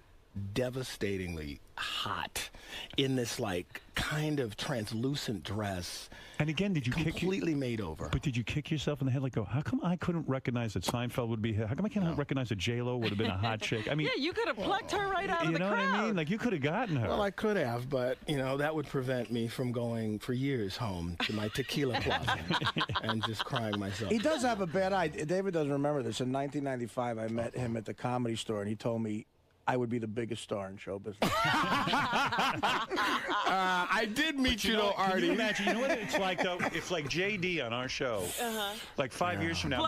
devastatingly hot in this like kind of translucent dress. And again, did you completely made over? But did you kick yourself in the head like, how come I couldn't recognize that Seinfeld would be here? How come I can't recognize that J-Lo would have been a hot chick? I mean, yeah, you could have plucked her right out of the you know crowd. what I mean? Like you could have gotten her. Well, I could have, but that would prevent me from going for years home to my tequila closet and just crying myself. He does have a bad eye. David doesn't remember this. In 1995, I met him at the Comedy Store, and he told me I would be the biggest star in show business. I did meet you, though, Artie. Can you imagine? You know what it's like, though? If like JD on our show, like 5 years from now,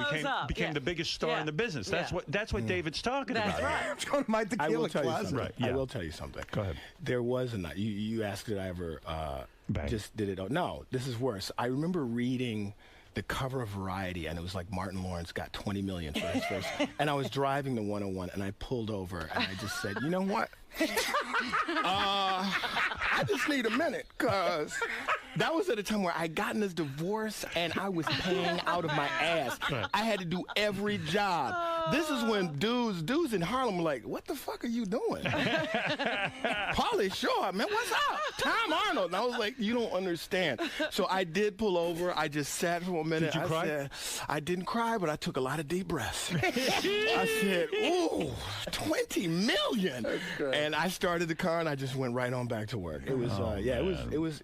became the biggest star in the business. That's what David's talking about. That's right. My I will tequila tell you closet. something. Right, yeah. I will tell you something. Go ahead. There was a night. You asked did I ever just did it? No, this is worse. I remember reading the cover of Variety, and it was like Martin Lawrence got $20 million for his first. And I was driving the 101, and I pulled over, and I just said, you know what? I just need a minute, because that was at a time where I gotten this divorce, and I was paying out of my ass. I had to do every job. This is when dudes in Harlem were like, what the fuck are you doing? Pauly Shore, man, what's up? Tom Arnold. And I was like, you don't understand. So I did pull over. I just sat for a minute. Did you cry? Said, I didn't cry, but I took a lot of deep breaths. I said, ooh, 20 million. And I started the car, and I just went right on back to work. It was,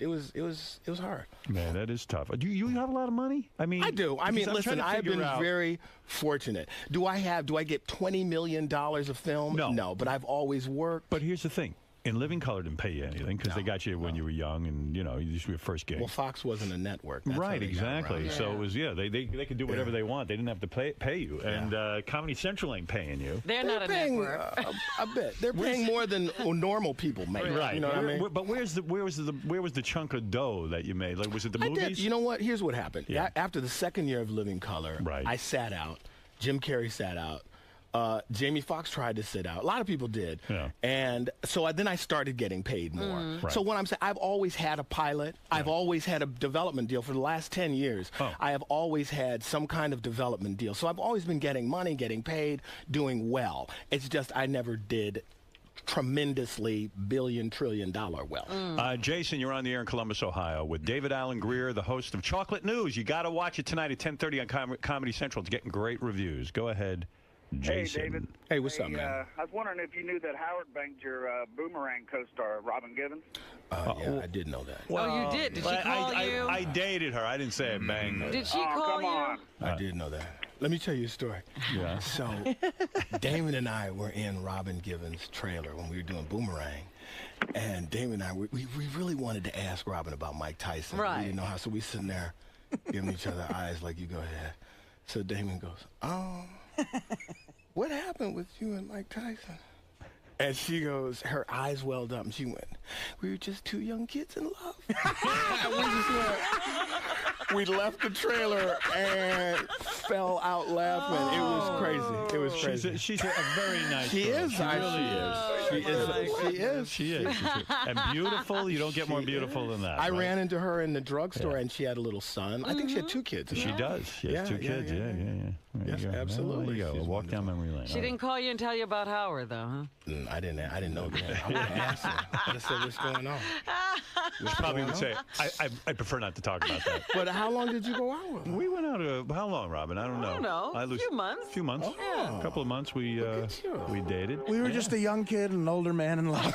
it was hard. Man, that is tough. Do you have a lot of money? I mean, I do. I mean, I'm listen, trying to I've been figure out- very fortunate. Do I get $20 million of film? No, but I've always worked. But here's the thing. In Living Color didn't pay you anything because they got you when you were young and, you used to be your first gig. Well, Fox wasn't a network. That's Right, how they got exactly. around it. So it was, they could do whatever they want. They didn't have to pay you. And Comedy Central ain't paying you. They're not a paying network. a bit. They're paying more than normal people make. Right. You know what I mean? But where was the chunk of dough that you made? Like, was it the movies? I did. You know what? Here's what happened. Yeah. After the second year of Living Color, I sat out. Jim Carrey sat out. Jamie Foxx tried to sit out. A lot of people did. Yeah. And so then I started getting paid more. Right. So what I'm saying, I've always had a pilot. I've always had a development deal for the last 10 years. I have always had some kind of development deal. So I've always been getting money, getting paid, doing well. It's just I never did tremendously $1 trillion well. Jason, you're on the air in Columbus, Ohio, with David Alan Grier, the host of Chocolate News. You got to watch it tonight at 10:30 on Comedy Central. It's getting great reviews. Go ahead, Jason. Hey, David. Hey, what's up, man? I was wondering if you knew that Howard banged your Boomerang co-star, Robin Givens. Yeah, I did know that. You did. Did she call you? I dated her. I didn't say I banged her. Did she call you? I did know that. Let me tell you a story. Yeah. So, Damon and I were in Robin Givens' trailer when we were doing Boomerang. And Damon and I, we really wanted to ask Robin about Mike Tyson. Right. We didn't know how, so we sitting there giving each other eyes like, you go ahead. So Damon goes, what happened with you and Mike Tyson? And she goes, her eyes welled up, and she went, we were just two young kids in love. And we just went, we left the trailer and fell out laughing. It was crazy. It was crazy. She's a very nice She girl. is. She really is. She is. She is. And beautiful. You don't get more beautiful than that. I right? ran into her in the drugstore, and she had a little son. I think she had 2 kids. She does. She has 2 kids. Yeah. Yes, absolutely. There you go. Walk down memory lane. She didn't call you and tell you about Howard, though, huh? I didn't know that. I would have asked her. I would have said, what's going on? She probably would say, I prefer not to talk about that. But how long did you go out with her? We went out, how long, Robin? I don't know. I don't know. A few months. A few months. Yeah. A couple of months we dated. We were just a young kid and an older man in love.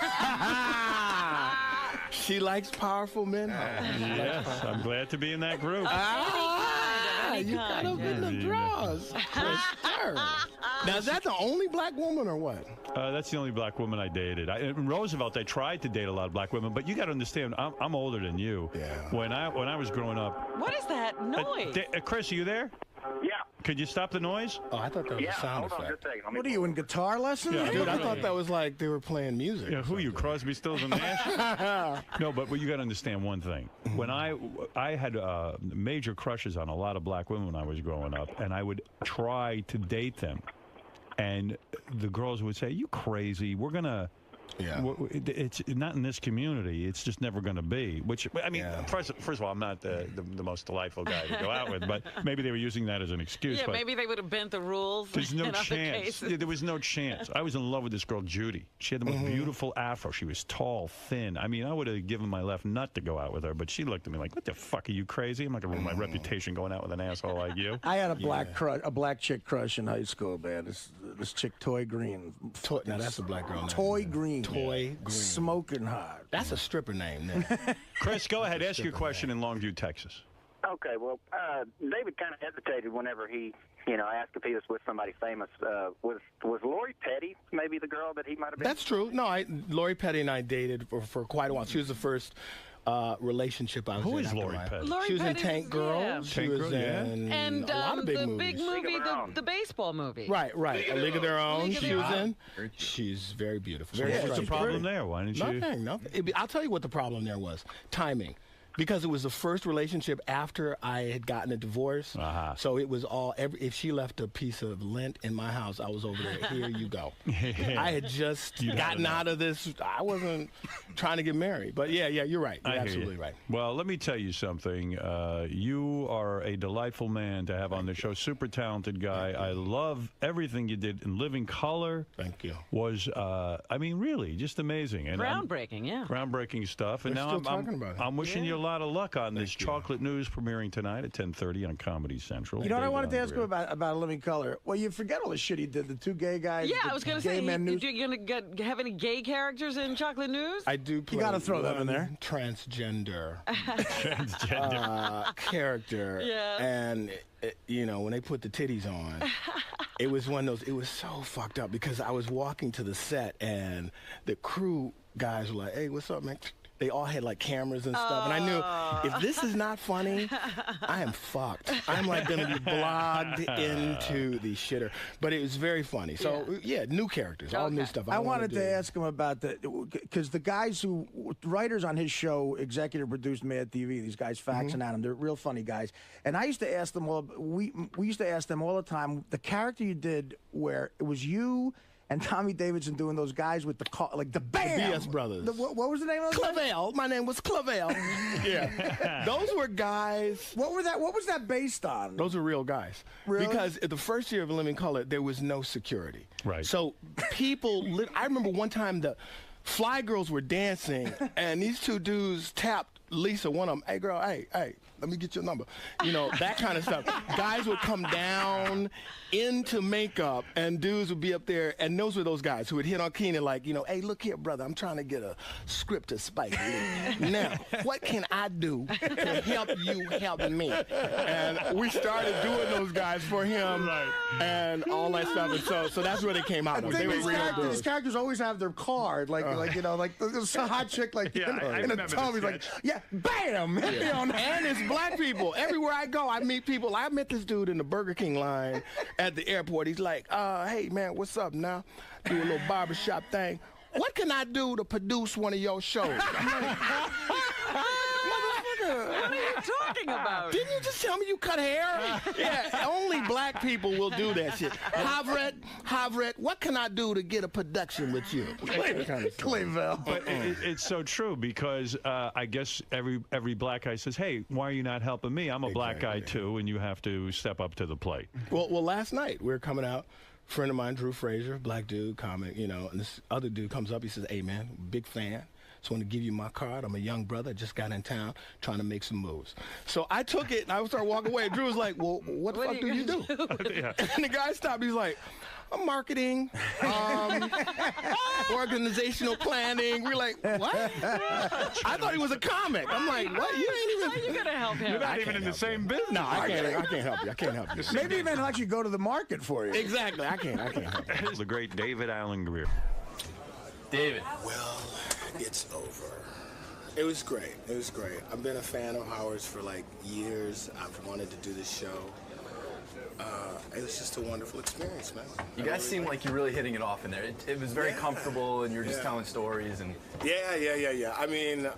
She likes powerful men. Yes, I'm glad to be in that group. You got up in the draws. Now, is that the only black woman or what? That's the only black woman I dated. In Roosevelt, I tried to date a lot of black women, but you got to understand, I'm older than you. Yeah. When I was growing up. What is that noise? Chris, are you there? Yeah. Could you stop the noise? Oh, I thought that was a sound hold on effect. just a second. What are you, in guitar lessons? Yeah, Dude, I thought that was like they were playing music. Yeah, who are you, Crosby, Stills, and Nash? No, but you got to understand one thing. When I had major crushes on a lot of black women when I was growing up, and I would try to date them, and the girls would say, "You crazy? We're gonna." Yeah. It's not in this community. It's just never going to be. Which, I mean, first of all, I'm not the most delightful guy to go out with, but maybe they were using that as an excuse. Yeah, but maybe they would have bent the rules. There's no in other chance. cases. Yeah, there was no chance. I was in love with this girl, Judy. She had the most beautiful afro. She was tall, thin. I mean, I would have given my left nut to go out with her, but she looked at me like, "What the fuck, are you crazy? I'm not going to ruin my reputation going out with an asshole like you." I had a black chick crush in high school, man. This chick, Toy Green. Now, that's a black girl name. Toy Green. Toy Green. Smoking hot. That's a stripper name, then. Chris, go ahead. Ask your question in Longview, Texas. Okay, well, David kind of hesitated whenever he, asked if he was with somebody famous. Was Lori Petty maybe the girl that he might have been? That's true. No, Lori Petty and I dated for quite a while. She was the first relationship I was in. Who is Lori Petty? She was in Tank Girl. She was in and a lot of big the movies. big movie, the baseball movie. Right. A League of Their Own. League of She Their was Own. in. She's very beautiful. So what's the problem there? Why didn't you? Nothing. I'll tell you what the problem there was. Timing. Because it was the first relationship after I had gotten a divorce. So it was all, if she left a piece of lint in my house, I was over there, here you go. I had just gotten out of this. I wasn't trying to get married. But yeah, you're right. You're absolutely right. Well, let me tell you something. You are a delightful man to have on the show. Super talented guy. I love everything you did in Living Color. Thank you. Was, I mean, really, just amazing. And groundbreaking, yeah. Groundbreaking stuff. And We're now still talking about it. I'm wishing you a lot of luck on this Chocolate News premiering tonight at 10:30 on Comedy Central. You know what I wanted to ask him about Living Color? Well, you forget all the shit he did. The 2 gay guys. Yeah, I was going to say, news. you're going to have any gay characters in Chocolate News? I do play You got to throw them in there. Transgender. Transgender. Character. Yeah. And, when they put the titties on, it was one of those, it was so fucked up because I was walking to the set and the crew guys were like, "Hey, what's up, man?" They all had like cameras and stuff, and I knew if this is not funny, I am fucked. I'm like going to be blogged into the shitter. But it was very funny. So yeah, new characters, all new stuff. I wanted to ask him about because the guys writers on his show, executive produced Mad TV, these guys faxing at him, they're real funny guys. And I used to ask them all, we used to ask them all the time, the character you did where it was you and Tommy Davidson doing those guys with the like the BAM! The BS Brothers. What was the name of those guys? Clavel. My name was Clavel. Yeah. Those were guys. What was that based on? Those are real guys. Really? Because the first year of Living Color, there was no security. Right. So people, I remember one time the Fly Girls were dancing, and these 2 dudes tapped Lisa, one of them, "Hey, girl, hey, let me get your number." That kind of stuff. Guys would come down into makeup, and dudes would be up there, and those were those guys who would hit on Keenan like, "Hey, look here, brother, I'm trying to get a script to Spike Lee. Now, what can I do to help you help me?" And we started doing those guys for him and all that stuff. And so that's where they came out. They were real dudes. These characters always have their card, like there's a hot chick like in a tub. He's like, yeah, bam! Yeah. And it's black people. Everywhere I go, I meet people. I met this dude in the Burger King line at the airport. He's like, "Hey, man, what's up now? Do a little barbershop thing. What can I do to produce one of your shows?" I'm like, "Motherfucker, talking about? Didn't you just tell me you cut hair? Yeah, only black people will do that shit. Havret, what can I do to get a production with you? Clayville. But it's so true because I guess every black guy says, hey, why are you not helping me? I'm a black guy too, and you have to step up to the plate. Well, last night we were coming out. Friend of mine, Drew Frazier, black dude, comic, you know, and this other dude comes up. He says, hey, man, big fan. Just want to give you my card. I'm a young brother, just got in town, trying to make some moves. So I took it, and I started walking away. Drew was like, well, what the fuck do you do? And the guy stopped. He's like, I'm marketing, organizational planning. We're like, what? I thought he was a comic. I'm like, what? You ain't even. How are you going to help him? You're not even in the same business. No, I can't help you. I can't help you. Maybe even actually go to the market for you. Exactly. I can't help you. The great David Allen Greer. David. Well, it's over. It was great. It was great. I've been a fan of Howard's for like years. I've wanted to do this show. It was just a wonderful experience, man. You guys seem like you're really hitting it off in there. It was very comfortable, and you're just telling stories. And Yeah. I mean,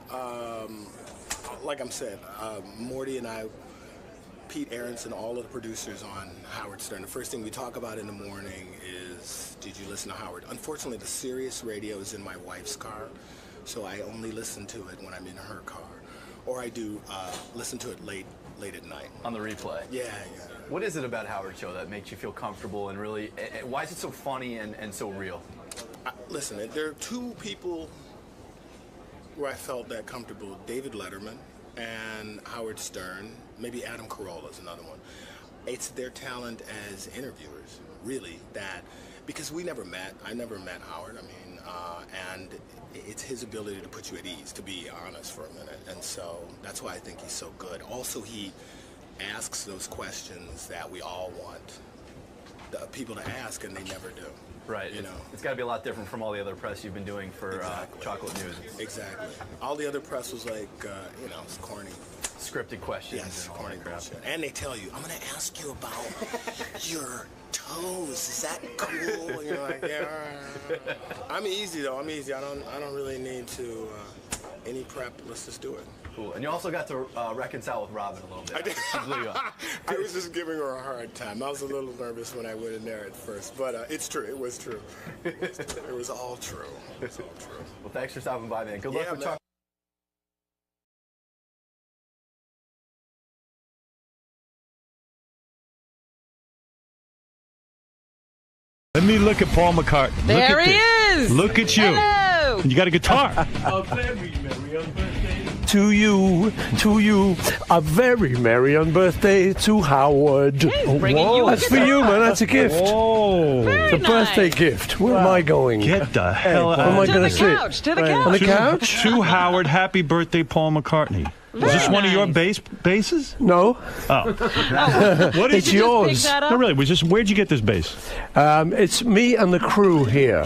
like I'm saying, Morty and I, Pete Aronson, all of the producers on Howard Stern, the first thing we talk about in the morning is, did you listen to Howard? Unfortunately, the Sirius radio is in my wife's car, so I only listen to it when I'm in her car. Or I do listen to it late at night. On the replay. Yeah. What is it about Howard Show that makes you feel comfortable and really, why is it so funny and so real? Listen, there are two people where I felt that comfortable, David Letterman and Howard Stern, maybe Adam Carolla is another one. It's their talent as interviewers, really, because we never met. I never met Howard, and it's his ability to put you at ease, to be honest for a minute, and so that's why I think he's so good. Also, he asks those questions that we all want the people to ask, and they never do. Right. It's got to be a lot different from all the other press you've been doing for Chocolate News. Exactly. All the other press was like, it's corny. Scripted questions. Yes, and all corny that crap. bullshit. And they tell you, I'm going to ask you about your toes. Is that cool? And you're like, yeah. I'm easy, though. I'm easy. I don't really need to any prep. Let's just do it. Cool. And you also got to reconcile with Robin a little bit. I did. She blew you up. I was just giving her a hard time. I was a little nervous when I went in there at first, but it's true. It was true. It was all true. It's all true. Well, thanks for stopping by, man. Good luck with Chocolate. Let me look at Paul McCartney. There he is. Look at you. Hello. You got a guitar. To you, a very merry on birthday to Howard. Whoa. That's for you, man. That's a gift. Whoa. It's a birthday gift. Where am I going? Get the hell out. Where am I going to sit? To the couch. On the couch? To Howard, happy birthday, Paul McCartney. Is this one of your basses? No. Oh. What is It's yours. No, really. Where'd you get this bass? It's me and the crew here.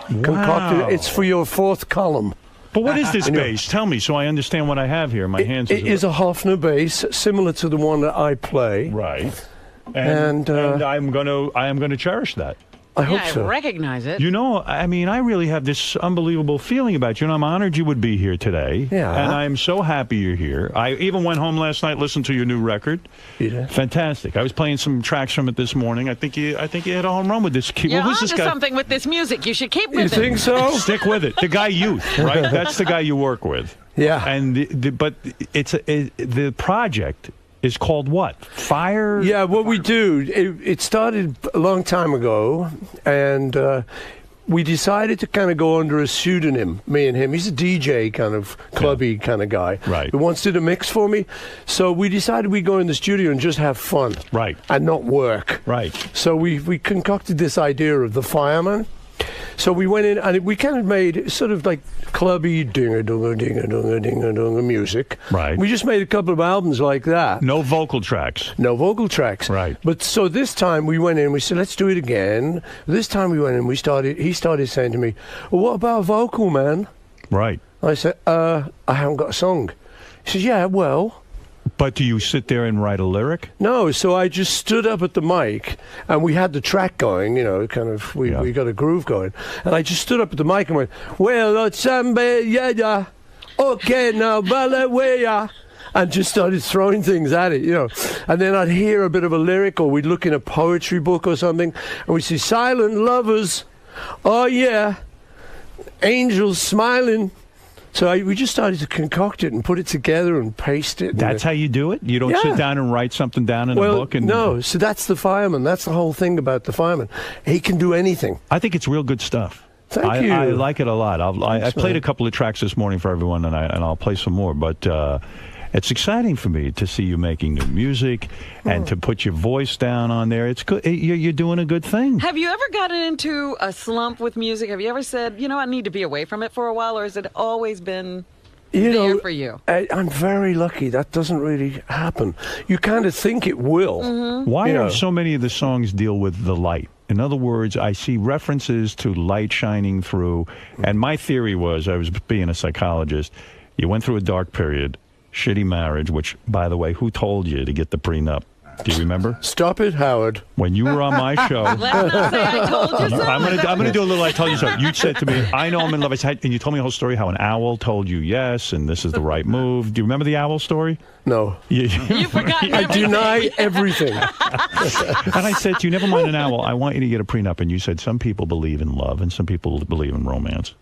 Concocted. It's for your fourth column. But what is this bass? Tell me so I understand what I have here. My hands. It is a Hofner bass, similar to the one that I play. Right. And I'm gonna cherish that. I hope so. I recognize it. I mean, I really have this unbelievable feeling about you, and I'm honored you would be here today. Yeah. And I'm so happy you're here. I even went home last night, listened to your new record. You did? Fantastic. I was playing some tracks from it this morning. I think you had a home run with this. You're Who's this onto guy? something with this music. You should keep with it. You think so? Stick with it. The guy Youth, right? That's the guy you work with. Yeah. And but the project is called what? Fire? Yeah, what we do, it started a long time ago, and we decided to kind of go under a pseudonym, me and him. He's a DJ, kind of clubby kind of guy. Right. Who wants to do a mix for me. So we decided we'd go in the studio and just have fun. Right. And not work. Right. So we concocted this idea of the fireman. So we went in and we kind of made sort of like clubby ding-a-dong-a-ding-a-dong-a-ding-a-dong music. Right. We just made a couple of albums like that. No vocal tracks. No vocal tracks. Right. But so this time we went in, we said, let's do it again. This time we went in, he started saying to me, well, what about vocal, man? Right. I said, I haven't got a song. He says, yeah, well. But do you sit there and write a lyric? No, so I just stood up at the mic, and we had the track going, kind of, we got a groove going. And I just stood up at the mic and went, well, okay, now, ballet, and just started throwing things at it, And then I'd hear a bit of a lyric, or we'd look in a poetry book or something, and we'd see silent lovers, oh yeah, angels smiling. So we just started to concoct it and put it together and paste it. That's how you do it? You don't sit down and write something down in a book? No, so that's the fireman. That's the whole thing about the fireman. He can do anything. I think it's real good stuff. Thank you. I like it a lot. I played a couple of tracks this morning for everyone, and I'll play some more. But it's exciting for me to see you making new music and to put your voice down on there. It's good. You're doing a good thing. Have you ever gotten into a slump with music? Have you ever said, I need to be away from it for a while, or has it always been there for you? I'm very lucky. That doesn't really happen. You kind of think it will. Mm-hmm. Why are so many of the songs deal with the light? In other words, I see references to light shining through. And my theory was, I was being a psychologist, you went through a dark period, shitty marriage, which, by the way, who told you to get the prenup? Do you remember? Stop it, Howard. When you were on my show. Let's not say I told you so. I'm gonna do a little I told you so. You said to me, I know I'm in love. I said, and you told me a whole story how an owl told you yes, and this is the right move. Do you remember the owl story? No. You forgot everything. I deny everything. And I said to you, never mind an owl. I want you to get a prenup. And you said, some people believe in love and some people believe in romance.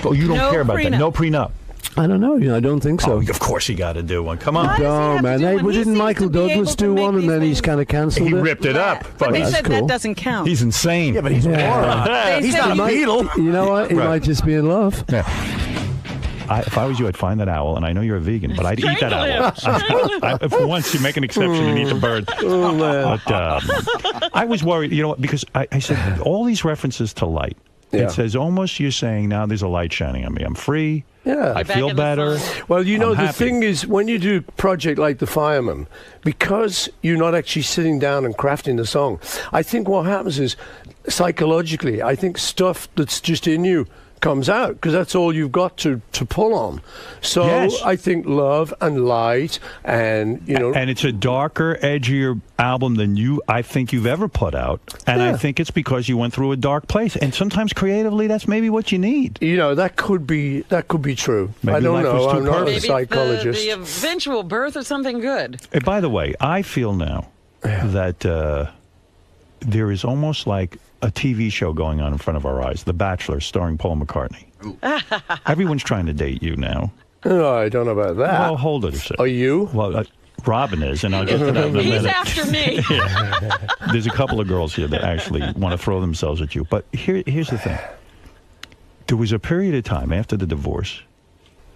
Oh, you don't care about that. No prenup. I don't know. I don't think so. Oh, of course you got to do one. Come on. No, man. Didn't Michael Douglas do one, and then he's kind of cancelled it? He ripped it up. But they That's said cool. that doesn't count. He's insane. Yeah, but he's a moron. He's not a Beatle. You know what? He might just be in love. Yeah. If I was you, I'd find that owl, and I know you're a vegan, but I'd eat that owl. For once, you make an exception and eat the bird. Oh, man. But I was worried, because I said all these references to light. Yeah. It says almost you're saying now there's a light shining on me. I'm free. Yeah. I feel better. Well, the happy. thing is, when you do a project like The Fireman, because you're not actually sitting down and crafting the song, I think what happens is, psychologically, I think stuff that's just in you comes out, because that's all you've got to pull on. So Yes. I think love and light and, And it's a darker, edgier album than I think you've ever put out. And I think it's because you went through a dark place. And sometimes creatively, that's maybe what you need. That could be true. Maybe I don't life was know. too I'm not a perfect. psychologist. The eventual birth of something good. And by the way, I feel now that there is almost like a TV show going on in front of our eyes, The Bachelor, starring Paul McCartney. Everyone's trying to date you now. No, I don't know about that. Well, hold it a second. Are you? Well, Robin is, and I'll get to that in a minute. He's after me. Yeah. There's a couple of girls here that actually want to throw themselves at you. But here's the thing. There was a period of time after the divorce,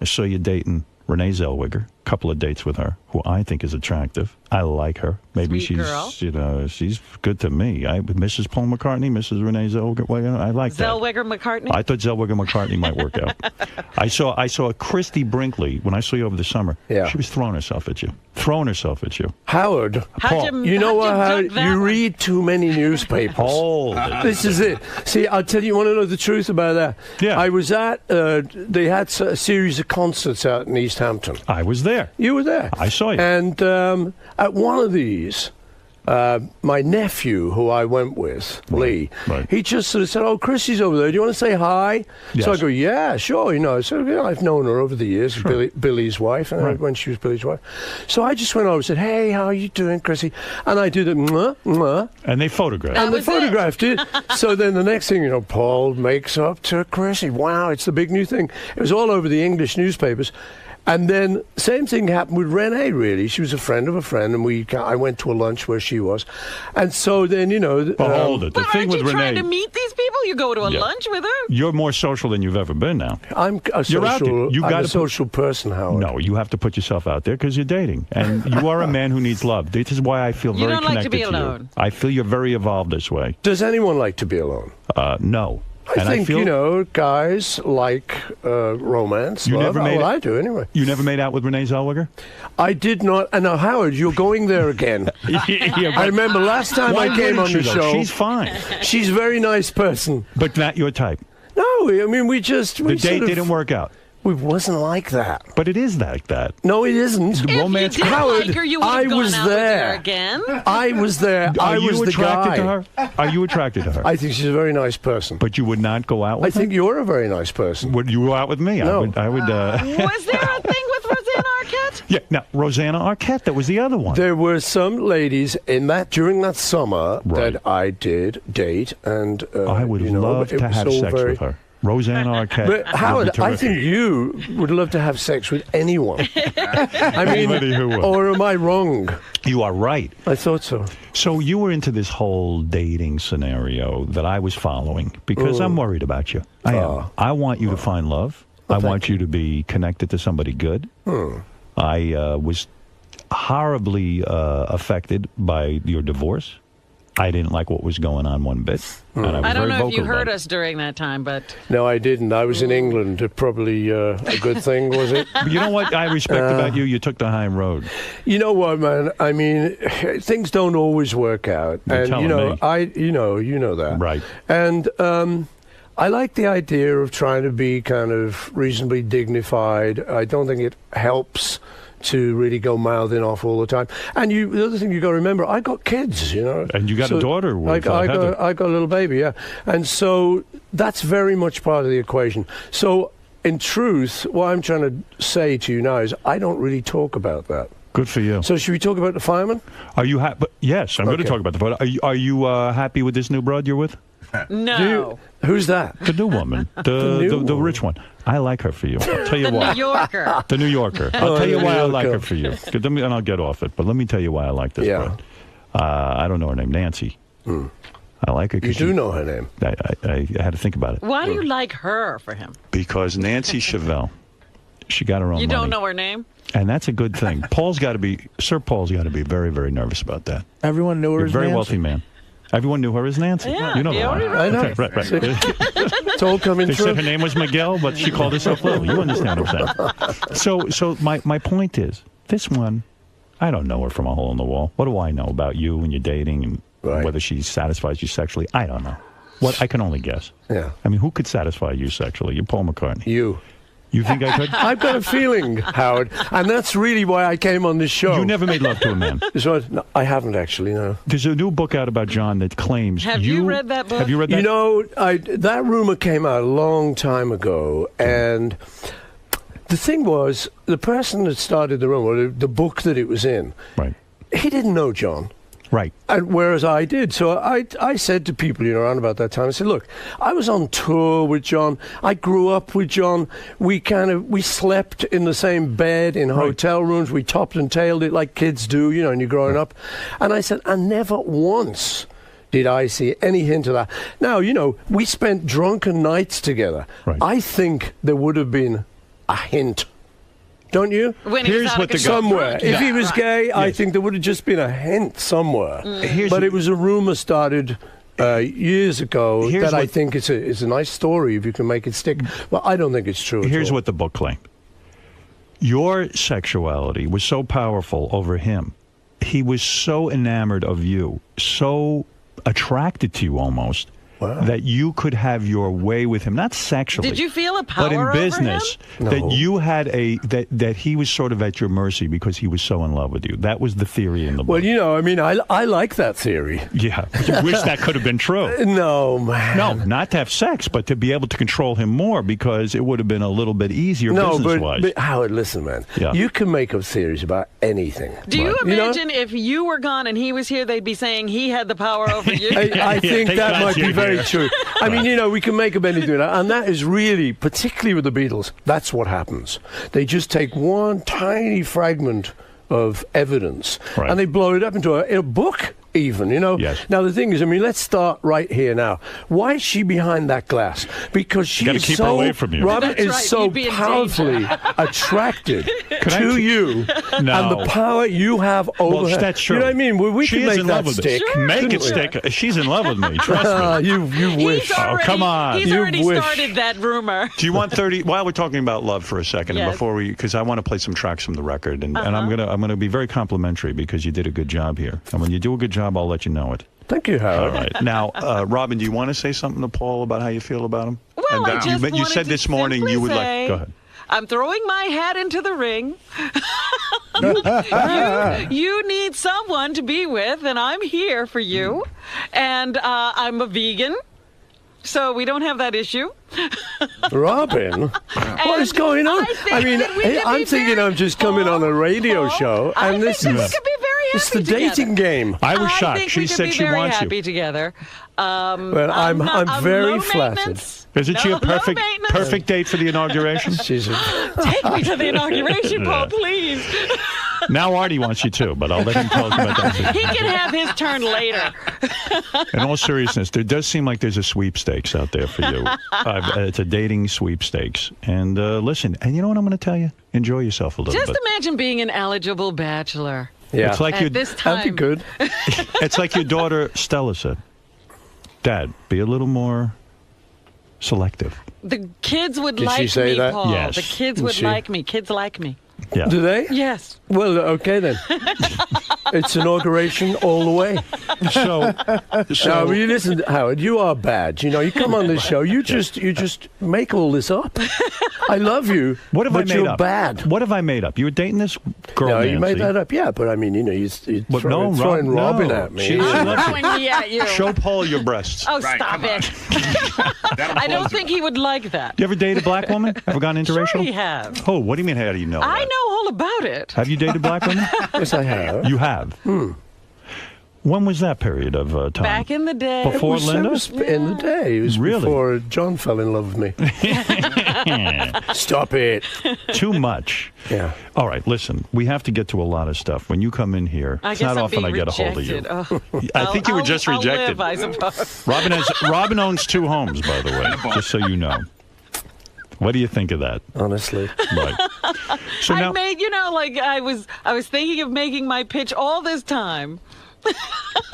I saw you dating Renee Zellweger, a couple of dates with her, who I think is attractive. I like her. Maybe Sweet girl. she's good to me. Mrs. Paul McCartney, Mrs. Renee Zellweger, I like that. Zellweger McCartney? I thought Zellweger McCartney might work out. I saw Christy Brinkley when I saw you over the summer. Yeah. She was throwing herself at you. Howard, Paul. you know what, Howard? duck that You one? read too many newspapers. This is it. See, I'll tell you, want to know the truth about that? Yeah. I was at, they had a series of concerts out in East Hampton. I was there. You were there. I saw you. And at one of these, my nephew, who I went with, Lee, he just sort of said, "Oh, Chrissy's over there. Do you want to say hi?" Yes. So I go, "Yeah, sure." So I've known her over the years, Billy's wife, when she was Billy's wife. So I just went over and said, "Hey, how are you doing, Chrissy?" And I did a mwah, mwah. And they photographed. And they photographed it. So then the next thing, Paul makes up to Chrissy. Wow, it's the big new thing. It was all over the English newspapers. And then same thing happened with Renee, really. She was a friend of a friend, and I went to a lunch where she was. And so then, But hold it. The But thing aren't with you Renee, trying to meet these people? You go to a Yeah. lunch with her? you're more social than you've ever been now. I'm a You're out there. social, You I'm gotta a social person, Howard. No, you have to put yourself out there because you're dating. And you are a man who needs love. This is why I feel You very don't like to connected be you. alone. I feel you're very evolved this way. Does anyone like to be alone? No. I And think, I feel guys like romance. You love. never made well, it- I do, anyway. You never made out with Renee Zellweger? I did not. And now, Howard, you're going there again. Yeah, I remember last time Why I came wouldn't on the you, though? show. She's fine. She's a very nice person. But not your type. No, I mean, we The date didn't work out. It wasn't like that. But it is like that. No, it isn't. The romance. If you didn't Howard, like her, you would have I gone was out with there. her again. I was there. Are I was you the attracted guy. to her? Are you attracted to her? I think she's a very nice person. But you would not go out with I think you're a very nice person. her? Would you go out with me? No. I would. Was there a thing with Rosanna Arquette? Yeah. Now, Rosanna Arquette, that was the other one. There were some ladies during that summer that I did date, and I would love to have sex with her. Rosanna Arquette. But Howard, I think you would love to have sex with anyone. I mean, Anybody who would. or am I wrong? You are right. I thought so. So you were into this whole dating scenario that I was following because I'm worried about you. I am. I want you to find love. I want you to be connected to somebody good. I was horribly affected by your divorce. I didn't like what was going on one bit. And I was I don't very know if you vocal heard about it. us during that time, but No, I didn't. I was in England. Probably a good thing, was it? But you know what I respect about you? You took the high road. You know what, man? I mean, things don't always work out, You're and telling me. you know that, Right? And I like the idea of trying to be kind of reasonably dignified. I don't think it helps to really go mouthing off all the time. And the other thing you got to remember, I got kids, you know. And you got a daughter with Heather. I got a little baby, yeah. And so that's very much part of the equation. So in truth, what I'm trying to say to you now is I don't really talk about that. Good for you. So should we talk about the fireman? Are you happy? Yes, I'm going to talk about the photo. Are you happy with this new broad you're with? no. Who's that? The new woman, the rich one. I like her for you. I'll tell you The why. New Yorker. The New Yorker. I'll tell you why I like her for you. And I'll get off it. But let me tell you why I like this broad. I don't know her name, Nancy. I like her. You do know her name. I had to think about it. Why do you like her for him? Because Nancy Chevelle, she got her own You money. don't know her name? And that's a good thing. Sir Paul's got to be very, very nervous about that. Everyone knew her You're a as very Nancy. wealthy man. Everyone knew her as Nancy. Yeah, you know you that. already Right? know. Okay, right. It's all coming They true. said her name was Miguel, but she called herself Lily. You understand what I'm saying? So my point is, this one, I don't know her from a hole in the wall. What do I know about you and your dating and whether she satisfies you sexually? I don't know. I can only guess. Yeah. I mean, who could satisfy you sexually? You're Paul McCartney. You. You think I could? I've got a feeling, Howard, and that's really why I came on this show. You never made love to a man. So, no, I haven't actually, no. There's a new book out about John that claims Have you read that book? Have you read that? You know, that rumor came out a long time ago, and the thing was, the person that started the rumor, the book that it was in, he didn't know John. Right. And whereas I did. So I said to people, you know, around about that time, I said, look, I was on tour with John. I grew up with John. We slept in the same bed in hotel rooms. We topped and tailed it like kids do, you know, when you're growing up. And I said, and never once did I see any hint of that. Now, you know, we spent drunken nights together. Right. I think there would have been a hint. Don't you? When he was out of control. Somewhere. If he was gay, I think there would have just been a hint somewhere. But it was a rumor started years ago that I think it's a nice story if you can make it stick. But I don't think it's true. Here's what the book claimed. Your sexuality was so powerful over him. He was so enamored of you, so attracted to you almost, that you could have your way with him, not sexually. Did you feel a power but in over business, him? that you had that he was sort of at your mercy because he was so in love with you. That was the theory in the book. Well, you know, I mean, I like that theory. Yeah, you wish that could have been true. No, man. No, not to have sex, but to be able to control him more because it would have been a little bit easier business-wise. But Howard, listen, man. Yeah. You can make up theories about anything. Do you imagine if you were gone and he was here, they'd be saying he had the power over you? I think that might be very true. I mean, you know, we can make up anything. And that is really, particularly with the Beatles, that's what happens. They just take one tiny fragment of evidence and they blow it up into a book. Even, you know. Yes. Now the thing is, I mean, let's start right here now. Why is she behind that glass? Because she gotta is keep her so away from you. Robin That's is right, so you'd be in powerfully attracted to you No. and the power you have over her. That's true. You know what I mean? We she can is make in that love with stick. it. Make it couldn't we? stick. She's in love with me. Trust me. You wish. Already, come on. He's You already wish. started that rumor. Do you want 30? While we're talking about love for a second, Yes. and before because I want to play some tracks from the record, and I'm gonna be very complimentary because you did a good job here. And when you do a good job, I'll let you know it. Thank you, Howard. All right. Now, Robin, do you want to say something to Paul about how you feel about him? Well, I just you wanted said to this morning simply you would say, like. Go ahead. I'm throwing my hat into the ring. you need someone to be with, and I'm here for you. And I'm a vegan. So we don't have that issue. Robin, what is going on? I mean, I'm thinking I'm just coming on a radio show, and this is. We could be very happy It's the together. dating game. I was shocked. Think She we could said be she very wants happy you. together. Well, I'm very low flattered. maintenance. Isn't she a Low perfect date for the inauguration? She's Take me to the inauguration, Paul, please. Now Artie wants you too, but I'll let him tell us about that. He can have his turn later. In all seriousness, there does seem like there's a sweepstakes out there for you. It's a dating sweepstakes. And listen, and you know what I'm going to tell you? Enjoy yourself a little Just bit. imagine being an eligible bachelor. Yeah. It's like At this time. That'd be good. It's like your daughter Stella said. Dad, be a little more selective. The kids would Did like she say me, that? Paul. Yes. The kids would She- like me. Kids like me. Yeah. Do they? Yes. Well, okay then. It's inauguration all the way. So Now, you listen, Howard. You are bad. You know, you come on this show. You just make all this up. I love you. What have but I made you're up? bad. What have I made up? You were dating this girl, No, Nancy. you made that up. Yeah, but I mean, you know, you're But throwing, no, throwing Rob, Robin no. at me. She loves you. Throwing me at you. Show Paul your breasts. Oh, stop it. I don't think he would like that. You ever dated a black woman? Ever gone interracial? Sure he have. Oh, what do you mean? How do you know? I that? know all about it. Have you dated black women? Yes, I have. You have. When was that period of time? Back in the day. Before It Linda? was in the day. It was Really? before John fell in love with me. Stop it. Too much. Yeah. All right, listen. We have to get to a lot of stuff. When you come in here, I it's guess not I'm often I being get a hold of you. rejected. Oh. I think you were just I'll rejected. live, I suppose. Robin owns 2 homes, by the way, just so you know. What do you think of that? Honestly. Right. So I now, made, I was thinking of making my pitch all this time.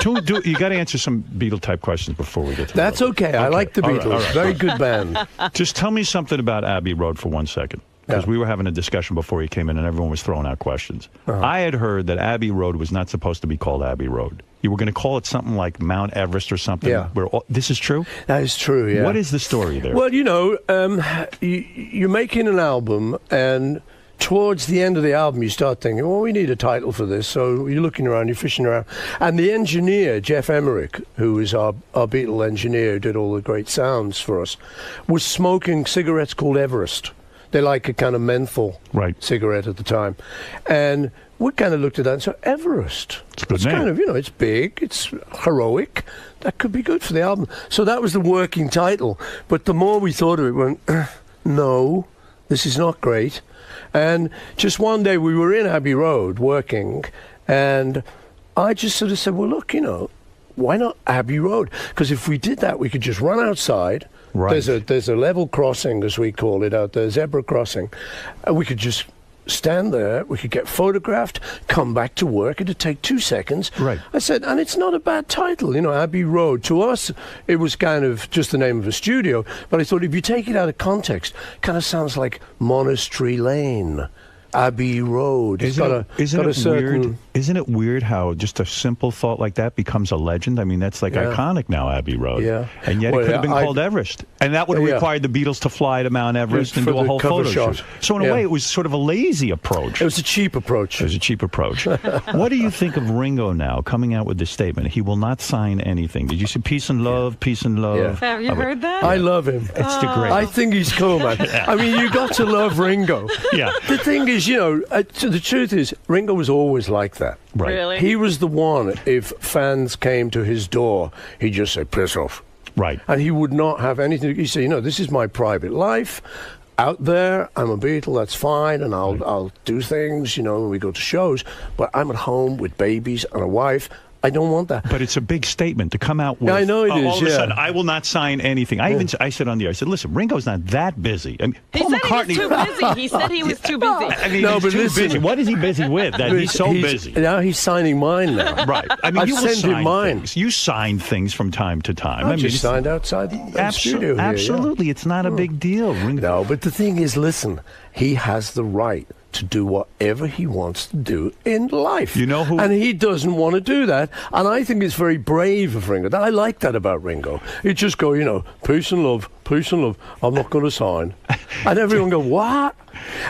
you got to answer some Beatle type questions before we get to That's that. okay. I like the All right, Beatles. all right, Very all right. good band. Just tell me something about Abbey Road for 1 second. Because we were having a discussion before he came in and everyone was throwing out questions. I had heard that Abbey Road was not supposed to be called Abbey Road. You were going to call it something like Mount Everest or something. Yeah. This is true? That is true, yeah. What is the story there? Well, you know, you're making an album, and towards the end of the album, you start thinking, well, we need a title for this. So you're looking around, you're fishing around. And the engineer, Jeff Emmerich, who is our Beatle engineer, who did all the great sounds for us, was smoking cigarettes called Everest. They're like a kind of menthol cigarette at the time. And we kind of looked at that and said, Everest. It's name. kind of, you know, it's big, it's heroic. That could be good for the album. So that was the working title. But the more we thought of it, we went, no, this is not great. And just one day we were in Abbey Road working, and I just sort of said, well, look, you know, why not Abbey Road? Because if we did that, we could just run outside. Right. There's a level crossing, as we call it out there, zebra crossing. And we could just stand there, we could get photographed, come back to work. It'd take 2 seconds. Right. I said, and it's not a bad title, you know, Abbey Road. To us, it was kind of just the name of a studio. But I thought if you take it out of context, it kind of sounds like Monastery Lane. Abbey Road. Isn't it weird how just a simple thought like that becomes a legend? I mean, that's like iconic now, Abbey Road. Yeah. And yet it could have been called Everest. And that would have required the Beatles to fly to Mount Everest and For do a the whole cover photo shot. shoot. So in a way, it was sort of a lazy approach. It was a cheap approach. It was a cheap approach. What do you think of Ringo now coming out with this statement? He will not sign anything. Did you see Peace and Love, Peace and Love? Yeah. Have you heard that? I love him. It's the great. I think he's cool, man. I mean, you got to love Ringo. Yeah. The thing is, you know, the truth is, Ringo was always like that. Right. Really? He was the one, if fans came to his door, he'd just say, piss off. Right. And he would not have anything. He'd say, you know, this is my private life. Out there, I'm a Beatle, that's fine, and I'll do things, you know, when we go to shows. But I'm at home with babies and a wife. I don't want that. But it's a big statement to come out with. Yeah, I know it is, all of a yeah. sudden, I will not sign anything. I said on the air, I said, listen, Ringo's not that busy. I mean, He Paul said McCartney. he was too busy. He said he was too busy. I mean, No, he's but too listen. busy. What is he busy with? That he's so busy. Now he's signing mine now. Right. I mean, I've you will sent him sign mine. things. You sign things from time to time. I mean, just it's- signed outside the studio here, yeah. Absolutely. It's not a big deal. No, but the thing is, listen, he has the right to do whatever he wants to do in life. You know who... And he doesn't want to do that. And I think it's very brave of Ringo. I like that about Ringo. He'd just go, you know, peace and love, I'm not going to sign. And everyone go, what?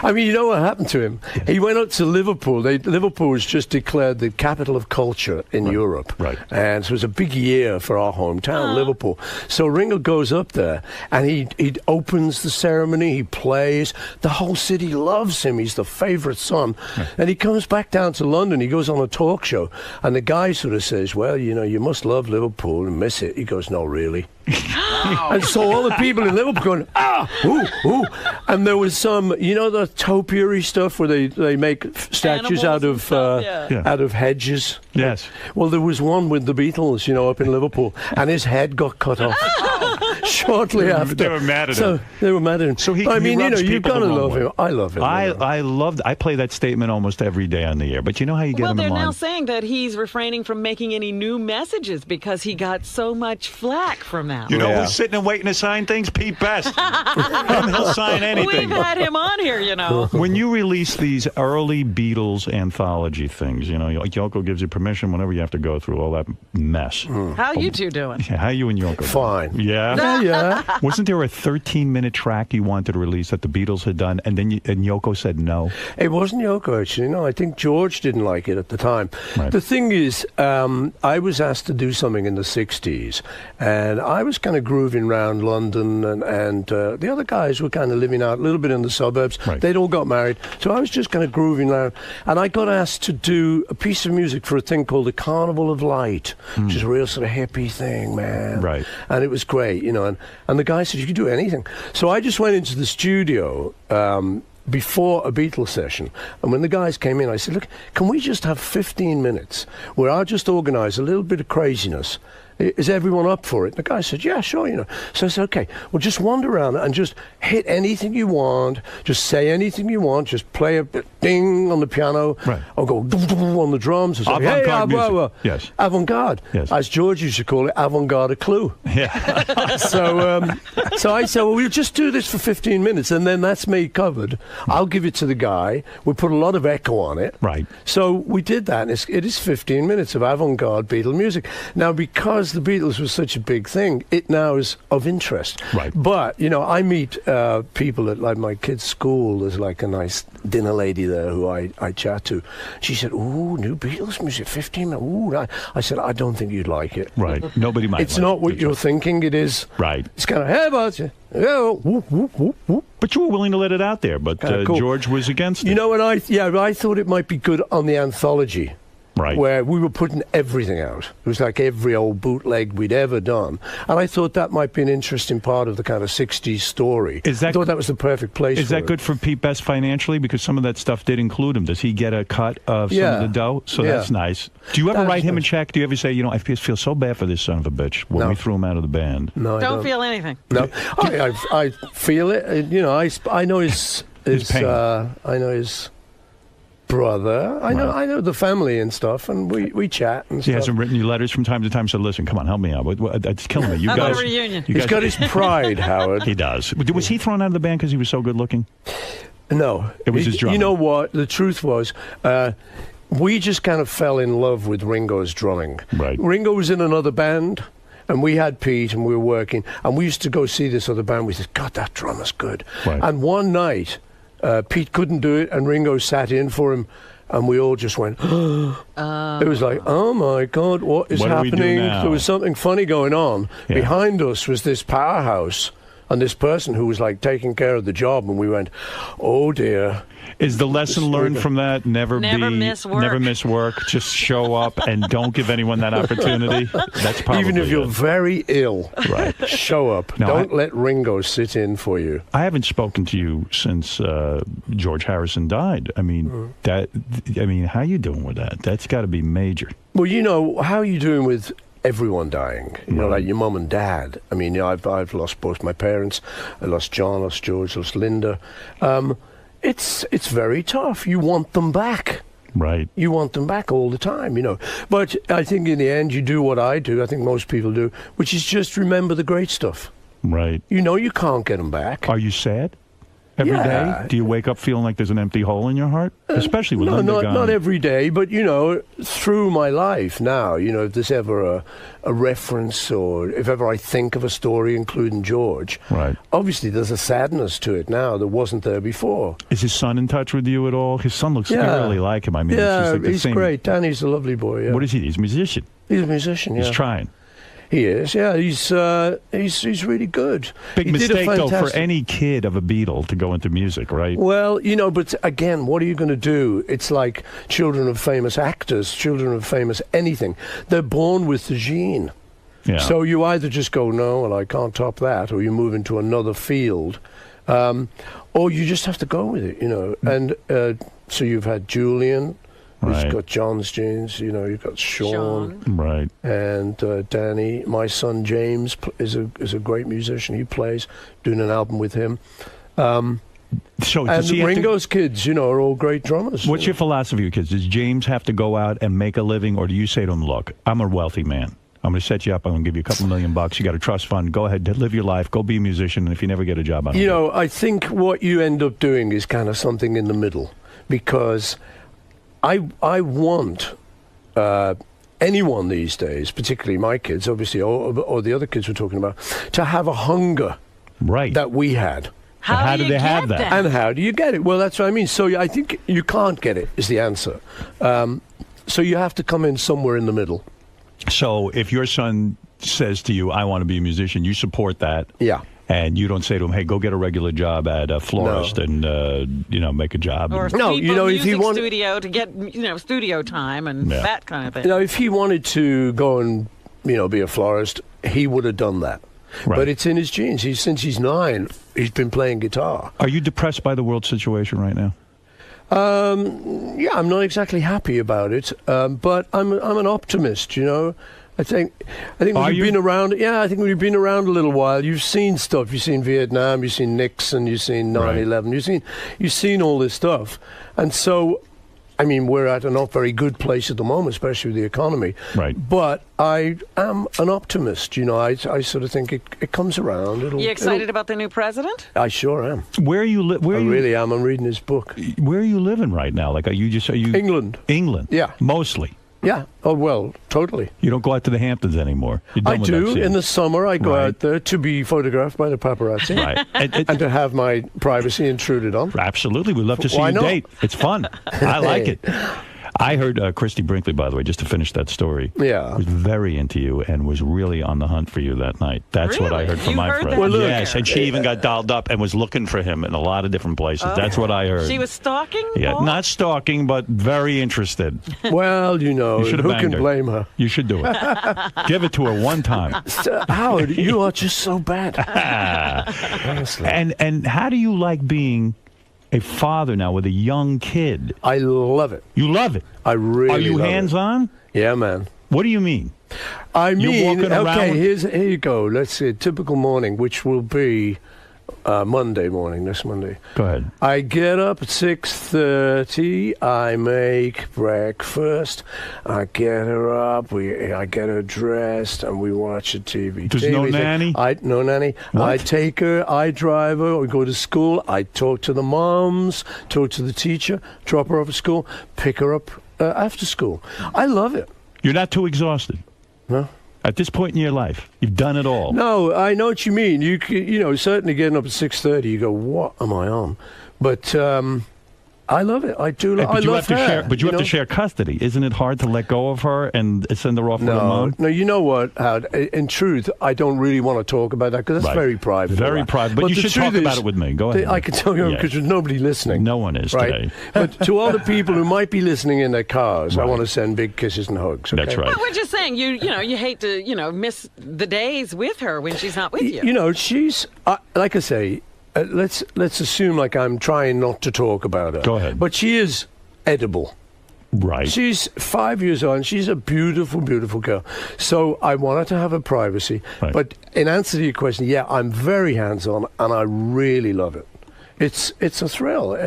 I mean, you know what happened to him? He went up to Liverpool. Liverpool was just declared the capital of culture in Europe. Right. And so it was a big year for our hometown, Liverpool. So Ringo goes up there, and he opens the ceremony. He plays. The whole city loves him. He's the favourite son. Right. And he comes back down to London. He goes on a talk show. And the guy sort of says, well, you know, you must love Liverpool and miss it. He goes, no, really. And so all the people in Liverpool going, ooh. And there was some, you know, the topiary stuff where they make statues out of hedges. Yes. Well, there was one with the Beatles, you know, up in Liverpool, and his head got cut off shortly after. They were mad at him. They were mad at him. So he, I mean, you know, rubs you've people got to the wrong love way. him. I love him. I play that statement almost every day on the air. But you know how you get him in Well, they're line? now saying that he's refraining from making any new messages because he got so much flack from that. You know who's sitting and waiting to sign things? Pete Best. He'll sign anything. We've had him on here, you know. When you release these early Beatles anthology things, you know, like Yoko gives you permission whenever you have to go through all that mess. How you two doing? How you and Yoko Fine. doing? Yeah? Yeah. Wasn't there a 13-minute track you wanted to release that the Beatles had done, and then and Yoko said no? It wasn't Yoko, actually. No, I think George didn't like it at the time. Right. The thing is, I was asked to do something in the 60s, and I was kind of grooving around London, and the other guys were kind of living out a little bit in the suburbs. Right. They'd all got married, so I was just kind of grooving around, and I got asked to do a piece of music for a thing called the Carnival of Light, which is a real sort of hippie thing, man. Right. And it was great, you know, and the guy said, you could do anything. So I just went into the studio before a Beatles session, and when the guys came in, I said, look, can we just have 15 minutes where I'll just organise a little bit of craziness? Is everyone up for it? The guy said, yeah, sure, you know. So I said, okay, well, just wander around and just hit anything you want, just say anything you want, just play a ding on the piano, right. or go on the drums. Or say, Avant-garde music. Yes. Avant-garde. Yes. As George used to call it, avant-garde a clue. Yeah. So I said, well, we'll just do this for 15 minutes, and then that's me covered. I'll give it to the guy. We put a lot of echo on it. Right. So we did that, and it is 15 minutes of avant-garde Beatle music. Now, because the Beatles was such a big thing, it now is of interest. Right. But, you know, I meet people at, like, my kid's school. There's, like, a nice dinner lady there who I chat to. She said, ooh, new Beatles music, 15 minutes. Ooh, I said, I don't think you'd like it. Right. Nobody might It's like not it. what you're thinking it is. Right. It's kind of, hey, about you. Oh, whoop, whoop, whoop, whoop. But you were willing to let it out there, but Cool. George was against it. You know what, I thought it might be good on the anthology. Right. Where we were putting everything out. It was like every old bootleg we'd ever done. And I thought that might be an interesting part of the kind of 60s story. I thought that was the perfect place Is for that it. good for Pete Best financially? Because some of that stuff did include him. Does he get a cut of some of the dough? So that's nice. Do you ever write him a check? Do you ever say, you know, I feel so bad for this son of a bitch when we threw him out of the band? No, I Don't feel anything. No, I feel it. You know, I know his pain. I know his brother. I know the family and stuff, and we chat and He stuff. hasn't written you letters from time to time. Said, "Listen, come on, help me out. It's killing me. You How about guys." a reunion? He's got his pride, Howard. He does. Was he thrown out of the band because he was so good looking? No, It was his drumming. You know what? The truth was, we just kind of fell in love with Ringo's drumming. Right. Ringo was in another band, and we had Pete, and we were working, and we used to go see this other band. We said, God, that drummer's good. Right. And one night, Pete couldn't do it, and Ringo sat in for him, and we all just went, It was like, oh my God, what is What do we do happening? now? There was something funny going on. Yeah. Behind us was this powerhouse, and this person who was like taking care of the job, and we went, oh dear. Is the lesson learned from that never miss work. Never miss work. Just show up and don't give anyone that opportunity. That's probably Even if you're it. very ill, Right. show up. No, Don't let Ringo sit in for you. I haven't spoken to you since George Harrison died. I mean, how you doing with that? That's got to be major. Well, you know, how are you doing with everyone dying? You know, like your mum and dad. I mean, you know, I've lost both my parents. I lost John, lost George, lost Linda. It's very tough. You want them back. Right. You want them back all the time, you know. But I think in the end, you do what I do, I think most people do, which is just remember the great stuff. Right. You know you can't get them back. Are you sad? every day? Yeah. Do you wake up feeling like there's an empty hole in your heart? Especially with Linda gone. Not every day, but, through my life now, if there's ever a reference or if ever I think of a story, including George, right. Obviously there's a sadness to it now that wasn't there before. Is his son in touch with you at all? His son looks eerily like him. I mean, it's just like the he's same. great. Danny's a lovely boy, yeah. What is he? He's a musician. He's a musician, yeah. He's trying. He is, yeah. He's really good. Big He did a mistake, though, for fantastic- any kid of a Beatle to go into music, right? Well, but again, what are you going to do? It's like children of famous actors, children of famous anything. They're born with the gene. Yeah. So you either just go, no, well, I can't top that, or you move into another field, or you just have to go with it, And so you've had Julian. Right. He's got John's genes, you've got Sean. Right. And Danny. My son James is a great musician. He plays, doing an album with him. So does he have Ringo's kids, are all great drummers. What's your philosophy with kids? Does James have to go out and make a living, or do you say to him, look, I'm a wealthy man. I'm going to set you up. I'm going to give you a couple $1 million. You got a trust fund. Go ahead, live your life. Go be a musician. And if you never get a job, I think what you end up doing is kind of something in the middle, because I want anyone these days, particularly my kids, obviously, or the other kids we're talking about, to have a hunger that we had. How do they have that? And how do you get it? Well, that's what I mean. So I think you can't get it, is the answer. So you have to come in somewhere in the middle. So if your son says to you, I want to be a musician, you support that. Yeah. And you don't say to him, hey, go get a regular job at a florist and, make a job. Or if he wanted studio to get, studio time and that kind of thing. If he wanted to go and, be a florist, he would have done that. Right. But it's in his genes. Since he's 9, he's been playing guitar. Are you depressed by the world situation right now? Yeah, I'm not exactly happy about it, but I'm an optimist, I think we've been around. Yeah, I think we've been around a little while. You've seen stuff. You've seen Vietnam. You've seen Nixon. You've seen 9/11. You've seen all this stuff, and so, I mean, we're at a not very good place at the moment, especially with the economy. Right. But I am an optimist. I sort of think it comes around. You excited about the new president? I sure am. Where are you? I really am. I'm reading his book. Where are you living right now? Like, are you England? England. Yeah. Mostly. Yeah. Oh, well, totally. You don't go out to the Hamptons anymore. I do. In the summer, I go out there to be photographed by the paparazzi. Right. And to have my privacy intruded on. Absolutely. We'd love to see you date. It's fun. I like it. I heard Christy Brinkley, by the way, just to finish that story. Yeah. Was very into you and was really on the hunt for you that night. That's what I heard from my friend. Well, look, yes, and she even got dialed up and was looking for him in a lot of different places. That's what I heard. She was stalking? Yeah, Paul? not stalking, but very interested. Well, You should have who banged can her. blame her? You should do it. Give it to her one time. Howard, you are just so bad. Honestly. And how do you like being a father now with a young kid? I love it. You love it? I really Are you love hands-on? Yeah, man. What do you mean? I mean, You're walking around okay, with- here you go. Let's see, a typical morning, which will be Monday morning, this Monday. Go ahead. I get up at 6:30. I make breakfast. I get her up. I get her dressed, and we watch a TV. There's no nanny? No nanny. What? I take her. I drive her. We go to school. I talk to the moms. Talk to the teacher. Drop her off at school. Pick her up after school. I love it. You're not too exhausted? No. At this point in your life, you've done it all. No, I know what you mean. Certainly getting up at 6:30, you go, what am I on? But I love it. I do. But I you love have to her. share. But you have to share custody. Isn't it hard to let go of her and send her off with her mom? No, you know what, Howard? In truth, I don't really want to talk about that because that's Right. very private. Very private. But you the should talk truth about is, it with me. Go ahead. I can tell you Yeah. because there's nobody listening. No one is right? today. But to all the people who might be listening in their cars, I want to send big kisses and hugs. Okay? That's right. Well, we're just saying, you hate to, miss the days with her when she's not with you. She's like I say. Let's assume like I'm trying not to talk about her. Go ahead. But she is edible. Right. She's 5 years old, and she's a beautiful, beautiful girl. So I want her to have her privacy. Right. But in answer to your question, yeah, I'm very hands-on, and I really love it. It's a thrill.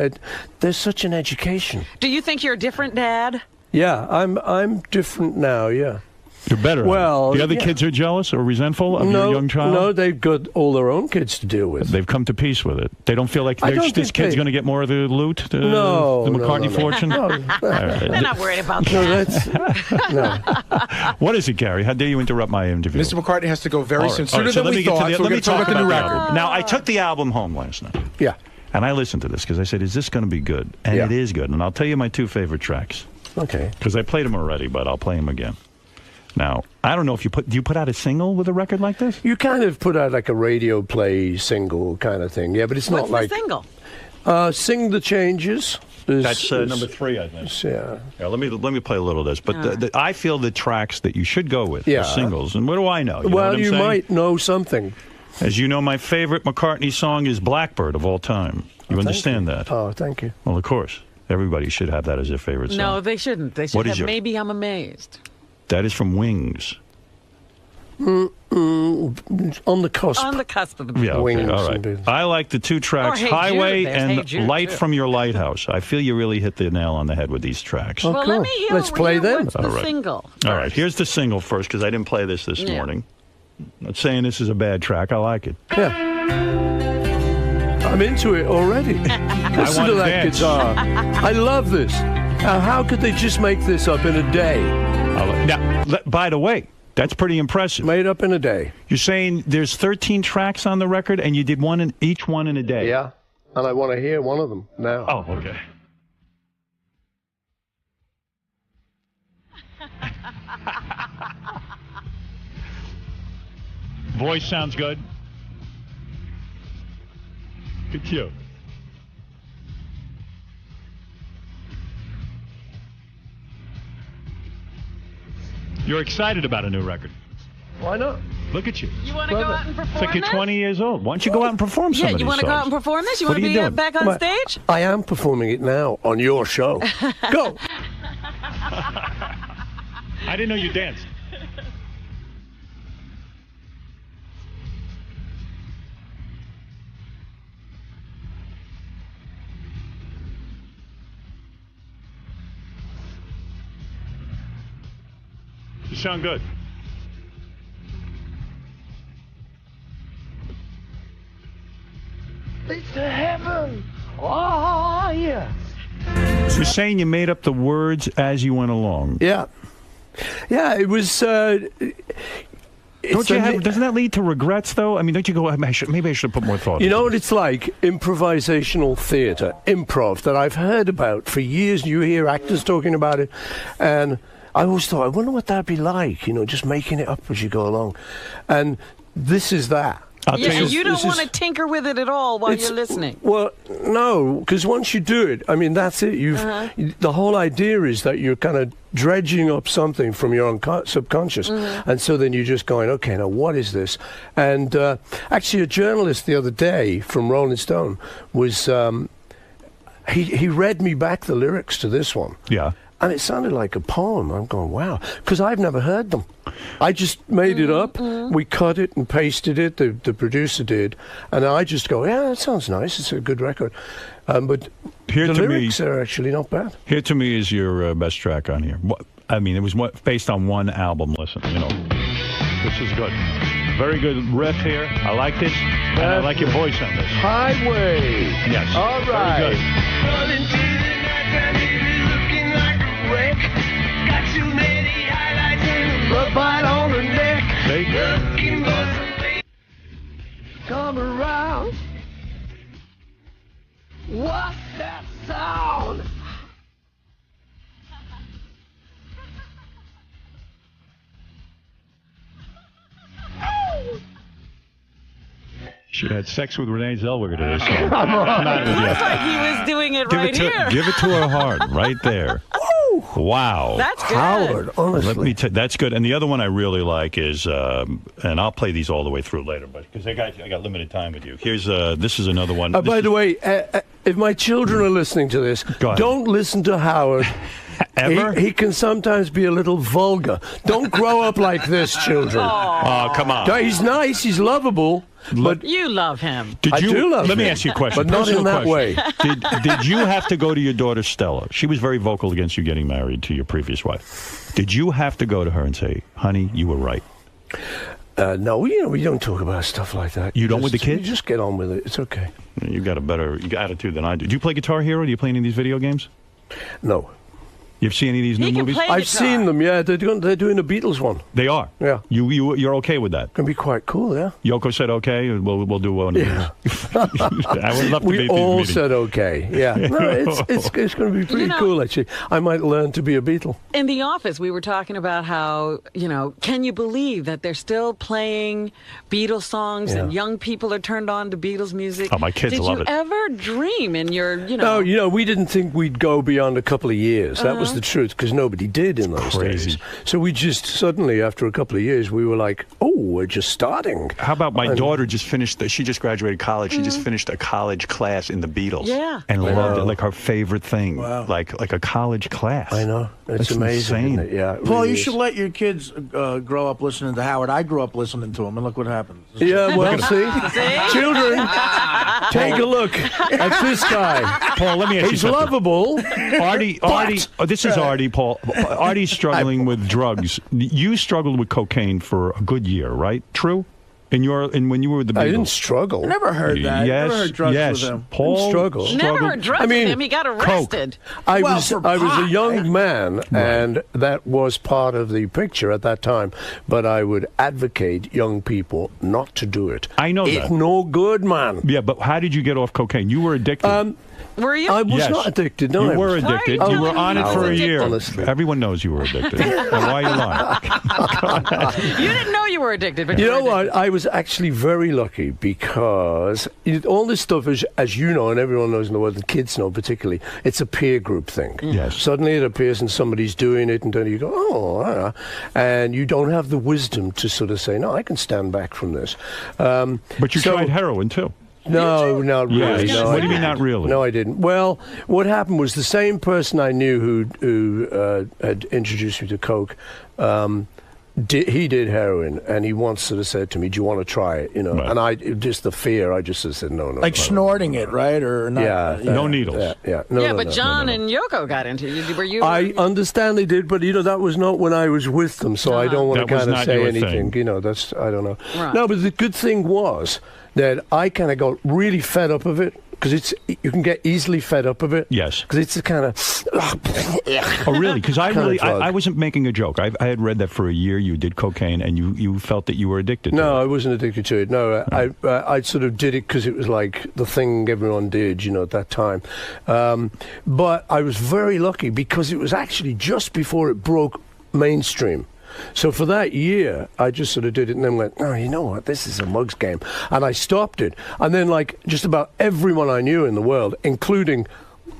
There's such an education. Do you think you're a different dad? Yeah, I'm different now, yeah. You're better. Well, the other yeah. kids are jealous or resentful of your young child. No, they've got all their own kids to deal with. They've come to peace with it. They don't feel like I don't this think kid's they- going to get more of the loot, the McCartney fortune. No, They're not worried about that. What is it, Gary? How dare you interrupt my interview? Mr. McCartney has to go very All soon. right, all Sooner right, so than let we me get to thought. the, So let we're me going to talk about the new record. album. Now, I took the album home last night. Yeah. And I listened to this because I said, is this going to be good? And Yeah. it is good. And I'll tell you my two favorite tracks. Okay. Because I played them already, but I'll play them again. Now, I don't know if do you put out a single with a record like this? You kind of put out like a radio play single kind of thing. Yeah, but it's not like... What's the single? Sing the Changes. That's number 3, I think. Yeah. Let me play a little of this. But I feel the tracks that you should go with Yeah. are singles. And what do I know? You know Well, what I'm you saying? might know something. As you know, my favorite McCartney song is Blackbird of all time. You understand that? Oh, thank you. Well, of course. Everybody should have that as their favorite song. No, they shouldn't. They should What is have your- Maybe I'm Amazed. That is from Wings. On the cusp. On the cusp of the Yeah, okay, Wings all and right. I like the two tracks, Or Hey Highway Jude. There's and Hey Jude, Light too. from Your Lighthouse. I feel you really hit the nail on the head with these tracks. Oh, Well, cool. let me hear. Let's play them. What's the All right. single? All right, here's the single first because I didn't play this Yeah. morning. Not saying this is a bad track. I like it. Yeah. I'm into it already. Listen wanna to that dance. guitar. I love this. Now, how could they just make this up in a day? Now, by the way, that's pretty impressive. Made up in a day. You're saying there's 13 tracks on the record and you did each one in a day? Yeah. And I want to hear one of them now. Oh, okay. Voice sounds good. Good cue. You're excited about a new record. Why not? Look at you. You want to go out and perform It's like you're this? 20 years old. Why don't you go out and perform some Yeah, of you these want to go out songs? and perform this? You What want to are you be doing? back on But stage? I am performing it now on your show. Go. I didn't know you danced. You sound good. It's to heaven. Oh, yeah. You're saying you made up the words as you went along. Yeah. Yeah, it was... Don't you have? Doesn't that lead to regrets, though? I mean, don't you go? Maybe I should put more thought. You know what it's like? Improvisational theatre, improv, that I've heard about for years. You hear actors talking about it, and I always thought, I wonder what that'd be like, you know, just making it up as you go along. And this is that. Yeah, you don't want to tinker with it at all while you're listening. Well, no, because once you do it, I mean, that's it. The whole idea is that you're kind of dredging up something from your subconscious. And so then you're just going, okay, now what is this? And actually, a journalist the other day from Rolling Stone was, he read me back the lyrics to this one. Yeah. And it sounded like a poem. I'm going, wow, because I've never heard them. I just made it up. We cut it and pasted it. The producer did. And I just go, yeah, that sounds nice. It's a good record. But Here the to lyrics me, are actually not bad. Here to me is your best track on here. I mean, it was based on one album. Listen, you know, this is good. Very good riff here. I like this. And I like your voice on this. Highway. Yes. All right. Very good. Running to the night and it is looking like a wreck. Got too many highlights and a bite on the neck. Looking for some come around. What's that sound? Should have had sex with Renee Zellweger to this song. Come on. Not with you. Looks like he was doing it right here. Give it to her hard, right there. Wow. That's good. Howard, honestly. Let me that's good. And the other one I really like is, and I'll play these all the way through later, but because I got limited time with you. Here's this is another one. By the way, if my children are listening to this, don't listen to Howard. Ever? He can sometimes be a little vulgar. Don't grow up like this, children. Oh, come on. He's nice. He's lovable. But You love him. Did you? I do love Let me him, ask you a question. but not in Personal that way. question. Did you have to go to your daughter Stella? She was very vocal against you getting married to your previous wife. Did you have to go to her and say, "Honey, you were right"? No, we don't talk about stuff like that. You don't with the You kids? just get on with it. It's okay. You got a better attitude than I do. Do you play Guitar Hero? Do you play any of these video games? No. You've seen any of these new movies? I've seen them. Yeah, they're doing the Beatles one. They are. Yeah. You're okay with that? Can be quite cool. Yeah. Yoko said okay. We'll do one of these. I would love to be We at these all meetings. said okay. Yeah. No, it's going to be pretty cool actually. I might learn to be a Beatle. In the office, we were talking about how, can you believe that they're still playing Beatles songs and young people are turned on to Beatles music? Oh, my kids love it. Did you ever dream in your, No, we didn't think we'd go beyond a couple of years. That was the truth, because nobody did in those days. So we just suddenly, after a couple of years, we were like, oh, we're just starting. How about my daughter just finished, she just graduated college. She just finished a college class in the Beatles. Yeah. And loved it, like her favorite thing. Wow. Like a college class. I know. It's That's amazing. insane. Isn't it? Yeah. it Paul, really you is. should let your kids grow up listening to Howard. I grew up listening to him, and look what happened. Yeah, well, see? Children, take a look at this guy. Paul, let me ask you He's something. lovable. Artie, this is Artie, Paul. Artie's struggling with drugs. You struggled with cocaine for a good year, right? True? When you were with the Beatles. I didn't struggle. I never heard that. Yes, Never heard drugs yes. with him. Paul struggled. Never heard drugs with him. He got arrested. I Well, was for I was a pot, young man, and that was part of the picture at that time. But I would advocate young people not to do it. I know it's that. no good, man. Yeah, but how did you get off cocaine? You were addicted. Were you? I was Yes. not addicted. No, You I were was. addicted. Why are You you were on it telling for a me? year. Honestly. Everyone knows you were addicted. And why are you lying? You didn't know you were addicted, but You you know were what? I was actually very lucky because all this stuff, as you know, and everyone knows in the world, the kids know particularly, it's a peer group thing. Yes. Suddenly it appears and somebody's doing it, and then you go, oh, and you don't have the wisdom to sort of say, no, I can stand back from this. But you tried heroin, too. No, not really. Yes. No, What I do you mean, didn't. not really? No, I didn't. Well, what happened was the same person I knew who had introduced me to coke. He did heroin, and he once sort of said to me, "Do you want to try it?" Right. And I just the fear. I just sort of said, "No, no." Like no, snorting it, right? Or not? Yeah, No needles. Yeah. No, yeah, no, but no, John no, no. and Yoko got into it. Were you? I understand they did, but that was not when I was with them, so I don't want That to was kind of not say your anything. thing. That's I don't know. Right. No, but the good thing was that I kind of got really fed up of it because you can get easily fed up of it. Yes. Because it's a kind of. Oh, really? Because I Kind of drug. I wasn't making a joke. I had read that for a year you did cocaine and you felt that you were addicted to No, it. I wasn't addicted to it. No, I sort of did it because it was like the thing everyone did, at that time. But I was very lucky because it was actually just before it broke mainstream. So for that year, I just sort of did it and then went, oh, you know what, this is a mugs game. And I stopped it. And then just about everyone I knew in the world, including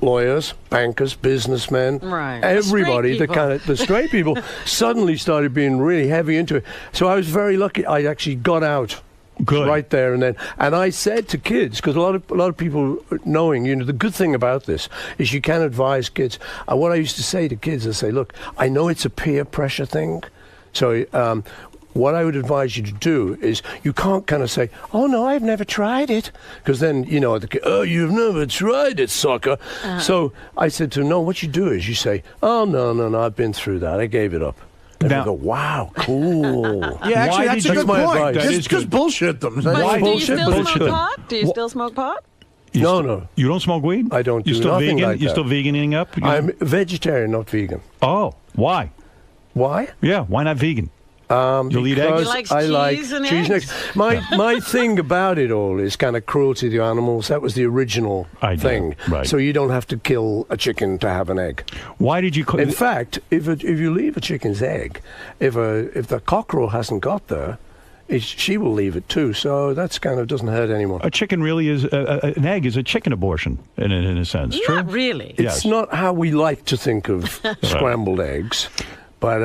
lawyers, bankers, businessmen, Right. everybody, The straight people. the straight people, suddenly started being really heavy into it. So I was very lucky. I actually got out. Good. Right there and then. And I said to kids, because a lot of people knowing, the good thing about this is you can advise kids. What I used to say to kids, I say, look, I know it's a peer pressure thing. So what I would advise you to do is you can't kind of say, oh, no, I've never tried it. Because then, the kid, oh, you've never tried it, sucker. So I said to them, no, what you do is you say, oh, no, I've been through that. I gave it up. And Now- go, wow, cool. Yeah, actually, that's a That's good my point. advice. Just bullshit them. But Why do you bullshit? still Bullshit. smoke pot? Do you still smoke pot? No. You don't smoke weed? I don't You do still nothing vegan? like You that. still veganing up? I'm vegetarian, not vegan. Oh, why? Why? Yeah, why not vegan? You'll eat eggs? Because He likes I like cheese and cheese eggs. My thing about it all is kind of cruelty to the animals. That was the original Idea, thing. right. So you don't have to kill a chicken to have an egg. Why did you... In fact, if you leave a chicken's egg, if the cockerel hasn't got there, she will leave it too. So that's kind of doesn't hurt anyone. A chicken really is... an egg is a chicken abortion, in a sense. True? Not really. It's not how we like to think of scrambled eggs. But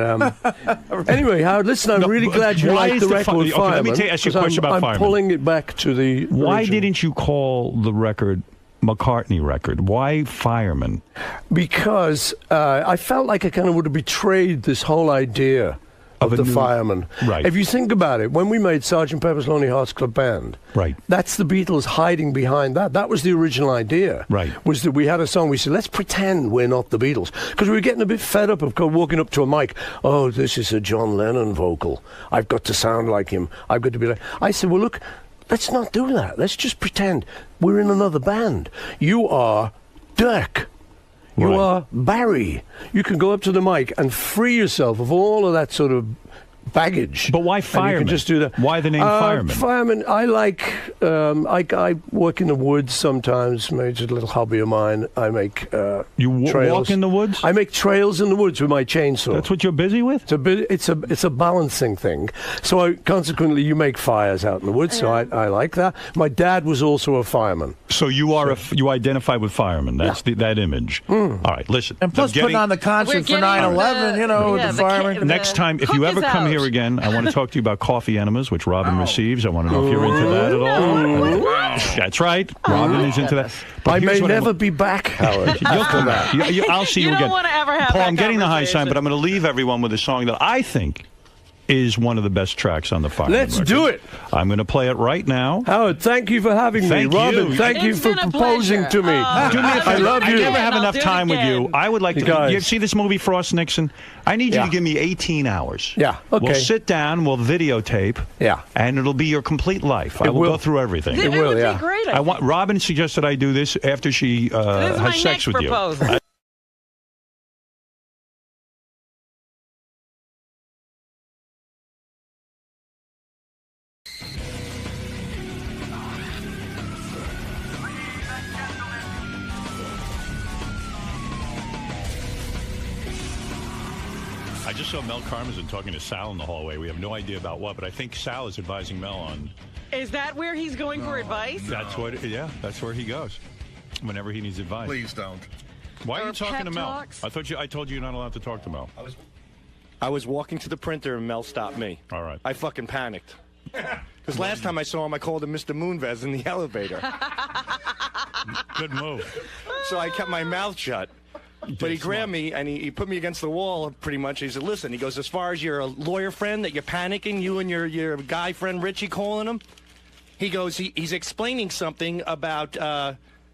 anyway, Howard, listen, I'm really glad you why like is the the record fi- okay, Fireman. let me ask you a 'cause question about I'm Fireman. pulling it back to the Why original. didn't you call the record McCartney record? Why Fireman? Because I felt like I kind of would have betrayed this whole idea of a the new- firemen. Right. If you think about it, when we made Sgt. Pepper's Lonely Hearts Club Band, right, that's the Beatles hiding behind that. That was the original idea. Right. Was that we had a song, we said, let's pretend we're not the Beatles. Because we were getting a bit fed up of walking up to a mic, oh, this is a John Lennon vocal. I've got to sound like him. I've got to be like... I said, well, look, let's not do that. Let's just pretend we're in another band. You are Dirk. You are Barry. You can go up to the mic and free yourself of all of that sort of baggage. But why And fireman? you can just do that. Why the name fireman? Fireman, I like... I work in the woods sometimes. It's a little hobby of mine. I make You trails. walk in the woods? I make trails in the woods with my chainsaw. That's what you're busy with? It's a balancing thing. So consequently, you make fires out in the woods. So I like that. My dad was also a fireman. So you are you identify with firemen. That's that image. All right, listen. And plus, I'm putting on the concert for 9/11, you know, the firemen. Next time, if you ever come here again, I want to talk to you about coffee enemas, which Robin receives. I want to know if you're into that at all. That's right. Robin is into that. But I may here's what never be back, Howard. You'll come back. I'll see you, You again. don't want to ever have Paul, that I'm getting the high conversation. sign, but I'm going to leave everyone with a song that I think is one of the best tracks on the Fireman Let's record. do it. I'm going to play it right now. Howard, thank you for having Thank me. Robin, you. thank you It's for been a proposing pleasure. to me. Do me a favor. I love you. I never have I'll enough do it time with you. again. I would like You to. guys. You see this movie, Frost Nixon? I need you Yeah. to give me 18 hours. Yeah, okay. We'll sit down, we'll videotape. Yeah. And it'll be your complete life. I will will. go through everything. It would be great. I want. Robin suggested I do this after she This is my has sex next with proposal. you. I just saw Mel Karmazin talking to Sal in the hallway. We have no idea about what, but I think Sal is advising Mel on. Is that where he's going for advice? That's what. Yeah, that's where he goes whenever he needs advice. Please don't. Why are Or you talking pep to Mel? talks? I told you you're not allowed to talk to Mel. I was walking to the printer and Mel stopped me. All right. I fucking panicked. Because last time I saw him, I called him Mr. Moonves in the elevator. Good move. So I kept my mouth shut. But he grabbed me and he put me against the wall pretty much. He said, listen, he goes, as far as your lawyer friend that you're panicking, you and your guy friend Richie calling him, he goes, he's explaining something about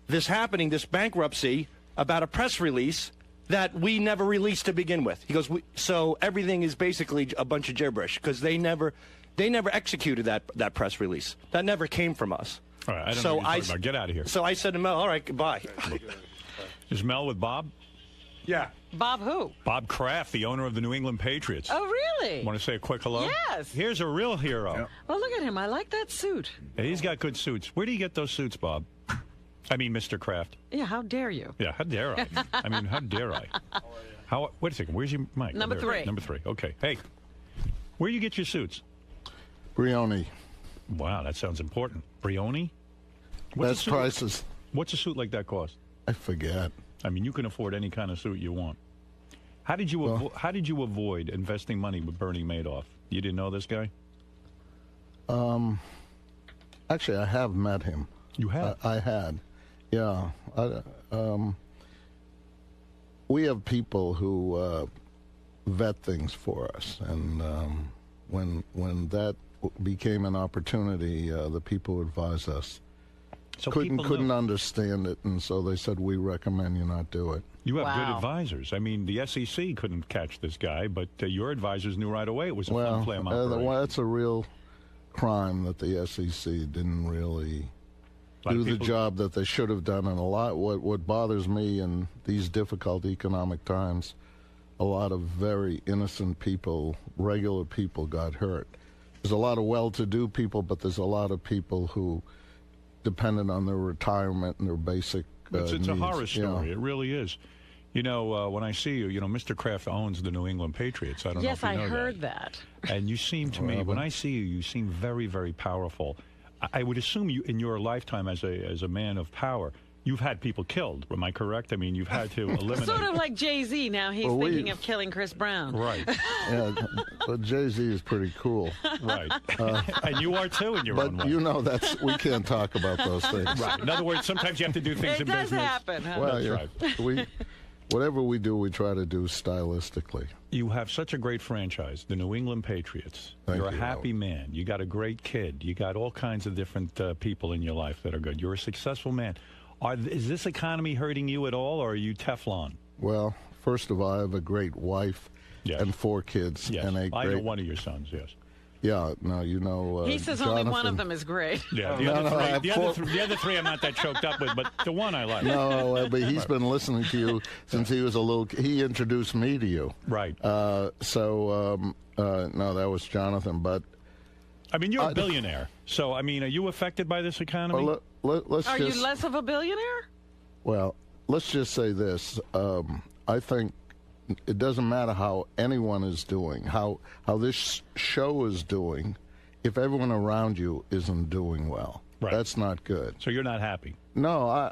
this happening, this bankruptcy, about a press release that we never released to begin with. He goes, so everything is basically a bunch of gibberish because they never executed that press release. That never came from us. All right, I don't So know what you're talking about. Get out of here. So I said to Mel, all right, goodbye. Is Mel with Bob? Yeah. Bob who? Bob Kraft, the owner of the New England Patriots. Oh, really? Want to say a quick hello? Yes. Here's a real hero. Oh, look at him. I like that suit. Yeah, he's got good suits. Where do you get those suits, Bob? I mean, Mr. Kraft. Yeah, how dare you? Yeah, how dare I? I mean, how dare I? Wait a second. Where's your mic? Number There it is. three. Number 3. Okay. Hey, where do you get your suits? Brioni. Wow, that sounds important. Brioni? Best prices. What's a suit like that cost? I forget. I mean, you can afford any kind of suit you want. How did you avoid investing money with Bernie Madoff? You didn't know this guy? Actually, I have met him. You have? I had. Yeah. We have people who vet things for us, and when that became an opportunity, the people who advised us So couldn't people know. understand it, and so they said, we recommend you not do it. You have good advisors. I mean, the SEC couldn't catch this guy, but your advisors knew right away it was a fun flame operation. That's a real crime that the SEC didn't really do the job that they should have done. And a lot, what bothers me in these difficult economic times, a lot of very innocent people, regular people got hurt. There's a lot of well-to-do people, but there's a lot of people who depended on their retirement and their basic It's a needs. horror story. Yeah. It really is. You know, when I see you, Mr. Kraft owns the New England Patriots. I don't know Yes, if you I know heard that. And you seem to me, when I see you, you seem very, very powerful. I would assume you, in your lifetime as a man of power, you've had people killed. Am I correct? I mean, you've had to eliminate. Sort of like Jay-Z. Now he's Well, thinking of killing Chris Brown. Right. Yeah, but Jay-Z is pretty cool. Right. And you are too in your own way. But you know, we can't talk about those things. Right. In other words, sometimes you have to do things It in does business. happen, huh? Well, That's right. whatever we do, we try to do stylistically. You have such a great franchise, the New England Patriots. You're a happy man. You got a great kid. You got all kinds of different people in your life that are good. You're a successful man. Is this economy hurting you at all, or are you Teflon? Well, first of all, I have a great wife and 4 kids. Yes, and I know one of your sons, yes. Yeah, no, you know. He says only one of them is great. Yeah, the other three I'm not that choked up with, but the one I like. No, but he's been listening to you since he was a little. He introduced me to you. Right. No, that was Jonathan. But I mean, you're a billionaire. So I mean, are you affected by this economy? Well, let's Are you less of a billionaire? Well, let's just say this. I think it doesn't matter how anyone is doing, how this show is doing, if everyone around you isn't doing well. Right. That's not good. So you're not happy? No.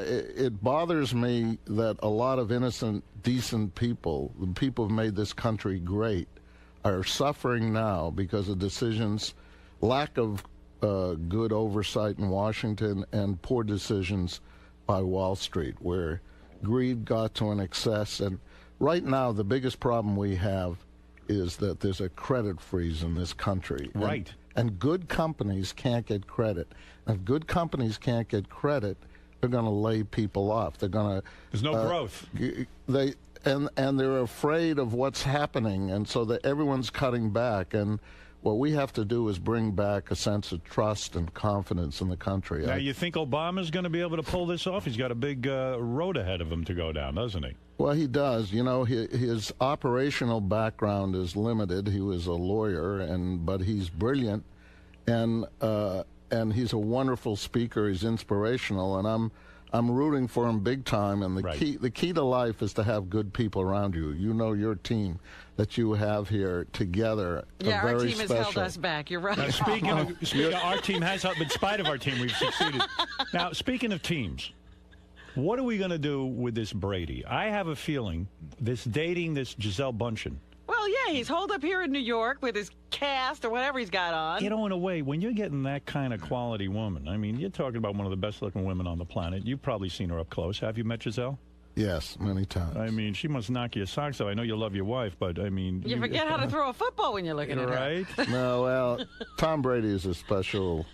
It bothers me that a lot of innocent, decent people, the people who've made this country great, are suffering now because of decisions, lack of good oversight in Washington, and poor decisions by Wall Street, where greed got to an excess. And right now, the biggest problem we have is that there's a credit freeze in this country. Right. And good companies can't get credit. If good companies can't get credit, they're going to lay people off. They're going to. There's no growth. And they're afraid of what's happening, and so that everyone's cutting back. And what we have to do is bring back a sense of trust and confidence in the country. Now, you think Obama's going to be able to pull this off? He's got a big road ahead of him to go down, doesn't he? Well, he does. You know, his operational background is limited. He was a lawyer, but he's brilliant, and he's a wonderful speaker. He's inspirational, and I'm rooting for him big time. And the key to life is to have good people around you. You know, your team that you have here together. Yeah, our team has held us back. You're right. Now, speaking of, our team has helped. In spite of our team, we've succeeded. Now, speaking of teams, what are we going to do with this Brady? I have a feeling this Gisele Bündchen. Well, yeah, he's holed up here in New York with his cast or whatever he's got on. You know, in a way, when you're getting that kind of quality woman, I mean, you're talking about one of the best-looking women on the planet. You've probably seen her up close. Have you met Gisele? Yes, many times. I mean, she must knock your socks off. I know you love your wife, but, I mean... You forget how to throw a football when you're looking at her. Right? No, well, Tom Brady is a special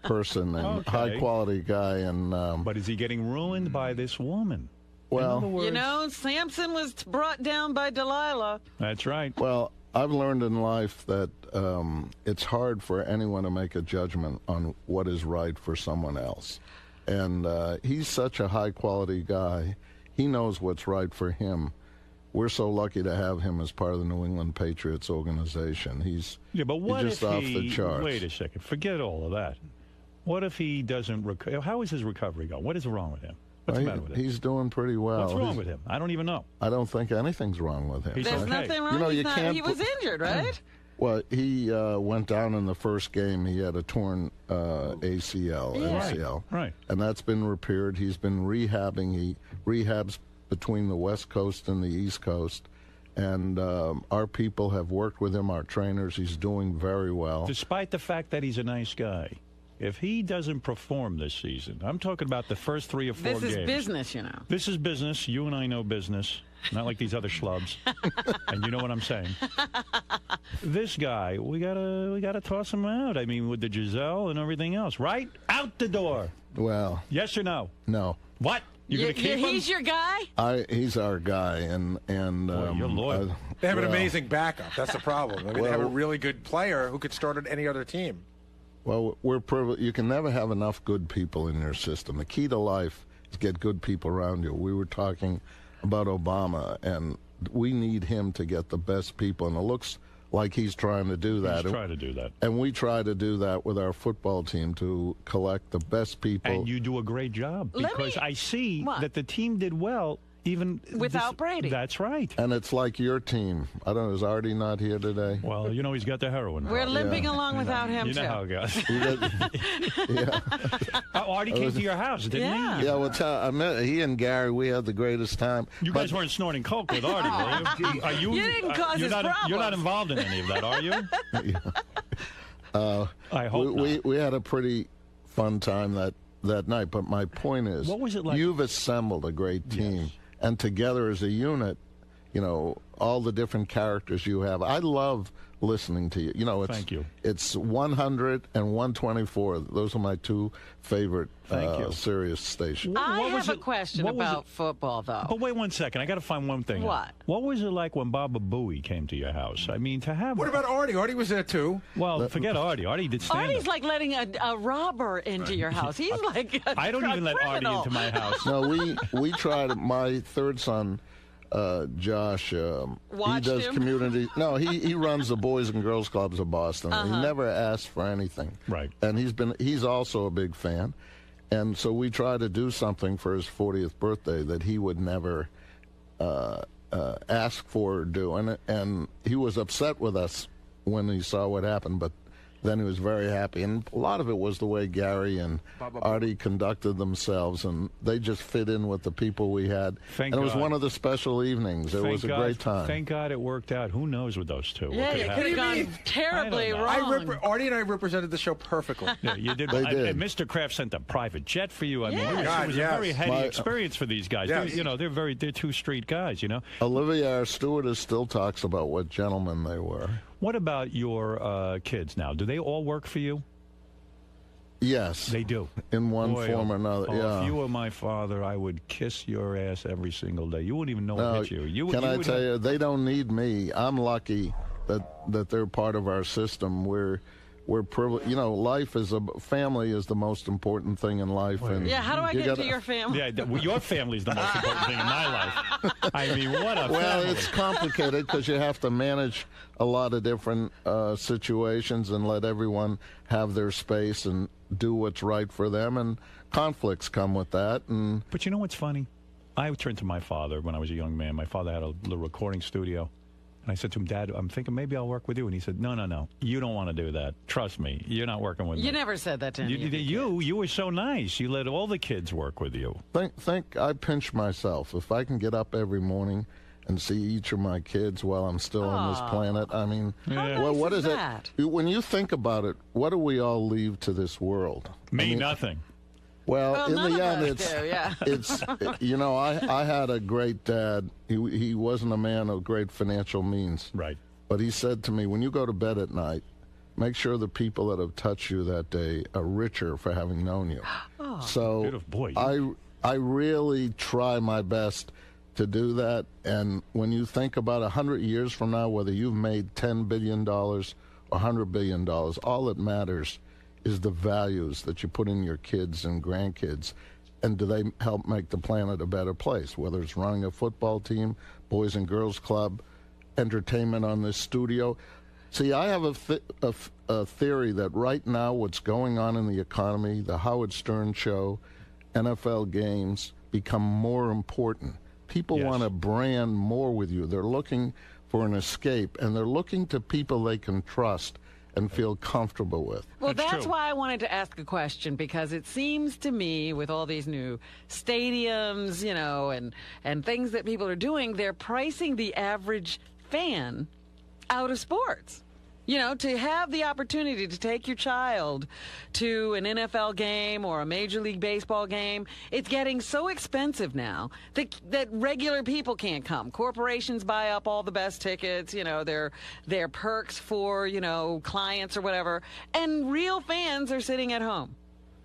person and high-quality guy. But is he getting ruined by this woman? Well, you know, Samson was brought down by Delilah. That's right. Well, I've learned in life that it's hard for anyone to make a judgment on what is right for someone else. And he's such a high-quality guy. He knows what's right for him. We're so lucky to have him as part of the New England Patriots organization. He's just off the charts. Wait a second. Forget all of that. What if he doesn't recover? How is his recovery going? What is wrong with him? What's the matter with him? He's doing pretty well. What's wrong with him? I don't even know. I don't ACL. Right. And that's been repaired. He's been rehabbing. He rehabs between the West Coast and the East Coast. And our people have worked with him, our trainers. He's doing very well. Despite the fact that he's a nice guy, if he doesn't perform this season, I'm talking about the first 3 or 4 games. This is business, you know. This is business. You and I know business, not like these other schlubs. And you know what I'm saying. This guy, we gotta toss him out. I mean, with the Gisele and everything else, right? Out the door. Well. Yes or no? No. What? You're gonna keep him? He's your guy? He's our guy, and you're loyal. They have an amazing backup. That's the problem. I mean, they have a really good player who could start on any other team. Well, we're privileged. You can never have enough good people in your system. The key to life is get good people around you. We were talking about Obama, and we need him to get the best people, and it looks like he's trying to do that. He's trying to do that. And we try to do that with our football team to collect the best people. And you do a great job, because I see that the team did well. Even without Brady. That's right. And it's like your team. I don't know, is Artie not here today? Well, you know, he's got the heroin. We're limping along without him, you too. know how it goes. Artie came to your house, didn't he? Yeah, well, I met he and Gary. We had the greatest time. You guys weren't snorting coke with Artie, were you? Are you? You didn't cause his problems. You're not involved in any of that, are you? I hope not. We had a pretty fun time that night. But my point is, what was it like? You've assembled a great team. Yes. and together as a unit, you know, all the different characters you have. I love listening to you. You know, it's, Thank you. It's 100 and 124. Those are my two favorite Sirius stations. I have a question about football, though. But wait 1 second. I got to find one thing. What? What was it like when Baba Booey came to your house? I mean, to have. What about Artie? Artie was there too. Well, forget Artie. Artie did stand Artie's up. like letting a robber into your house. He's like a I don't even let Artie criminal. into my house. No, we tried. My third son, Josh, he Watched does him? community. No, he runs the Boys and Girls Clubs of Boston. He Uh-huh. never asked for anything. Right. And he's also a big fan. And so we tried to do something for his 40th birthday that he would never ask for or do. And he was upset with us when he saw what happened, but then he was very happy. And a lot of it was the way Gary and Artie conducted themselves, and they just fit in with the people we had. Thank and it was God. one of the special evenings. It Thank was a God- great time. Thank God it worked out. Who knows with those two? What Yeah, could it have could have happened? gone terribly wrong. Artie and I represented the show perfectly. Yeah, you did. They did. And Mr. Kraft sent a private jet for you. I mean, it was, God, it was yes. a very heady My- experience for these guys. Yes. They're, you know, they're two street guys. You know. Olivia, our stewardess, still talks about what gentlemen they were. What about your kids now? Do they all work for you? Yes. They do. In one Boy, form or another, yeah. If you were my father, I would kiss your ass every single day. You wouldn't even know No, it hit you. can I would tell have- you, they don't need me. I'm lucky that they're part of our system. We're privileged. You know, family is the most important thing in life. And Yeah, how do I you get gotta- to your family? Yeah, your family's the most important thing in my life. I mean, what a Well, family. it's complicated because you have to manage a lot of different situations and let everyone have their space and do what's right for them. And conflicts come with that. And But you know what's funny? I turned to my father when I was a young man. My father had a little recording studio. And I said to him, Dad, I'm thinking maybe I'll work with you. And he said, no. You don't want to do that. Trust me. You're not working with me. You never said that to any of You were so nice. You let all the kids work with you. think I pinch myself. If I can get up every morning and see each of my kids while I'm still on this planet, I mean, well, what is that? it? When you think about it, what do we all leave to this world? Me, nothing. Well, in none the of end, us do, yeah. it's you know, I had a great dad. He wasn't a man of great financial means. Right. But he said to me, when you go to bed at night, make sure the people that have touched you that day are richer for having known you. So beautiful. Boy, I really try my best to do that. And when you think about 100 years from now, whether you've made $10 billion or $100 billion, all that matters is the values that you put in your kids and grandkids, and do they help make the planet a better place, whether it's running a football team, Boys and Girls Club, entertainment on this studio. See, I have a theory that right now what's going on in the economy, the Howard Stern show, NFL games, become more important. People want to brand more with you. They're looking for an escape, and they're looking to people they can trust and feel comfortable with. Well, that's why I wanted to ask a question, because it seems to me with all these new stadiums, you know, and things that people are doing, they're pricing the average fan out of sports. You know, to have the opportunity to take your child to an NFL game or a Major League Baseball game, it's getting so expensive now that regular people can't come. Corporations buy up all the best tickets, you know, their perks for, you know, clients or whatever, and real fans are sitting at home.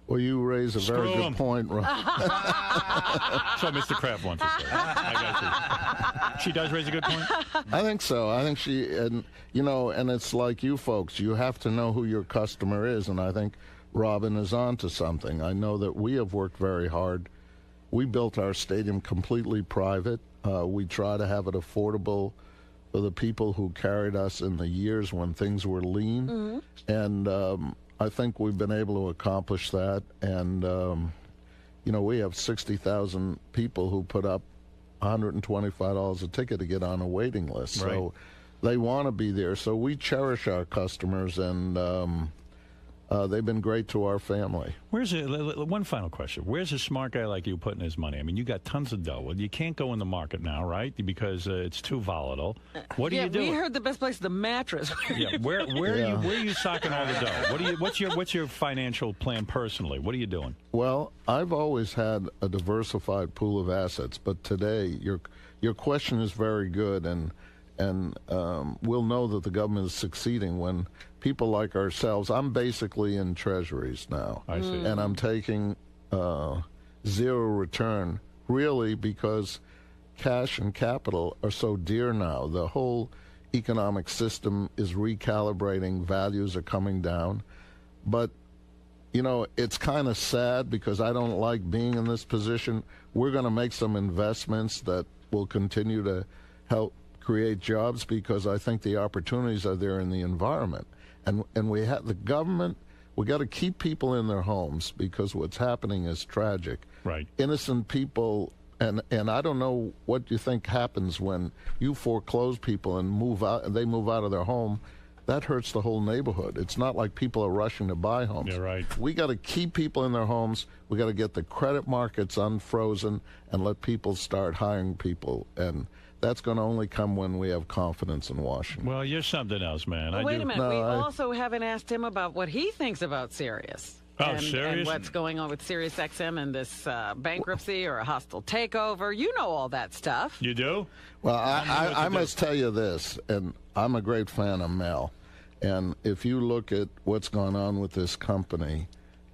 Well, you raise a very Screw good 'em. point, Ron. That's what Mr. Kraft wants to say. I got you. She does raise a good point. I think so. I think she, and you know, and it's like you folks, you have to know who your customer is, and I think Robin is on to something. I know that we have worked very hard. We built our stadium completely private. We try to have it affordable for the people who carried us in the years when things were lean, and I think we've been able to accomplish that. And you know, we have 60,000 people who put up $125 a ticket to get on a waiting list. Right. So they want to be there. So we cherish our customers, and they've been great to our family. One final question. Where's a smart guy like you putting his money? I mean, you got tons of dough. You can't go in the market now, right? Because it's too volatile. What are you doing? We heard the best place is the mattress. Where are you socking all the dough? What's your financial plan personally? What are you doing? Well, I've always had a diversified pool of assets, but today your question is very good, and we'll know that the government is succeeding when people like ourselves. I'm basically in treasuries now. I see. And I'm taking zero return, really, because cash and capital are so dear now. The whole economic system is recalibrating. Values are coming down. But, it's kind of sad because I don't like being in this position. We're going to make some investments that will continue to help create jobs because I think the opportunities are there in the environment. And we have the government, we got to keep people in their homes because what's happening is tragic. Right. Innocent people, and I don't know what you think happens when you foreclose people and they move out of their home. That hurts the whole neighborhood. It's not like people are rushing to buy homes. You're right. We got to keep people in their homes. We got to get the credit markets unfrozen and let people start hiring people. And that's going to only come when we have confidence in Washington. Well, you're something else, man. Well, wait a minute. We also haven't asked him about what he thinks about Sirius. Sirius? And what's going on with Sirius XM and this bankruptcy or a hostile takeover. You know all that stuff. You do? Well, I must tell you this, and I'm a great fan of Mel. And if you look at what's gone on with this company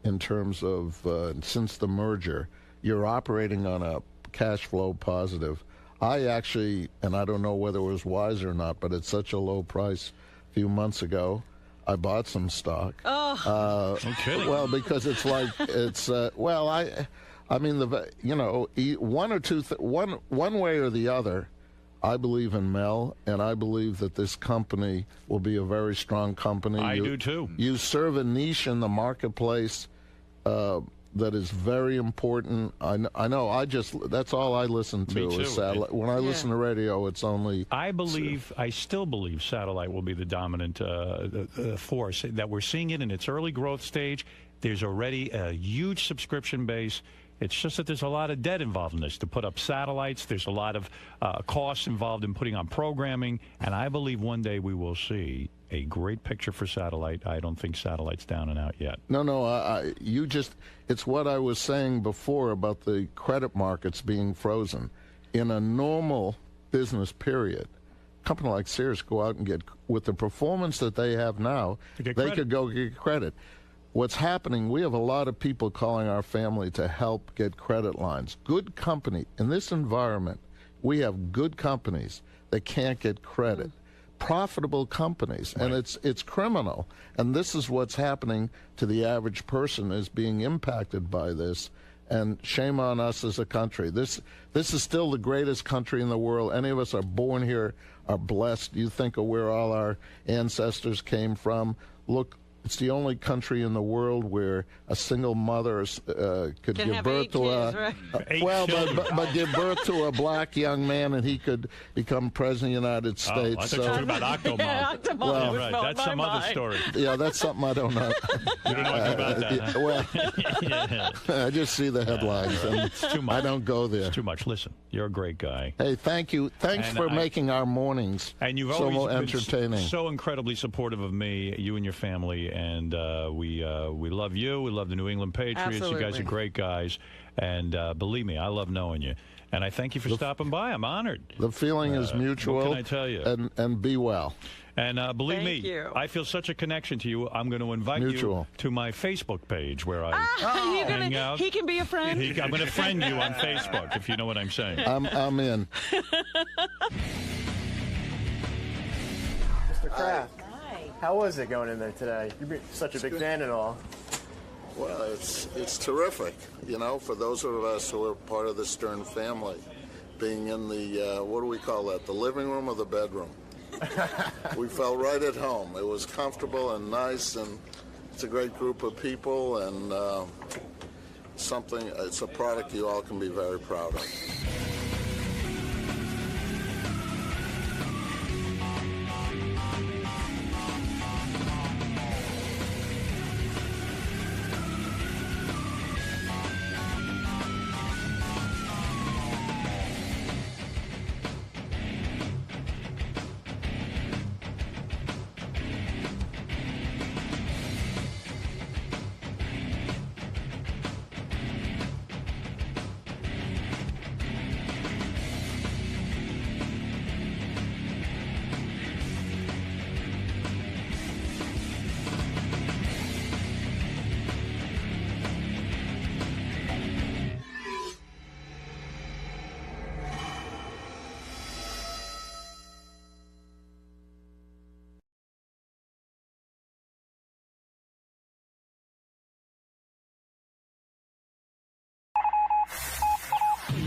in terms of since the merger, you're operating on a cash flow positive. I actually, and I don't know whether it was wise or not, but at such a low price a few months ago, I bought some stock. Oh, okay. Well, because it's like I mean, one way or the other, I believe in Mel, and I believe that this company will be a very strong company. I do too. You serve a niche in the marketplace that is very important. I know. That's all I listen to. Me too. Is satellite. When I listen to radio, it's only. I still believe satellite will be the dominant force. That we're seeing it in its early growth stage. There's already a huge subscription base. It's just that there's a lot of debt involved in this. To put up satellites, there's a lot of costs involved in putting on programming, and I believe one day we will see a great picture for satellite. I don't think satellite's down and out yet. No, it's what I was saying before about the credit markets being frozen. In a normal business period, a company like Sirius go out and get, with the performance that they have now, they could go get credit. What's happening, we have a lot of people calling our family to help get credit lines. Good company. In this environment, we have good companies that can't get credit. Profitable companies, and it's criminal. And this is what's happening to the average person is being impacted by this. And shame on us as a country. This is still the greatest country in the world. Any of us are born here, are blessed. You think of where all our ancestors came from. Look, it's the only country in the world where a single mother could give birth to but give birth to a black young man, and he could become president of the United States. I thought you were talking about Octomom. Yeah, Octomom. Well, right. That's some other story. Yeah, that's something I don't know. You don't know anything about that, Well, I just see the headlines, and it's too much. I don't go there. It's too much. Listen, you're a great guy. Hey, thank you. Thanks for making our mornings so entertaining. So incredibly supportive of me, you and your family. And we love you. We love the New England Patriots. Absolutely. You guys are great guys. And believe me, I love knowing you. And I thank you for stopping by. I'm honored. The feeling is mutual. What can I tell you? And be well. And believe Thank me, you. I feel such a connection to you. I'm going to invite you to my Facebook page where I hang out. He can be a friend. I'm going to friend you on Facebook, if you know what I'm saying. I'm in. Mr. Kraft. How was it going in there today? You're such a big fan and all. Well, it's terrific, for those of us who are part of the Stern family, being in the, what do we call that, the living room or the bedroom? We felt right at home. It was comfortable and nice, and it's a great group of people, and it's a product you all can be very proud of.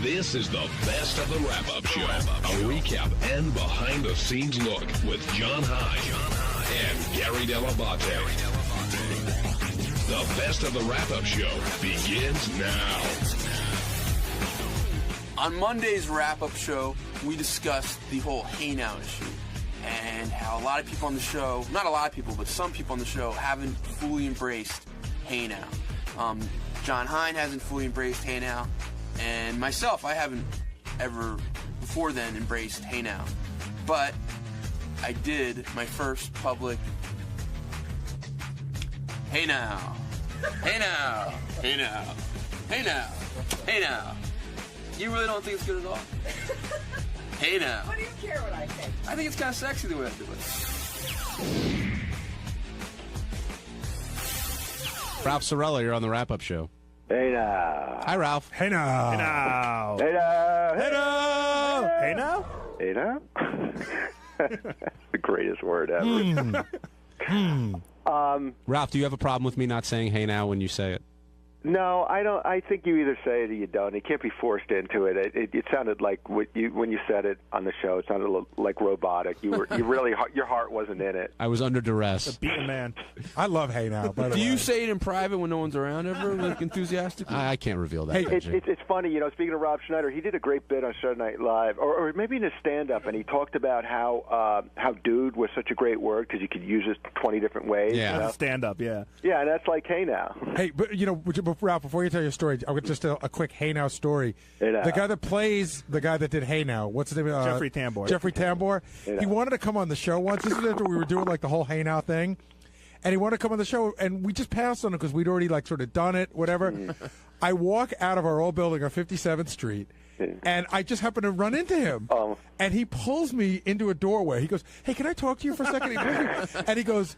This is the best of the wrap-up show. A recap and behind-the-scenes look with John High and Gary Dell'Abate. The best of the wrap-up show begins now. On Monday's wrap-up show, we discussed the whole Hey Now issue and how a lot of people on the show, not a lot of people, but some people on the show haven't fully embraced Hey Now. John Hine hasn't fully embraced Hey Now, and myself, I haven't ever before then embraced Hey Now. But I did my first public Hey Now. Hey Now. Hey Now. Hey Now. Hey Now. You really don't think it's good at all? Hey Now. What do you care what I think? I think it's kind of sexy the way I do it. Ralph Sorella, you're on the wrap-up show. Hey now. Hi, Ralph. Hey now. Hey now. Hey now. Hey now. Hey now. The greatest word ever. Ralph, do you have a problem with me not saying hey now when you say it? No, I don't. I think you either say it or you don't. It can't be forced into it. It sounded like when you said it on the show. It sounded a little like robotic. You really your heart wasn't in it. I was under duress. A beaten man. I love Hey Now. By the Do way. you say it in private when no one's around ever, like enthusiastically? I can't reveal that. Hey, it's funny, speaking of Rob Schneider, he did a great bit on Saturday Night Live, or maybe in his stand-up, and he talked about how dude was such a great word because you could use it 20 different ways. Yeah, stand-up, yeah. Yeah, and that's like Hey Now. Hey, but Ralph, before you tell your story, I'll get just a quick Hey Now story. Hey Now. The guy that plays the guy that did Hey Now, what's his name? Jeffrey Tambor. Jeffrey Tambor. Hey Now. He wanted to come on the show once. This is after we were doing like the whole Hey Now thing. And he wanted to come on the show, and we just passed on it because we'd already like sort of done it, whatever. I walk out of our old building on 57th Street, and I just happen to run into him. And he pulls me into a doorway. He goes, "Hey, can I talk to you for a second?" And he goes,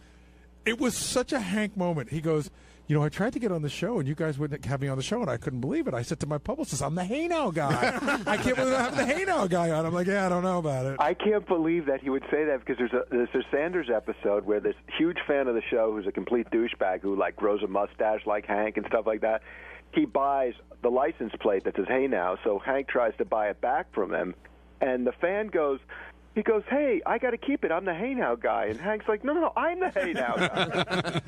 it was such a Hank moment. He goes, I tried to get on the show, and you guys wouldn't have me on the show, and I couldn't believe it. I said to my publicist, I'm the Hey Now guy. I can't believe I have the Hey Now guy on. I'm like, yeah, I don't know about it. I can't believe that he would say that because there's a Sanders episode where this huge fan of the show who's a complete douchebag who like grows a mustache like Hank and stuff like that, he buys the license plate that says Hey Now, so Hank tries to buy it back from him, and the fan goes, hey, I got to keep it. I'm the Hey Now guy. And Hank's like, no, I'm the Hey Now guy.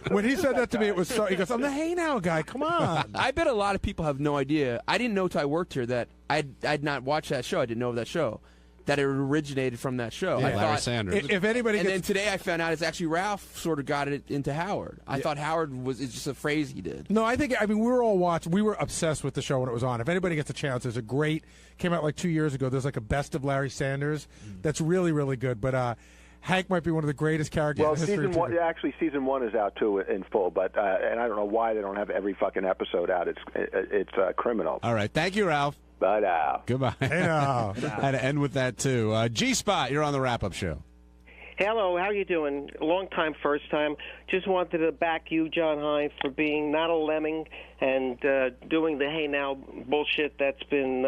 When he said that to me, it was so. He goes, I'm the Hey Now guy. Come on. I bet a lot of people have no idea. I didn't know till I worked here that I'd not watched that show. I didn't know of that show. That it originated from that show. Yeah, I Larry thought, Sanders. If anybody and gets... then today I found out it's actually Ralph sort of got it into Howard. I thought Howard it's just a phrase he did. No, we were all watching. We were obsessed with the show when it was on. If anybody gets a chance, there's a great, came out like 2 years ago, there's like a best of Larry Sanders that's really, really good. But Hank might be one of the greatest characters in history. Season one is out too in full, but and I don't know why they don't have every fucking episode out. It's criminal. All right. Thank you, Ralph. Bye now. Goodbye. Hey now. Had to end with that, too. G-Spot, you're on the wrap-up show. Hello, how you doing? Long time, first time. Just wanted to back you, John Hine, for being not a lemming and doing the Hey Now bullshit that's been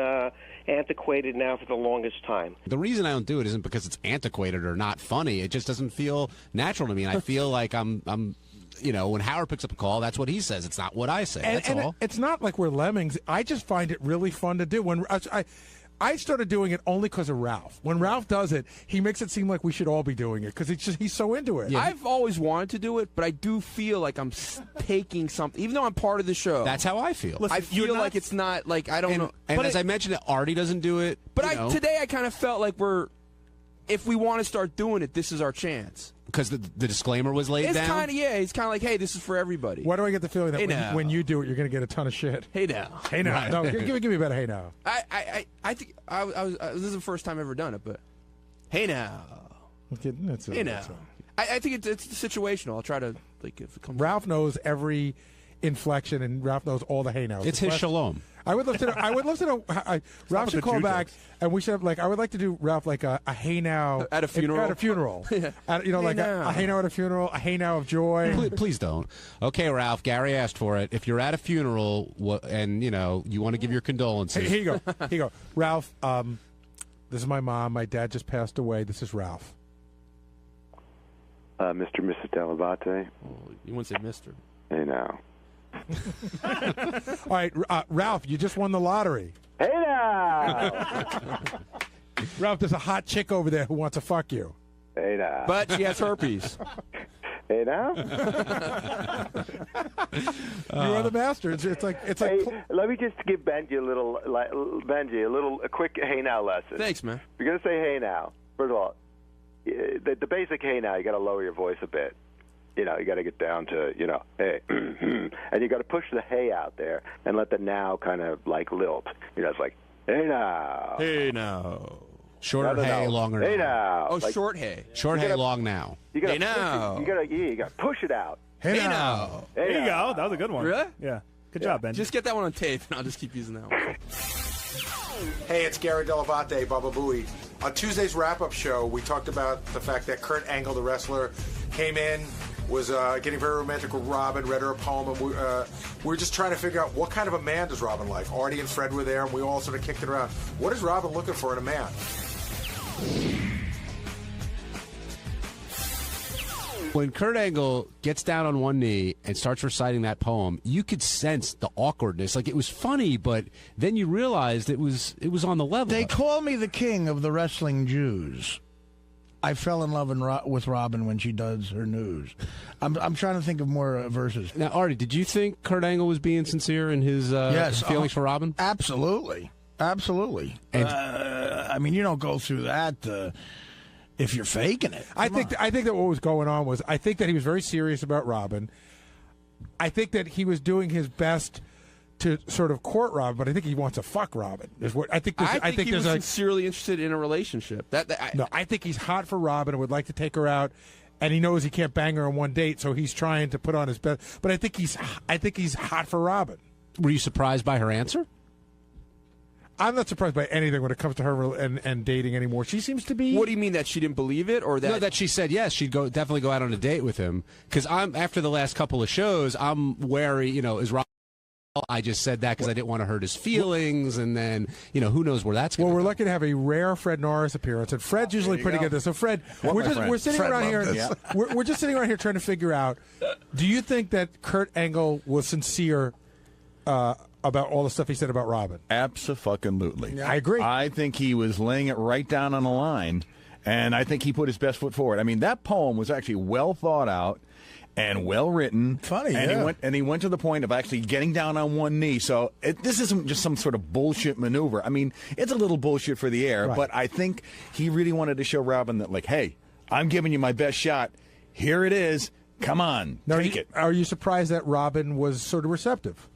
antiquated now for the longest time. The reason I don't do it isn't because it's antiquated or not funny. It just doesn't feel natural to me. And I feel like I'm when Howard picks up a call, that's what he says. It's not what I say. That's all. It's not like we're lemmings. I just find it really fun to do. When I started doing it only because of Ralph. When Ralph does it, he makes it seem like we should all be doing it because he's so into it. Yeah. I've always wanted to do it, but I do feel like I'm taking something, even though I'm part of the show. That's how I feel. Listen, I feel like it's not like I don't know. And as I mentioned, Artie doesn't do it. But today I kind of felt like if we want to start doing it, this is our chance. Because the disclaimer was laid down? It's kind of like, hey, this is for everybody. Why do I get the feeling that when you do it, you're going to get a ton of shit? Hey now. Hey now. Right. No, give me a better hey now. I think this is the first time I've ever done it, but hey now. Hey now. I think it's situational. I'll try to, if it comes Ralph knows every inflection, and Ralph knows all the hey nows. It's his shalom. I would love to know. Ralph should call back, and we should have I would like to do Ralph like a hey now at a funeral. At a funeral, a hey now at a funeral, a hey now of joy. Please don't. Okay, Ralph. Gary asked for it. If you're at a funeral and you want to give your condolences, here you go. Here you go, Ralph. This is my mom. My dad just passed away. This is Ralph. Mr. and Mrs. Dell'Abate. You wouldn't say Mr. Hey now. All right, Ralph, you just won the lottery. Hey now. Ralph, there's a hot chick over there who wants to fuck you. Hey now. But she has herpes. Hey now. You are the master. It's like. Hey, let me just give Benji a quick hey now lesson. Thanks, man. If you're gonna say hey now, first of all, the basic hey now, you got to lower your voice a bit. You know, you got to get down to, hey, and you got to push the hey out there and let the now kind of like lilt. It's like, hey now. Hey now. Shorter hey, longer hey now. now. Oh, Like, short hey. Short hey, long now. You gotta Hey now. You gotta push it out. Hey now. Hey There you now. go. That was a good one. Really? Yeah. Good job, Ben. Just get that one on tape, and I'll just keep using that one. Hey, it's Gary Dell'Abate, Baba Booey. On Tuesday's wrap-up show, we talked about the fact that Kurt Angle, the wrestler, came in, was getting very romantic with Robin, read her a poem, and we were just trying to figure out what kind of a man does Robin like. Artie and Fred were there, and we all sort of kicked it around. What is Robin looking for in a man? When Kurt Angle gets down on one knee and starts reciting that poem, you could sense the awkwardness. Like, it was funny, but then you realized it was on the level. They call me the king of the wrestling Jews. I fell in love with Robin when she does her news. I'm trying to think of more verses. Now, Artie, did you think Kurt Angle was being sincere in his feelings for Robin? Absolutely. Absolutely. And I mean, you don't go through that if you're faking it. I think that what was going on was, I think that he was very serious about Robin. I think that he was doing his best to sort of court Robin, but I think he wants to fuck Robin. Is what I think. I think he was sincerely interested in a relationship. I think he's hot for Robin and would like to take her out, and he knows he can't bang her on one date, so he's trying to put on his best. But I think he's hot for Robin. Were you surprised by her answer? I'm not surprised by anything when it comes to her and dating anymore. She seems to be. What do you mean, that she didn't believe it, or that? No, that she said yes, she'd definitely go out on a date with him. Because after the last couple of shows, I'm wary. Is Robin? I just said that because I didn't want to hurt his feelings, and then who knows where that's going. Well, we're lucky to have a rare Fred Norris appearance, and Fred's usually pretty good at this. So, Fred, we're sitting around here. We're just sitting around here trying to figure out: do you think that Kurt Angle was sincere about all the stuff he said about Robin? Abso-fucking-lutely. I agree. I think he was laying it right down on the line, and I think he put his best foot forward. I mean, that poem was actually well thought out and well written. Funny, and he went to the point of actually getting down on one knee. So this isn't just some sort of bullshit maneuver. I mean, it's a little bullshit for the air, but I think he really wanted to show Robin that, like, hey, I'm giving you my best shot. Here it is. Come on, take it. Are you surprised that Robin was sort of receptive?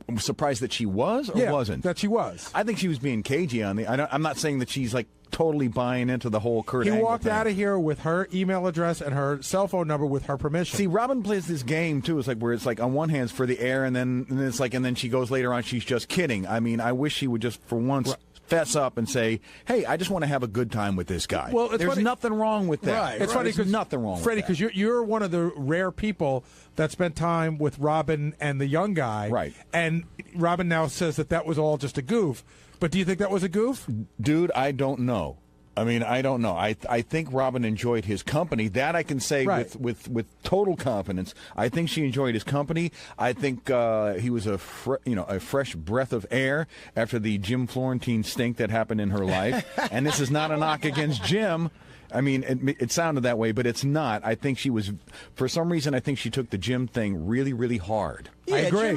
I'm surprised that she was or wasn't. That she was. I think she was being cagey on the. I'm not saying that she's like totally buying into the whole Kurt Angle He walked thing. out of here with her email address and her cell phone number with her permission. See, Robin plays this game too. It's like where it's like on one hand it's for the air, and then it's like, and then she goes later on. She's just kidding. I mean, I wish she would just for once fess up and say, "Hey, I just want to have a good time with this guy." Well, there's nothing wrong with that. Right. It's funny because nothing wrong, Freddie, with that. because you're one of the rare people that spent time with Robin and the young guy. Right. And Robin now says that was all just a goof. But do you think that was a goof? Dude, I don't know. I mean, I don't know. I think Robin enjoyed his company. That I can say with total confidence. I think she enjoyed his company. I think he was a fresh breath of air after the Jim Florentine stink that happened in her life. And this is not a knock against Jim. I mean, it sounded that way, but it's not. I think she was, for some reason, I think she took the Jim thing really, really hard. Yeah, I agree.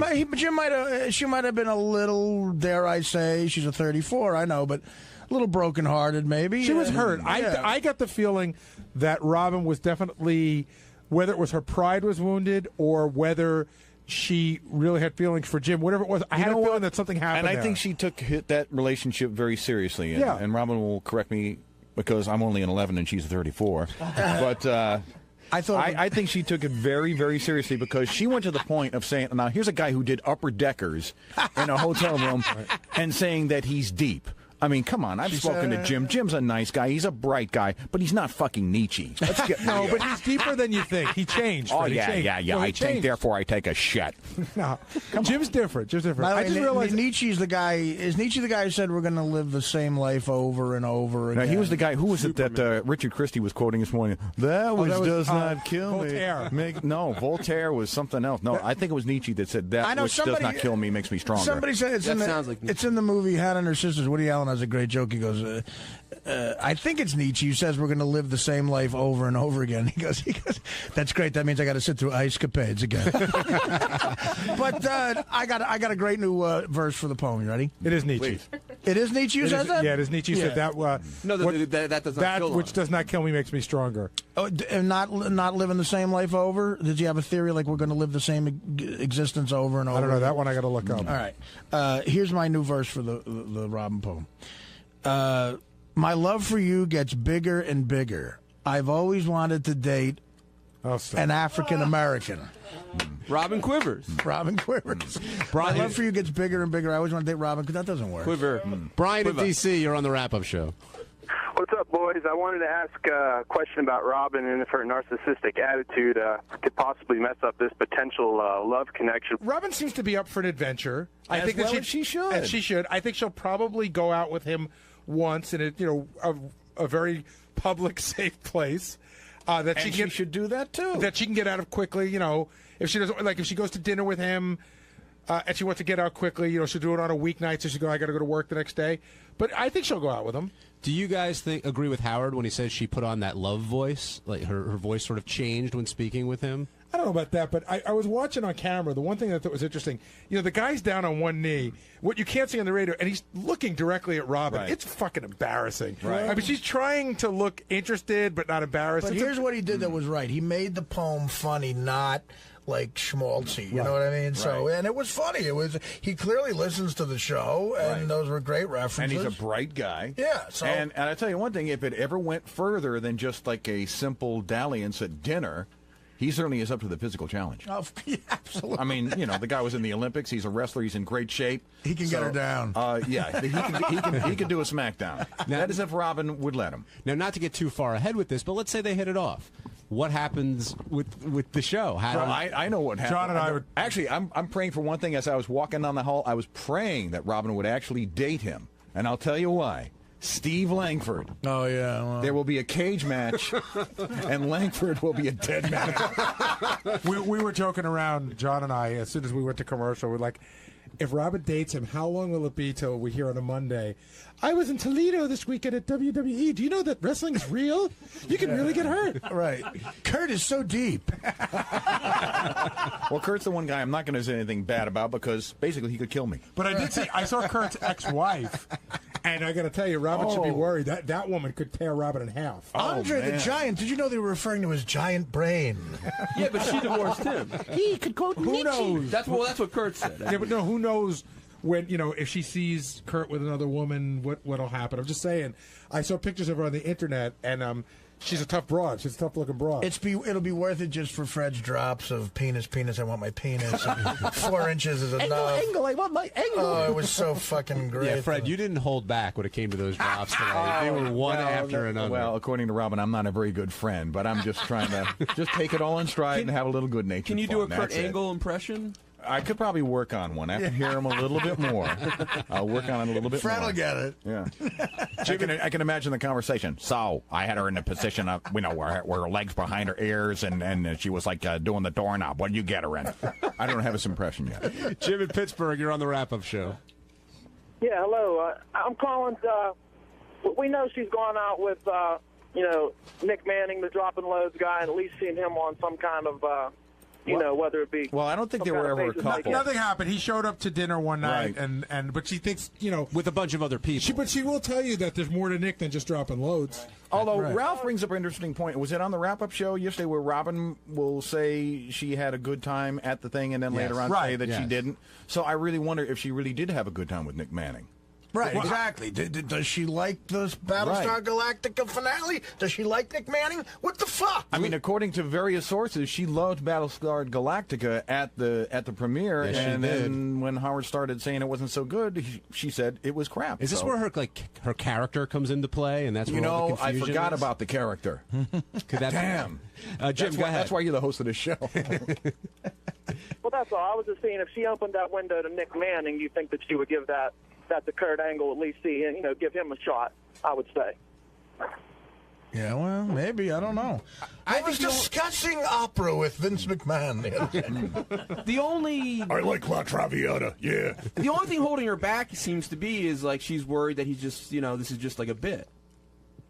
She might have been a little, dare I say, she's a 34, I know, but a little brokenhearted, maybe. She was hurt. Yeah. I got the feeling that Robin was definitely, whether it was her pride was wounded or whether she really had feelings for Jim, whatever it was, I had a feeling that something happened And I there. think she took that relationship very seriously. And, Yeah. and Robin will correct me because I'm only an 11 and she's a 34. But I think she took it very, very seriously because she went to the point of saying, now here's a guy who did upper deckers in a hotel room and saying that he's deep. I mean, come on. I've spoken to Jim. Jim's a nice guy. He's a bright guy, but he's not fucking Nietzsche. Let's get No, but he's deeper than you think. He changed. Oh, Fred. He yeah, changed. yeah, yeah. No, he I think, changed. therefore, I take a shit. No, Jim's different. Jim's different. By the way, I just realized Nietzsche's the guy. Is Nietzsche the guy who said we're going to live the same life over and over again? No, he was the guy. Who was it that Richard Christie was quoting this morning? That does not kill Voltaire. me. No, Voltaire was something else. No, I think it was Nietzsche that said that which does not kill me makes me stronger. Somebody said it's in the movie Hannah and Her Sisters. Woody Allen has a great joke. He goes, I think it's Nietzsche who says we're going to live the same life over and over again. He goes, that's great. That means I got to sit through ice capades again. But I got a great new verse for the poem. You ready? It is Nietzsche. Wait. It is Nietzsche who says that? Yeah, it is Nietzsche who said that. No, that does not kill which does not kill me makes me stronger. Oh, and not living the same life over? Did you have a theory like we're going to live the same existence over and over? I don't know. That one I got to look up. All right. Here's my new verse for the Robin poem. My love for you gets bigger and bigger. I've always wanted to date an African American. Robin Quivers. Robin Quivers. Brian, My love for you gets bigger and bigger. I always want to date Robin because that doesn't work. Quiver. Brian in D.C., you're on the wrap-up show. What's up, boys? I wanted to ask a question about Robin and if her narcissistic attitude could possibly mess up this potential love connection. Robin seems to be up for an adventure. I As think well that as she should. And she should. I think she'll probably go out with him once in a very public, safe place. That she should do that too. That she can get out of quickly. If she doesn't if she goes to dinner with him. And she wants to get out quickly. She'll do it on a weeknight, so she'll go, I got to go to work the next day. But I think she'll go out with him. Do you guys agree with Howard when he says she put on that love voice? Like her voice sort of changed when speaking with him? I don't know about that, but I was watching on camera. The one thing that I thought was interesting, the guy's down on one knee. What you can't see on the radio, and he's looking directly at Robin. Right. It's fucking embarrassing. Right. I mean, she's trying to look interested, but not embarrassed. But here's what he did that was right. He made the poem funny, not like schmaltzy. You know what I mean? So, and it was funny. He clearly listens to the show, and those were great references. And he's a bright guy. Yeah. So, and I tell you one thing: if it ever went further than just like a simple dalliance at dinner, he certainly is up to the physical challenge. Oh, yeah, absolutely. I mean, the guy was in the Olympics. He's a wrestler. He's in great shape. He can get her down. Yeah, he can do a smackdown. That is if Robin would let him. Now, not to get too far ahead with this, but let's say they hit it off. What happens with the show? I know what happened. John and I would actually. I'm praying for one thing. As I was walking down the hall, I was praying that Robin would actually date him, and I'll tell you why. Steve Langford. Oh, yeah. Well. There will be a cage match, and Langford will be a dead man. we were joking around, John and I, as soon as we went to commercial. We're like, if Robin dates him, how long will it be till we hear on a Monday? I was in Toledo this weekend at WWE. Do you know that wrestling is real? You can really get hurt. Right. Kurt is so deep. Well, Kurt's the one guy I'm not going to say anything bad about because basically he could kill me. But I saw Kurt's ex-wife, and I got to tell you, Robin should be worried. That woman could tear Robin in half. Andre the Giant. Did you know they were referring to his giant brain? Yeah, but she divorced him. He could quote Who knows? That's what Kurt said. Yeah, but no, who knows when if she sees Kurt with another woman, what'll happen? I'm just saying. I saw pictures of her on the internet, and she's a tough broad. She's a tough-looking broad. It'll be worth it just for Fred's drops of penis. I want my penis. 4 inches is enough. Angle, I want my angle. Oh, it was so fucking great. Yeah, Fred, you didn't hold back when it came to those drops today. They were one after another. Well, according to Robin, I'm not a very good friend, but I'm just trying to just take it all in stride and have a little good nature. Can you do a Kurt Angle impression? I could probably work on one. I have to hear him a little bit more. I'll work on it a little bit Fred more. will get it. Yeah. I can imagine the conversation. So I had her in the position of, where her legs behind her ears, and she was like doing the doorknob. What did you get her in? I don't have his impression yet. Jim in Pittsburgh, you're on the wrap-up show. Yeah, hello. I'm calling. We know she's gone out with, Nick Manning, the dropping loads guy, and at least seen him on some kind of, whether it be. Well, I don't think they were ever a couple. Nothing happened. He showed up to dinner one night, Right. but she thinks, with a bunch of other people. But she will tell you that there's more to Nick than just dropping loads. Although Ralph brings up an interesting point. Was it on the wrap-up show yesterday where Robin will say she had a good time at the thing and then later on say that she didn't? So I really wonder if she really did have a good time with Nick Manning. Right, exactly. Does she like the Battlestar Galactica finale? Does she like Nick Manning? What the fuck? I mean, according to various sources, she loved Battlestar Galactica at the premiere, Yes, she and did. then when Howard started saying it wasn't so good, she said it was crap. Is this where her character comes into play, and that's where all the I confusion forgot is? about the character. Could that Damn. Jim, go ahead. That's why you're the host of this show. Well, that's all. I was just saying, if she opened that window to Nick Manning, you think that she would give that to Kurt Angle, at least see, give him a shot, I would say. Yeah, well, maybe. I don't know. I was discussing opera with Vince McMahon the other day. The only... I like La Traviata, yeah. The only thing holding her back seems to be is, like, she's worried that he's just, this is just like a bit.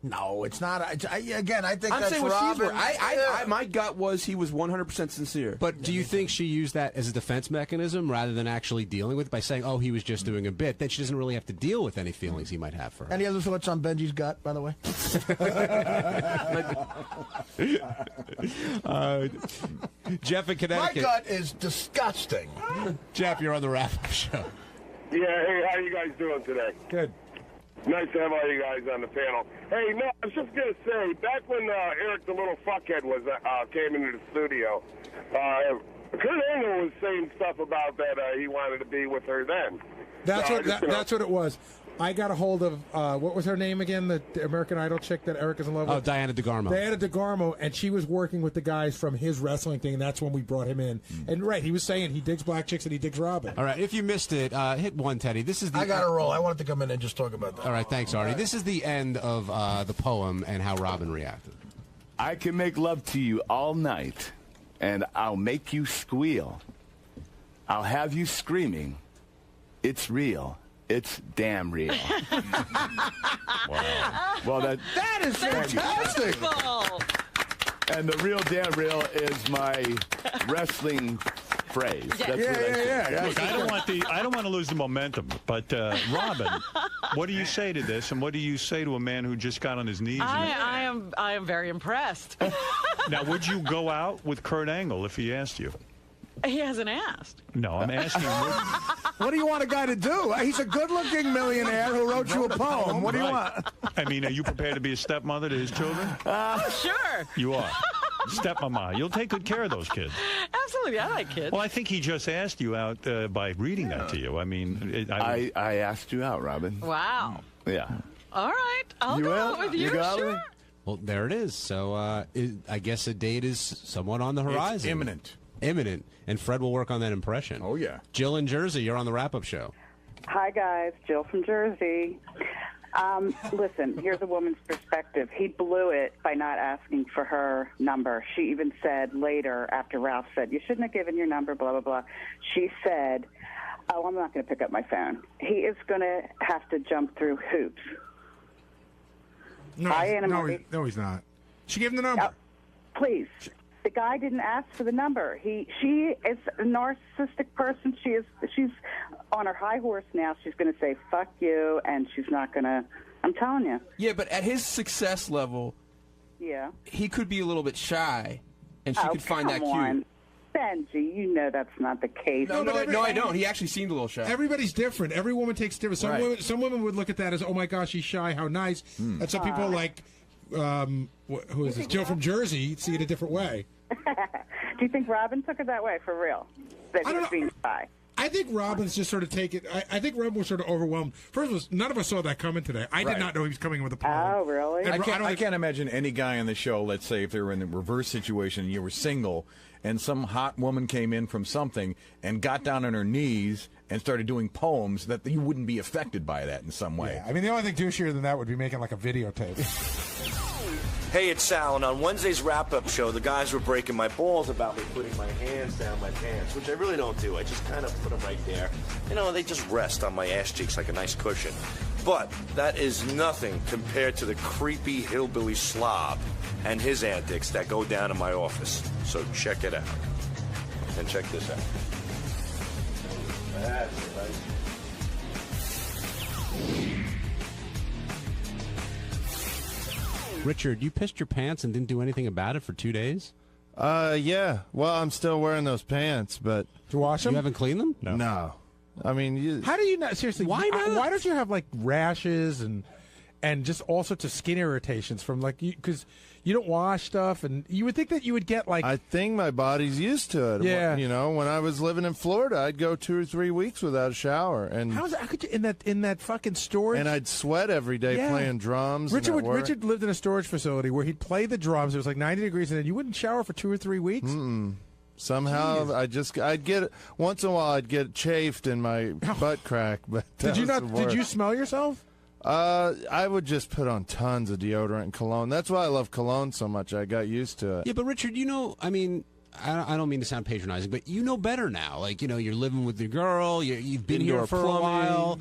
No, it's not. Again, I think I'm that's saying what she's Robin. worried. My gut was he was 100% sincere. But do you think she used that as a defense mechanism rather than actually dealing with it by saying, oh, he was just doing a bit? Then she doesn't really have to deal with any feelings he might have for her. Any other thoughts on Benji's gut, by the way? Jeff in Connecticut. My gut is disgusting. Jeff, you're on the wrap-up show. Yeah, hey, how you guys doing today? Good. Nice to have all you guys on the panel. Hey, no, I was just going to say, back when Eric the little fuckhead came into the studio, Kurt Angle was saying stuff about that he wanted to be with her then. That's So that's what it was. I got a hold of what was her name again? The American Idol chick that Eric is in love with. Oh, Diana DeGarmo. Diana DeGarmo, and she was working with the guys from his wrestling thing. And that's when we brought him in. And right, he was saying he digs black chicks and he digs Robin. All right, if you missed it, hit one, Teddy. This is the. I got to roll. I wanted to come in and just talk about that. All right, thanks, Artie. This is the end of the poem and how Robin reacted. I can make love to you all night, and I'll make you squeal. I'll have you screaming. It's real. It's damn real. Wow. Well, that is fantastic. And the real damn real is my wrestling phrase. That's what I say. Look, I don't want to lose the momentum, but Robin, what do you say to this, and what do you say to a man who just got on his knees? I am very impressed. Now, would you go out with Kurt Angle if he asked you? He hasn't asked. No, I'm asking. What do you want a guy to do? He's a good-looking millionaire who wrote you a poem. What do you want? I mean, are you prepared to be a stepmother to his children? Sure. You are. Stepmama. You'll take good care of those kids. Absolutely. I like kids. Well, I think he just asked you out by reading that to you. I mean, I asked you out, Robin. Wow. Yeah. All right. I'll go out with you. Sure. Well, there it is. So I guess a date is somewhat on the horizon. It's imminent. Imminent. And Fred will work on that impression. Oh, yeah. Jill in Jersey, you're on the wrap-up show. Hi, guys. Jill from Jersey. Listen, here's a woman's perspective. He blew it by not asking for her number. She even said later, after Ralph said, you shouldn't have given your number, blah, blah, blah. She said, oh, I'm not going to pick up my phone. He is going to have to jump through hoops. No, he's not. She gave him the number. Please. The guy didn't ask for the number. She is a narcissistic person. She's on her high horse now. She's going to say "fuck you," and she's not going to. I'm telling you. Yeah, but at his success level, yeah, he could be a little bit shy, and she could find that cute. Benji, you know that's not the case. No, I don't. He actually seemed a little shy. Everybody's different. Every woman takes different. Some women would look at that as, oh my gosh, she's shy, how nice. And some people like, who is this? Jill from Jersey, see it a different way. Do you think Robin took it that way for real? That he was being shy? I think Robin's just sort of taken. I think Robin was sort of overwhelmed. First of all, none of us saw that coming today. I did not know he was coming with a poem. Oh, really? I can't imagine any guy on the show, let's say if they were in the reverse situation and you were single and some hot woman came in from something and got down on her knees and started doing poems, that you wouldn't be affected by that in some way. Yeah. I mean, the only thing douchier than that would be making like a videotape. Hey, it's Sal, and on Wednesday's wrap-up show, the guys were breaking my balls about me putting my hands down my pants, which I really don't do. I just kind of put them right there. You know, they just rest on my ass cheeks like a nice cushion. But that is nothing compared to the creepy hillbilly slob and his antics that go down in my office. So check it out. And check this out. That's nice. Richard, you pissed your pants and didn't do anything about it for 2 days? Yeah. Well, I'm still wearing those pants, but... Did you wash them? You haven't cleaned them? No. I mean, how do you not? Seriously, why not? Why don't you have like rashes and just all sorts of skin irritations from like because you don't wash stuff, and you would think that you would get like. I think my body's used to it. Yeah. You know, when I was living in Florida, I'd go 2 or 3 weeks without a shower, and How could you in that fucking storage? and I'd sweat every day Yeah. playing drums. and at work. Richard lived in a storage facility where he'd play the drums. It was like 90 degrees, and then you wouldn't shower for 2 or 3 weeks. Somehow, I'd get once in a while. I'd get chafed in my butt crack. But Did you that not? was the Did you worst. smell yourself? I would just put on tons of deodorant and cologne. That's why I love cologne so much. I got used to it. Yeah, but Richard, I mean, I don't mean to sound patronizing, but you know better now. Like, you're living with your girl. You've been Indoor here for plumbing. a while.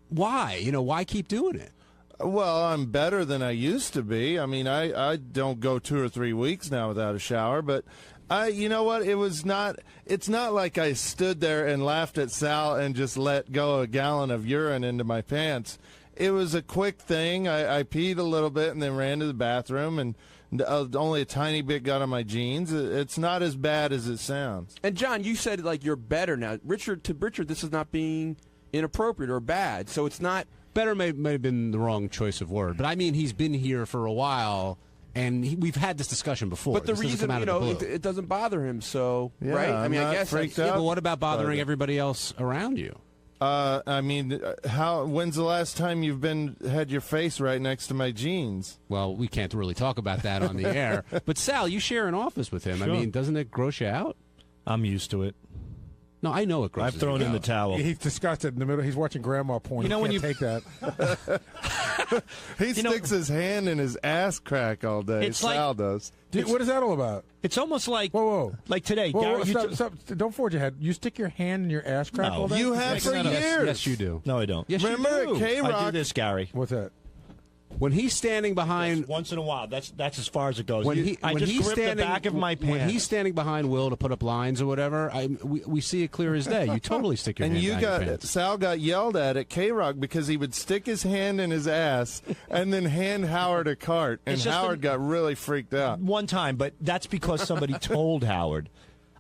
Why? Why keep doing it? Well, I'm better than I used to be. I mean, I don't go 2 or 3 weeks now without a shower, but you know what? It's not like I stood there and laughed at Sal and just let go a gallon of urine into my pants. It was a quick thing. I peed a little bit and then ran to the bathroom, and only a tiny bit got on my jeans. It's not as bad as it sounds. And John, you said like you're better now. To Richard, this is not being inappropriate or bad. So it's not. Better may have been the wrong choice of word, but I mean, he's been here for a while. And we've had this discsion before. But the This doesn't reason, come out of the blue. it doesn't bother him, so, Yeah, right? I I'm mean, I not guess freaked Yeah, out. but what about bothering But- everybody else around you? I mean, when's the last time you've had your face right next to my jeans? Well, we can't really talk about that on the air. But Sal, you share an office with him. Sure. I mean, doesn't it gross you out? I'm used to it. No, I know it grosses I've thrown you in the out. towel. He's disgusted in the middle. He's watching grandma porn. You know, he when can't take that. He sticks his hand in his ass crack all day. It's like- Sal does. Dude, what is that all about? It's almost like Whoa. like today. Whoa, Gary, you stop. Don't forge your head. You stick your hand in your ass crack No. all day? You have for years. Yes, you do. No, I don't. Yes, Remember you do. at K-Rock? I do this, Gary. What's that? When he's standing behind... Once in a while. That's as far as it goes. When I when just he's grip standing, the back of my pants. When he's standing behind Will to put up lines or whatever, we see it clear as day. You totally stick your And hand you behind your got pants. Sal got yelled at K-Rock because he would stick his hand in his ass and then hand Howard a cart, and It's just Howard got really freaked out. one time, but that's because somebody told Howard.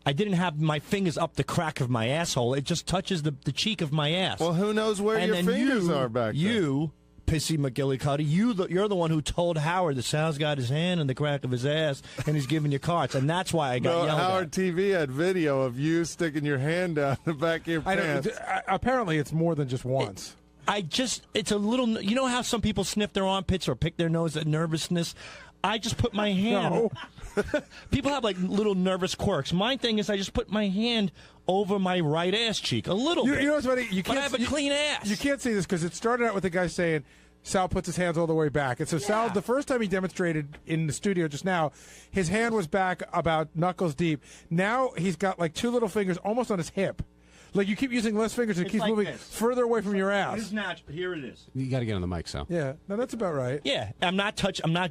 I didn't have my fingers up the crack of my asshole. It just touches the cheek of my ass. Well, who knows where and your then fingers you, are back there? You, Pissy McGillicuddy, you're the one who told Howard that Sal's got his hand in the crack of his ass and he's giving you carts, and that's why I got No, yelled Howard at. TV had video of you sticking your hand down the back of your I know, pants. apparently, it's more than just once. It's a little, you know how some people sniff their armpits or pick their nose at nervousness? I just put my hand. No. People have like little nervous quirks. My thing is I just put my hand over my right ass cheek a little bit. You know what's funny? But I have a clean ass. You can't see this because it started out with the guy saying Sal puts his hands all the way back. And so Sal, the first time he demonstrated in the studio just now, his hand was back about knuckles deep. Now he's got like 2 little fingers almost on his hip. Like you keep using less fingers and it It's keeps like moving this. further away from your ass. It's natural. Here it is. You got to get on the mic, Sal. Yeah, no, that's about right. Yeah, I'm not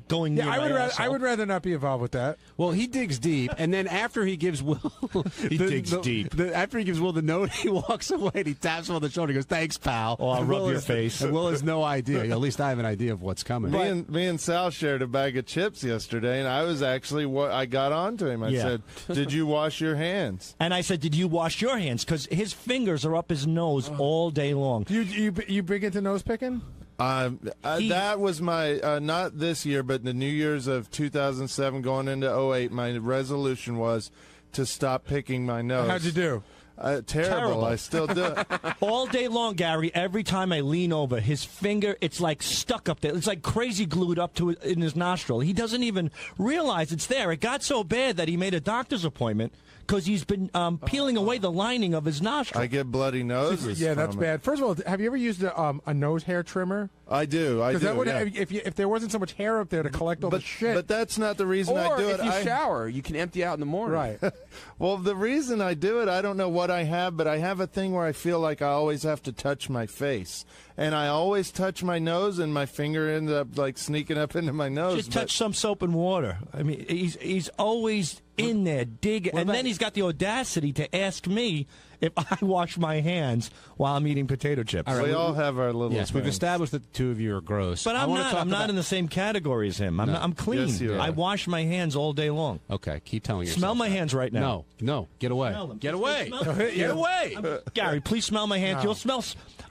going near Yeah, my asshole. I would rather not be involved with that. Well, he digs deep, and then after he gives Will, After he gives Will the note, he walks away and he taps him on the shoulder. He goes, "Thanks, pal." Oh, I'll And rub Will your has- face. And Will has no idea. At least I have an idea of what's coming. Me and Sal shared a bag of chips yesterday, and I was actually I got on to him. I Yeah. said, "Did you wash your hands?" And I said, "Did you wash your hands?" Because his fingers are up his nose all day long. You big into nose picking? That was my not this year, but the New Year's of 2007 going into 2008. My resolution was to stop picking my nose. How'd you do? Terrible. I still do it. All day long, Gary, every time I lean over, his finger, it's like stuck up there. It's like crazy glued up to it in his nostril. He doesn't even realize it's there. It got so bad that he made a doctor's appointment because he's been peeling away the lining of his nostril. I get bloody noses. Yeah, that's from it. bad. First of all, have you ever used a nose hair trimmer? I do. I do. That would, yeah. if there wasn't so much hair up there to collect all the shit. But that's not the reason Or I do if it. you I shower, you can empty out in the morning. Right. Well, the reason I do it, I don't know what I have, but I have a thing where I feel like I always have to touch my face. And I always touch my nose, and my finger ends up like sneaking up into my nose. Just touch some soap and water. I mean, he's always in there digging. And then he's got the audacity to ask me if I wash my hands while I'm eating potato chips. All right, we all have our little Yes, we've things. established that the two of you are gross. But I'm not in the same category as him. I'm clean. Yes, you are. I wash my hands all day long. Okay, keep telling yourself. Smell my hands right now. No, get away. Get away. Get away. Gary, please smell my hands. No. You'll smell.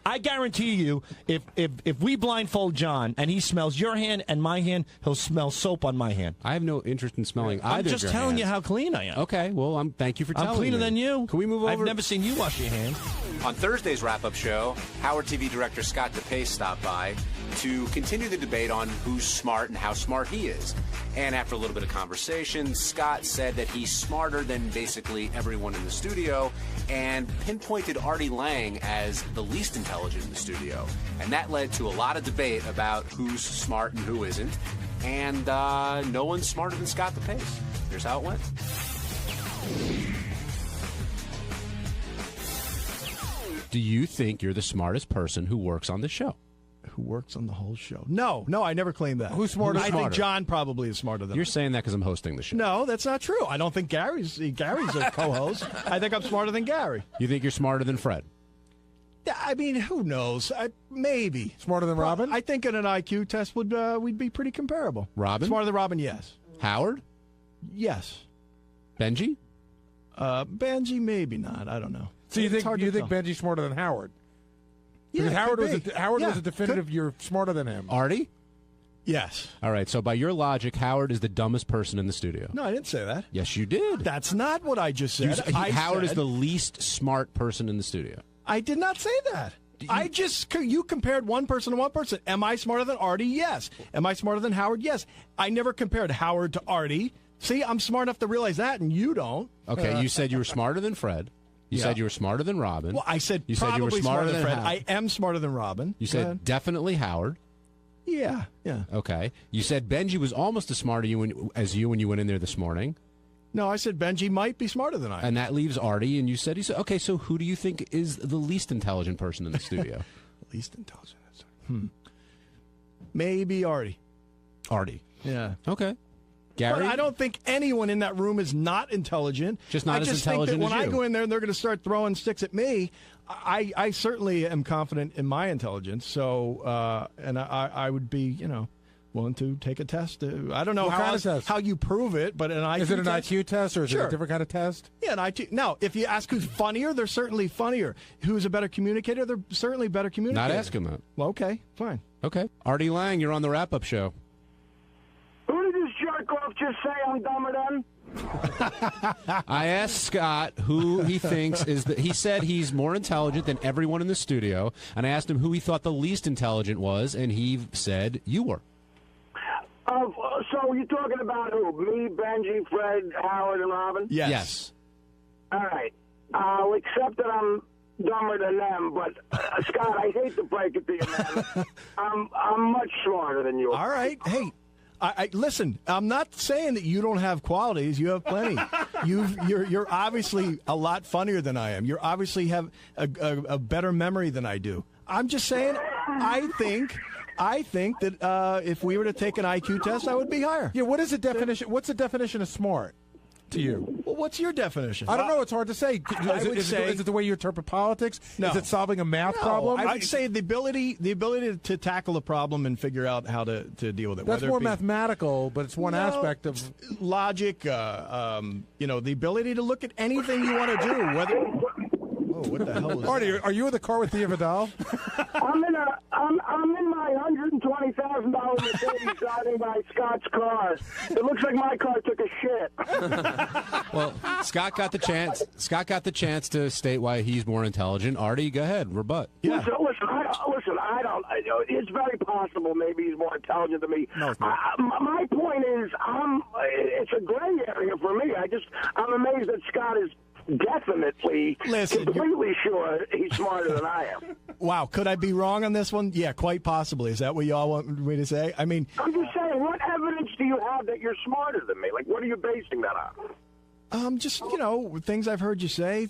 I guarantee you, if we blindfold John and he smells your hand and my hand, he'll smell soap on my hand. I have no interest in smelling either. I'm just of your telling hands. you how clean I am. Okay, well, thank you for telling me. I'm cleaner than you. Can we move over? I've never seen you wash your hands. On Thursday's wrap-up show, Howard TV director Scott DePace stopped by to continue the debate on who's smart and how smart he is. And after a little bit of conversation, Scott said that he's smarter than basically everyone in the studio and pinpointed Artie Lang as the least intelligent in the studio. And that led to a lot of debate about who's smart and who isn't. And no one's smarter than Scott DePace. Here's how it went. Do you think you're the smartest person who works on the show? Who works on the whole show? No, I never claimed that. Who's smarter? I think John probably is smarter than You're I. saying that because I'm hosting the show. No, that's not true. I don't think Gary's a co-host. I think I'm smarter than Gary. You think you're smarter than Fred? Yeah, I mean, who knows? Maybe smarter than Robin. I think in an IQ test we'd be pretty comparable. Robin? Smarter than Robin? Yes. Howard? Yes. Benji? Benji, maybe not. I don't know. So you It's hard think to tell. Benji's smarter than Howard? Yeah, Because could Howard be. was a definitive. You're smarter than him. Artie? Yes. All right, so by your logic, Howard is the dumbest person in the studio. No, I didn't say that. Yes, you did. That's not what I just said. Howard is the least smart person in the studio. I did not say that. You compared one person to one person. Am I smarter than Artie? Yes. Am I smarter than Howard? Yes. I never compared Howard to Artie. See, I'm smart enough to realize that, and you don't. Okay, you said you were smarter than Fred. You Yeah. said you were smarter than Robin. Well, I said you probably said you were smarter than Fred. Howard. I am smarter than Robin. You Go said ahead. definitely Howard. Yeah. Okay. You said Benji was almost as smart as you when you went in there this morning. No, I said Benji might be smarter than I am. And that leaves Artie, and you said, okay, so who do you think is the least intelligent person in the studio? Least intelligent. Maybe Artie. Artie. Yeah. Okay. Gary? But I don't think anyone in that room is not intelligent. Just not as intelligent think that when as I you. go in there and they're going to start throwing sticks at me, I certainly am confident in my intelligence. So, and I would be, willing to take a test. I don't know What kind of test? how you prove it, but an IQ Is it an test? IQ test or is it Sure. a different kind of test? Yeah, an IQ. Now, if you ask who's funnier, they're certainly funnier. Who's a better communicator? They're certainly better communicators. Not asking that. Well, okay, fine. Okay. Artie Lang, you're on the wrap-up show. Who did this jerk off just say I'm dumber than? I asked Scott who he thinks is the. He said he's more intelligent than everyone in the studio, and I asked him who he thought the least intelligent was, and he said you were. So you're talking about who? Me, Benji, Fred, Howard, and Robin? Yes. All right. I'll accept that I'm dumber than them, but Scott, I hate to break it to you, man. I'm much smarter than you. All right. Hey, I listen. I'm not saying that you don't have qualities. You have plenty. You're obviously a lot funnier than I am. You obviously have a better memory than I do. I'm just saying. I think that if we were to take an IQ test, I would be higher. Yeah. What is the definition? What's the definition of smart to you? Well, what's your definition? I don't know. It's hard to say. Is it the way you interpret politics? No. Is it solving a math No, problem? I'd say the ability to tackle a problem and figure out how to deal with it. That's whether more it be mathematical, but it's one aspect of logic. The ability to look at anything you want to do. Whether what the hell is Artie, that? are you in the car with Thea Vidal? I'm in my $120,000 Mercedes driving by Scott's car. It looks like my car took a shit. Well, Scott got the chance. Scott got the chance to state why he's more intelligent. Artie, go ahead, rebut. Yeah. Listen, I don't. It's very possible. Maybe he's more intelligent than me. No, it's not. My point is, it's a gray area for me. I'm amazed that Scott is definitely, completely sure he's smarter than I am. Wow, could I be wrong on this one? Yeah, quite possibly. Is that what y'all want me to say? I mean, I'm just saying, what evidence do you have that you're smarter than me? Like, what are you basing that on? just things I've heard you say.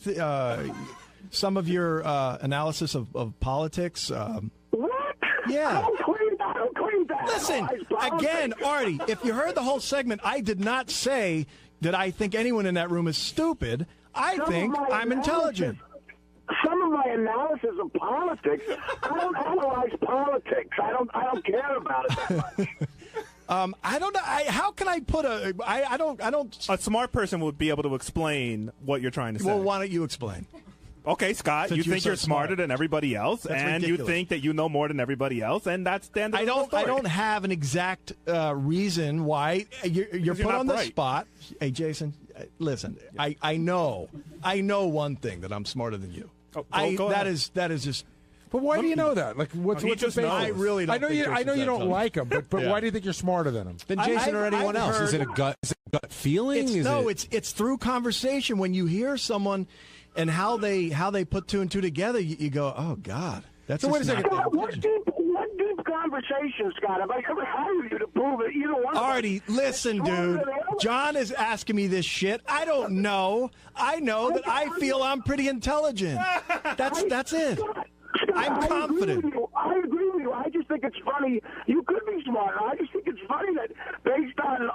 Some of your analysis of politics. What? Yeah. I don't claim that. Listen, again, Artie, if you heard the whole segment, I did not say that I think anyone in that room is stupid. I think I'm intelligent. Some of my analysis of politics, I don't analyze politics. I don't care about it that much. I don't know. How can I put a? I don't. A smart person would be able to explain what you're trying to say. Well, why don't you explain? Okay, Scott, Since you you're think so you're smarter smart. than everybody else, That's and ridiculous. you think that you know more than everybody else, and that's the end of the story. I don't have an exact reason why you're put not on the bright. spot. Hey, Jason, listen. I know one thing, that I'm smarter than you. Go ahead. That is just. But why do you know that? Like, what's he the just basis? knows. I really don't. I know think you. I know Jason's you that don't dumb. like him, but Yeah. why do you think you're smarter than him? Then Jason or anyone I've else? Is it a heard- gut feeling? It's through conversation. When you hear someone and how they put two and two together, you go, oh God, that's So wait a just second. not- What deep conversation, Scott? Have I ever hired you to prove it? Either one. Artie, listen, dude. John is asking me this shit. I don't know. I know that I feel I'm pretty intelligent. That's it. I'm confident. I agree with you. I just think it's funny. You could be smarter. I just think it's funny that based on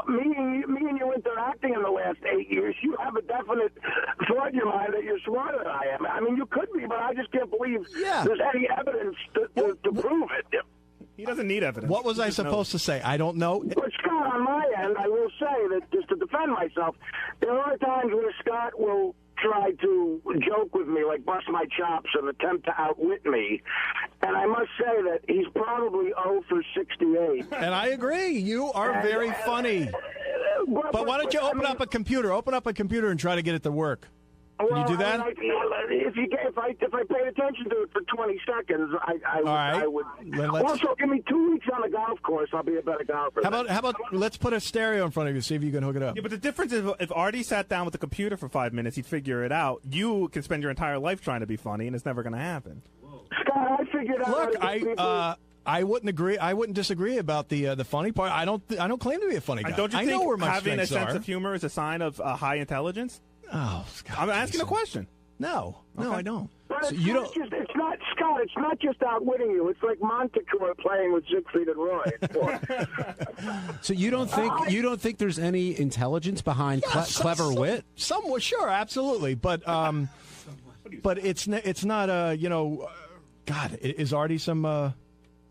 me and you interacting in the last 8 years, you have a definite thought in your mind that you're smarter than I am. I mean, you could be, but I just can't believe there's any evidence to prove it. He doesn't need evidence. What was He I just knows. supposed to say? I don't know. But Scott, on my end, I will say that just to defend myself, there are times where Scott will try to joke with me, like bust my chops and attempt to outwit me. And I must say that he's probably 0 for 68. And I agree. You are very funny. But why don't you open up a computer? Open up a computer and try to get it to work. Can you do that? I mean, if I paid attention to it for 20 seconds, I would. Let's- Also, give me 2 weeks on the golf course. I'll be a better golfer. How about let's put a stereo in front of you, see if you can hook it up. Yeah, but the difference is if Artie sat down with the computer for 5 minutes, he'd figure it out. You can spend your entire life trying to be funny, and it's never going to happen. Scott, I figured out. Look, how to get people- I wouldn't agree. I wouldn't disagree about the funny part. I don't claim to be a funny guy. And don't you I think know where my having a strengths sense are. of humor is a sign of high intelligence? Oh, Scott, I'm asking a question. No, I don't. But So it's you not don't. just, it's not, Scott, it's not just outwitting you. It's like Montecore playing with Siegfried and Roy. So you don't think there's any intelligence behind clever wit? Somewhat, sure, absolutely, but it's not God, is Artie some?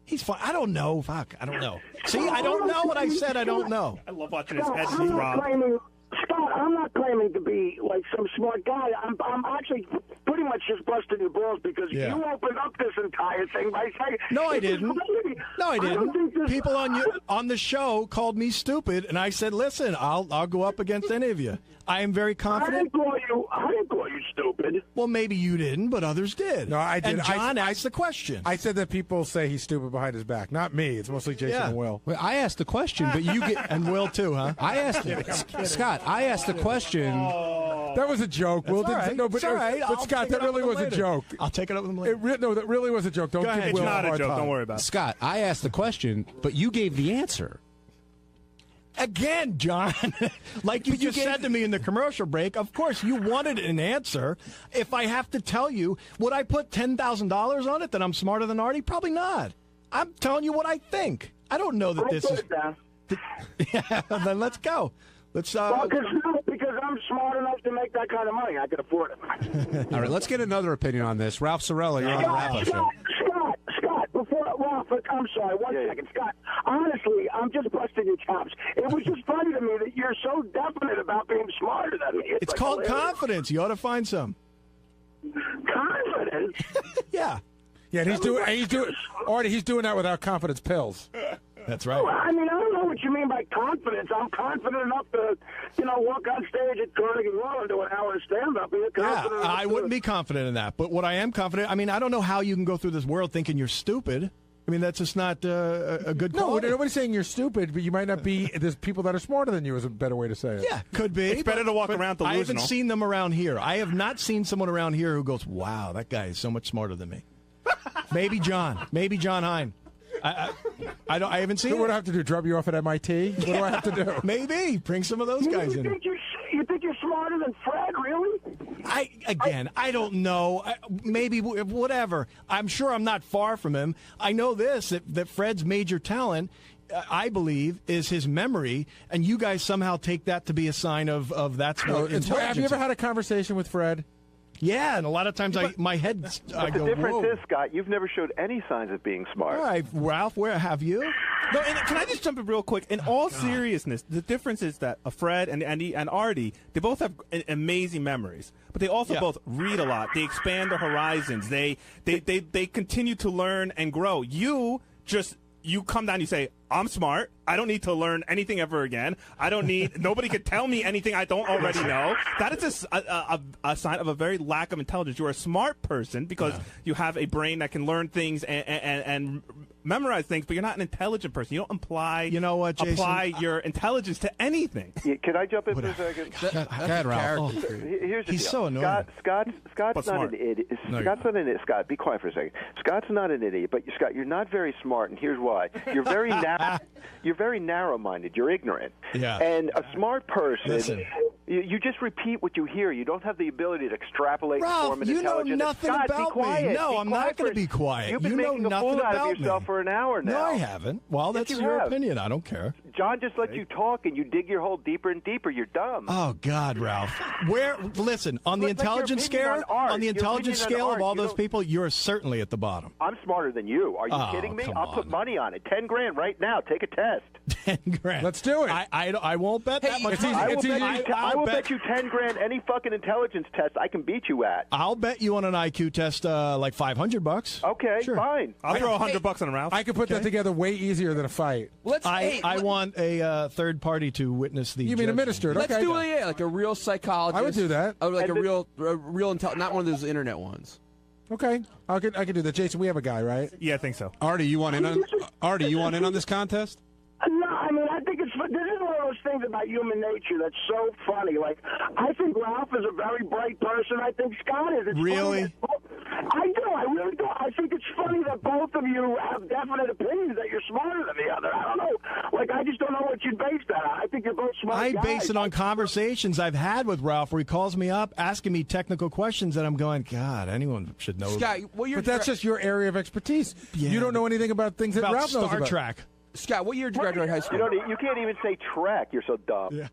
He's fine. I don't know. Fuck, I don't know. See, I don't know what I said. I don't know. I love watching his Scott, head I'm just not rob. Scott, I'm not claiming to be like some smart guy. I'm actually pretty much just busting your balls because you opened up this entire thing by saying No, I it was didn't. really- No, I don't think didn't. this- People on the show called me stupid, and I said, "Listen, I'll go up against any of you. I am very confident." I didn't call you stupid. Well, maybe you didn't, but others did. No, I did. And John asked the question. I said that people say he's stupid behind his back. Not me. It's mostly Jason and Will. Well, I asked the question, but you get and Will too, huh? I asked Scott. I asked the question. That was a joke. Will all didn't. right. No, but, It's all right. but I'll Scott, take that it up really with was him a later. joke. I'll take it up with him later. No, that really was a joke. Don't Go give ahead, Will John. a Not a hard joke. time. Don't worry about it. Scott, I asked the question, but you gave the answer. Again, John, like you just said to me in the commercial break, of course you wanted an answer. If I have to tell you, would I put $10,000 on it that I'm smarter than Artie? Probably not. I'm telling you what I think. I don't know that this put is. it down. Yeah, then let's go. Let's. Well, because I'm smart enough to make that kind of money. I can afford it. All right, let's get another opinion on this. Ralph Sorella, you're on the wrap-up show. Scott, before Ralph, I'm sorry, one second. Scott, honestly, I'm just busting your chops. It was just funny to me that you're so definite about being smarter than me. It's like called hilarious. confidence. You ought to find some. Confidence? Yeah. Yeah, and he's doing that without confidence pills. That's right. Well, I mean, I don't know what you mean by confidence. I'm confident enough to, walk on stage at Carnegie Hall and do an hour of stand-up. Yeah, I wouldn't be confident in that. But what I am confident, I mean, I don't know how you can go through this world thinking you're stupid. I mean, that's just not a good No, quality. nobody's saying you're stupid, but you might not be. There's people that are smarter than you is a better way to say it. Yeah, could be. It's better to walk around delusional. I haven't seen them around here. I have not seen someone around here who goes, wow, that guy is so much smarter than me. Maybe John. Maybe John Hine. I haven't seen So it. what do I have to do? Drop you off at MIT? What do I have to do? Maybe bring some of those guys in. You think you're smarter than Fred, really? I don't know. Maybe whatever. I'm sure I'm not far from him. I know this that Fred's major talent I believe, is his memory, and you guys somehow take that to be a sign of that's what intelligence Have you ever is. had a conversation with Fred? Yeah, and a lot of times my head, I But go, the difference whoa. is, Scott, you've never showed any signs of being smart. All right, Ralph, where have you? No, and can I just jump in real quick? In all seriousness, the difference is that Fred and Andy and Artie, they both have amazing memories, but they also both read a lot. They expand their horizons. They continue to learn and grow. You come down, you say, I'm smart. I don't need to learn anything ever again. I don't need, nobody could tell me anything I don't already know. That is a sign of a very lack of intelligence. You're a smart person because you have a brain that can learn things and memorize things, but you're not an intelligent person. You don't apply, Jason? apply your intelligence to anything. Yeah, can I jump in for a second? Go ahead, Ralph. Here's the He's deal. so annoying. Scott's not an idiot. Scott's not an idiot. Scott, be quiet for a second. Scott's not an idiot, but Scott, you're not very smart, and here's why. You're very you're very narrow-minded. You're ignorant. Yeah. And a smart person, Listen. you just repeat what you hear. You don't have the ability to extrapolate and Ralph, form an you know intelligent. nothing Scott, about be quiet. me. No, Be I'm quiet not going for- to be quiet. You've been you know making a nothing fool out about of yourself me. for an hour now. No, I haven't. Well, Yes, that's you your have. opinion. I don't care. John just lets you talk, and you dig your hole deeper and deeper. You're dumb. Oh God, Ralph. Listen, on the Look, like your intelligence opinion scale, on art. on the Your intelligence opinion on scale of art, all you those don't- people, you're certainly at the bottom. I'm smarter than you. Are you Oh, kidding me? come I'll put money on it. 10 grand right now. Take a test. 10 grand. Let's do it. I won't bet that much. I will bet you 10 grand any fucking intelligence test I can beat you at. I'll bet you on an IQ test like $500. Okay, Sure. fine. I'll throw $100 on Ralph. I could put that together way easier than a fight. I want a third party to witness the. You mean a minister? Let's Okay. do it, like a real psychologist. I would do that. Like And a real not one of those internet ones. Okay, I could do that. Jason, we have a guy, right? Yeah, I think so. Artie, you want in on this contest? No, I mean, I think it's this is one of those things about human nature that's so funny. Like, I think Ralph is a very bright person. I think Scott is. It's really? I do. I really do. I think it's funny that both of you have definite opinions that you're smarter than the other. I don't know. Like, I just don't know what you'd base that on. I think you're both smart I guys. base it on conversations I've had with Ralph where he calls me up asking me technical questions and I'm going, God, anyone should know. Scott, But that's just your area of expertise. Yeah. You don't know anything about things that About Ralph knows Star about. Trek. Scott, what year did you graduate high school? You can't even say Trek. You're so dumb. Yeah.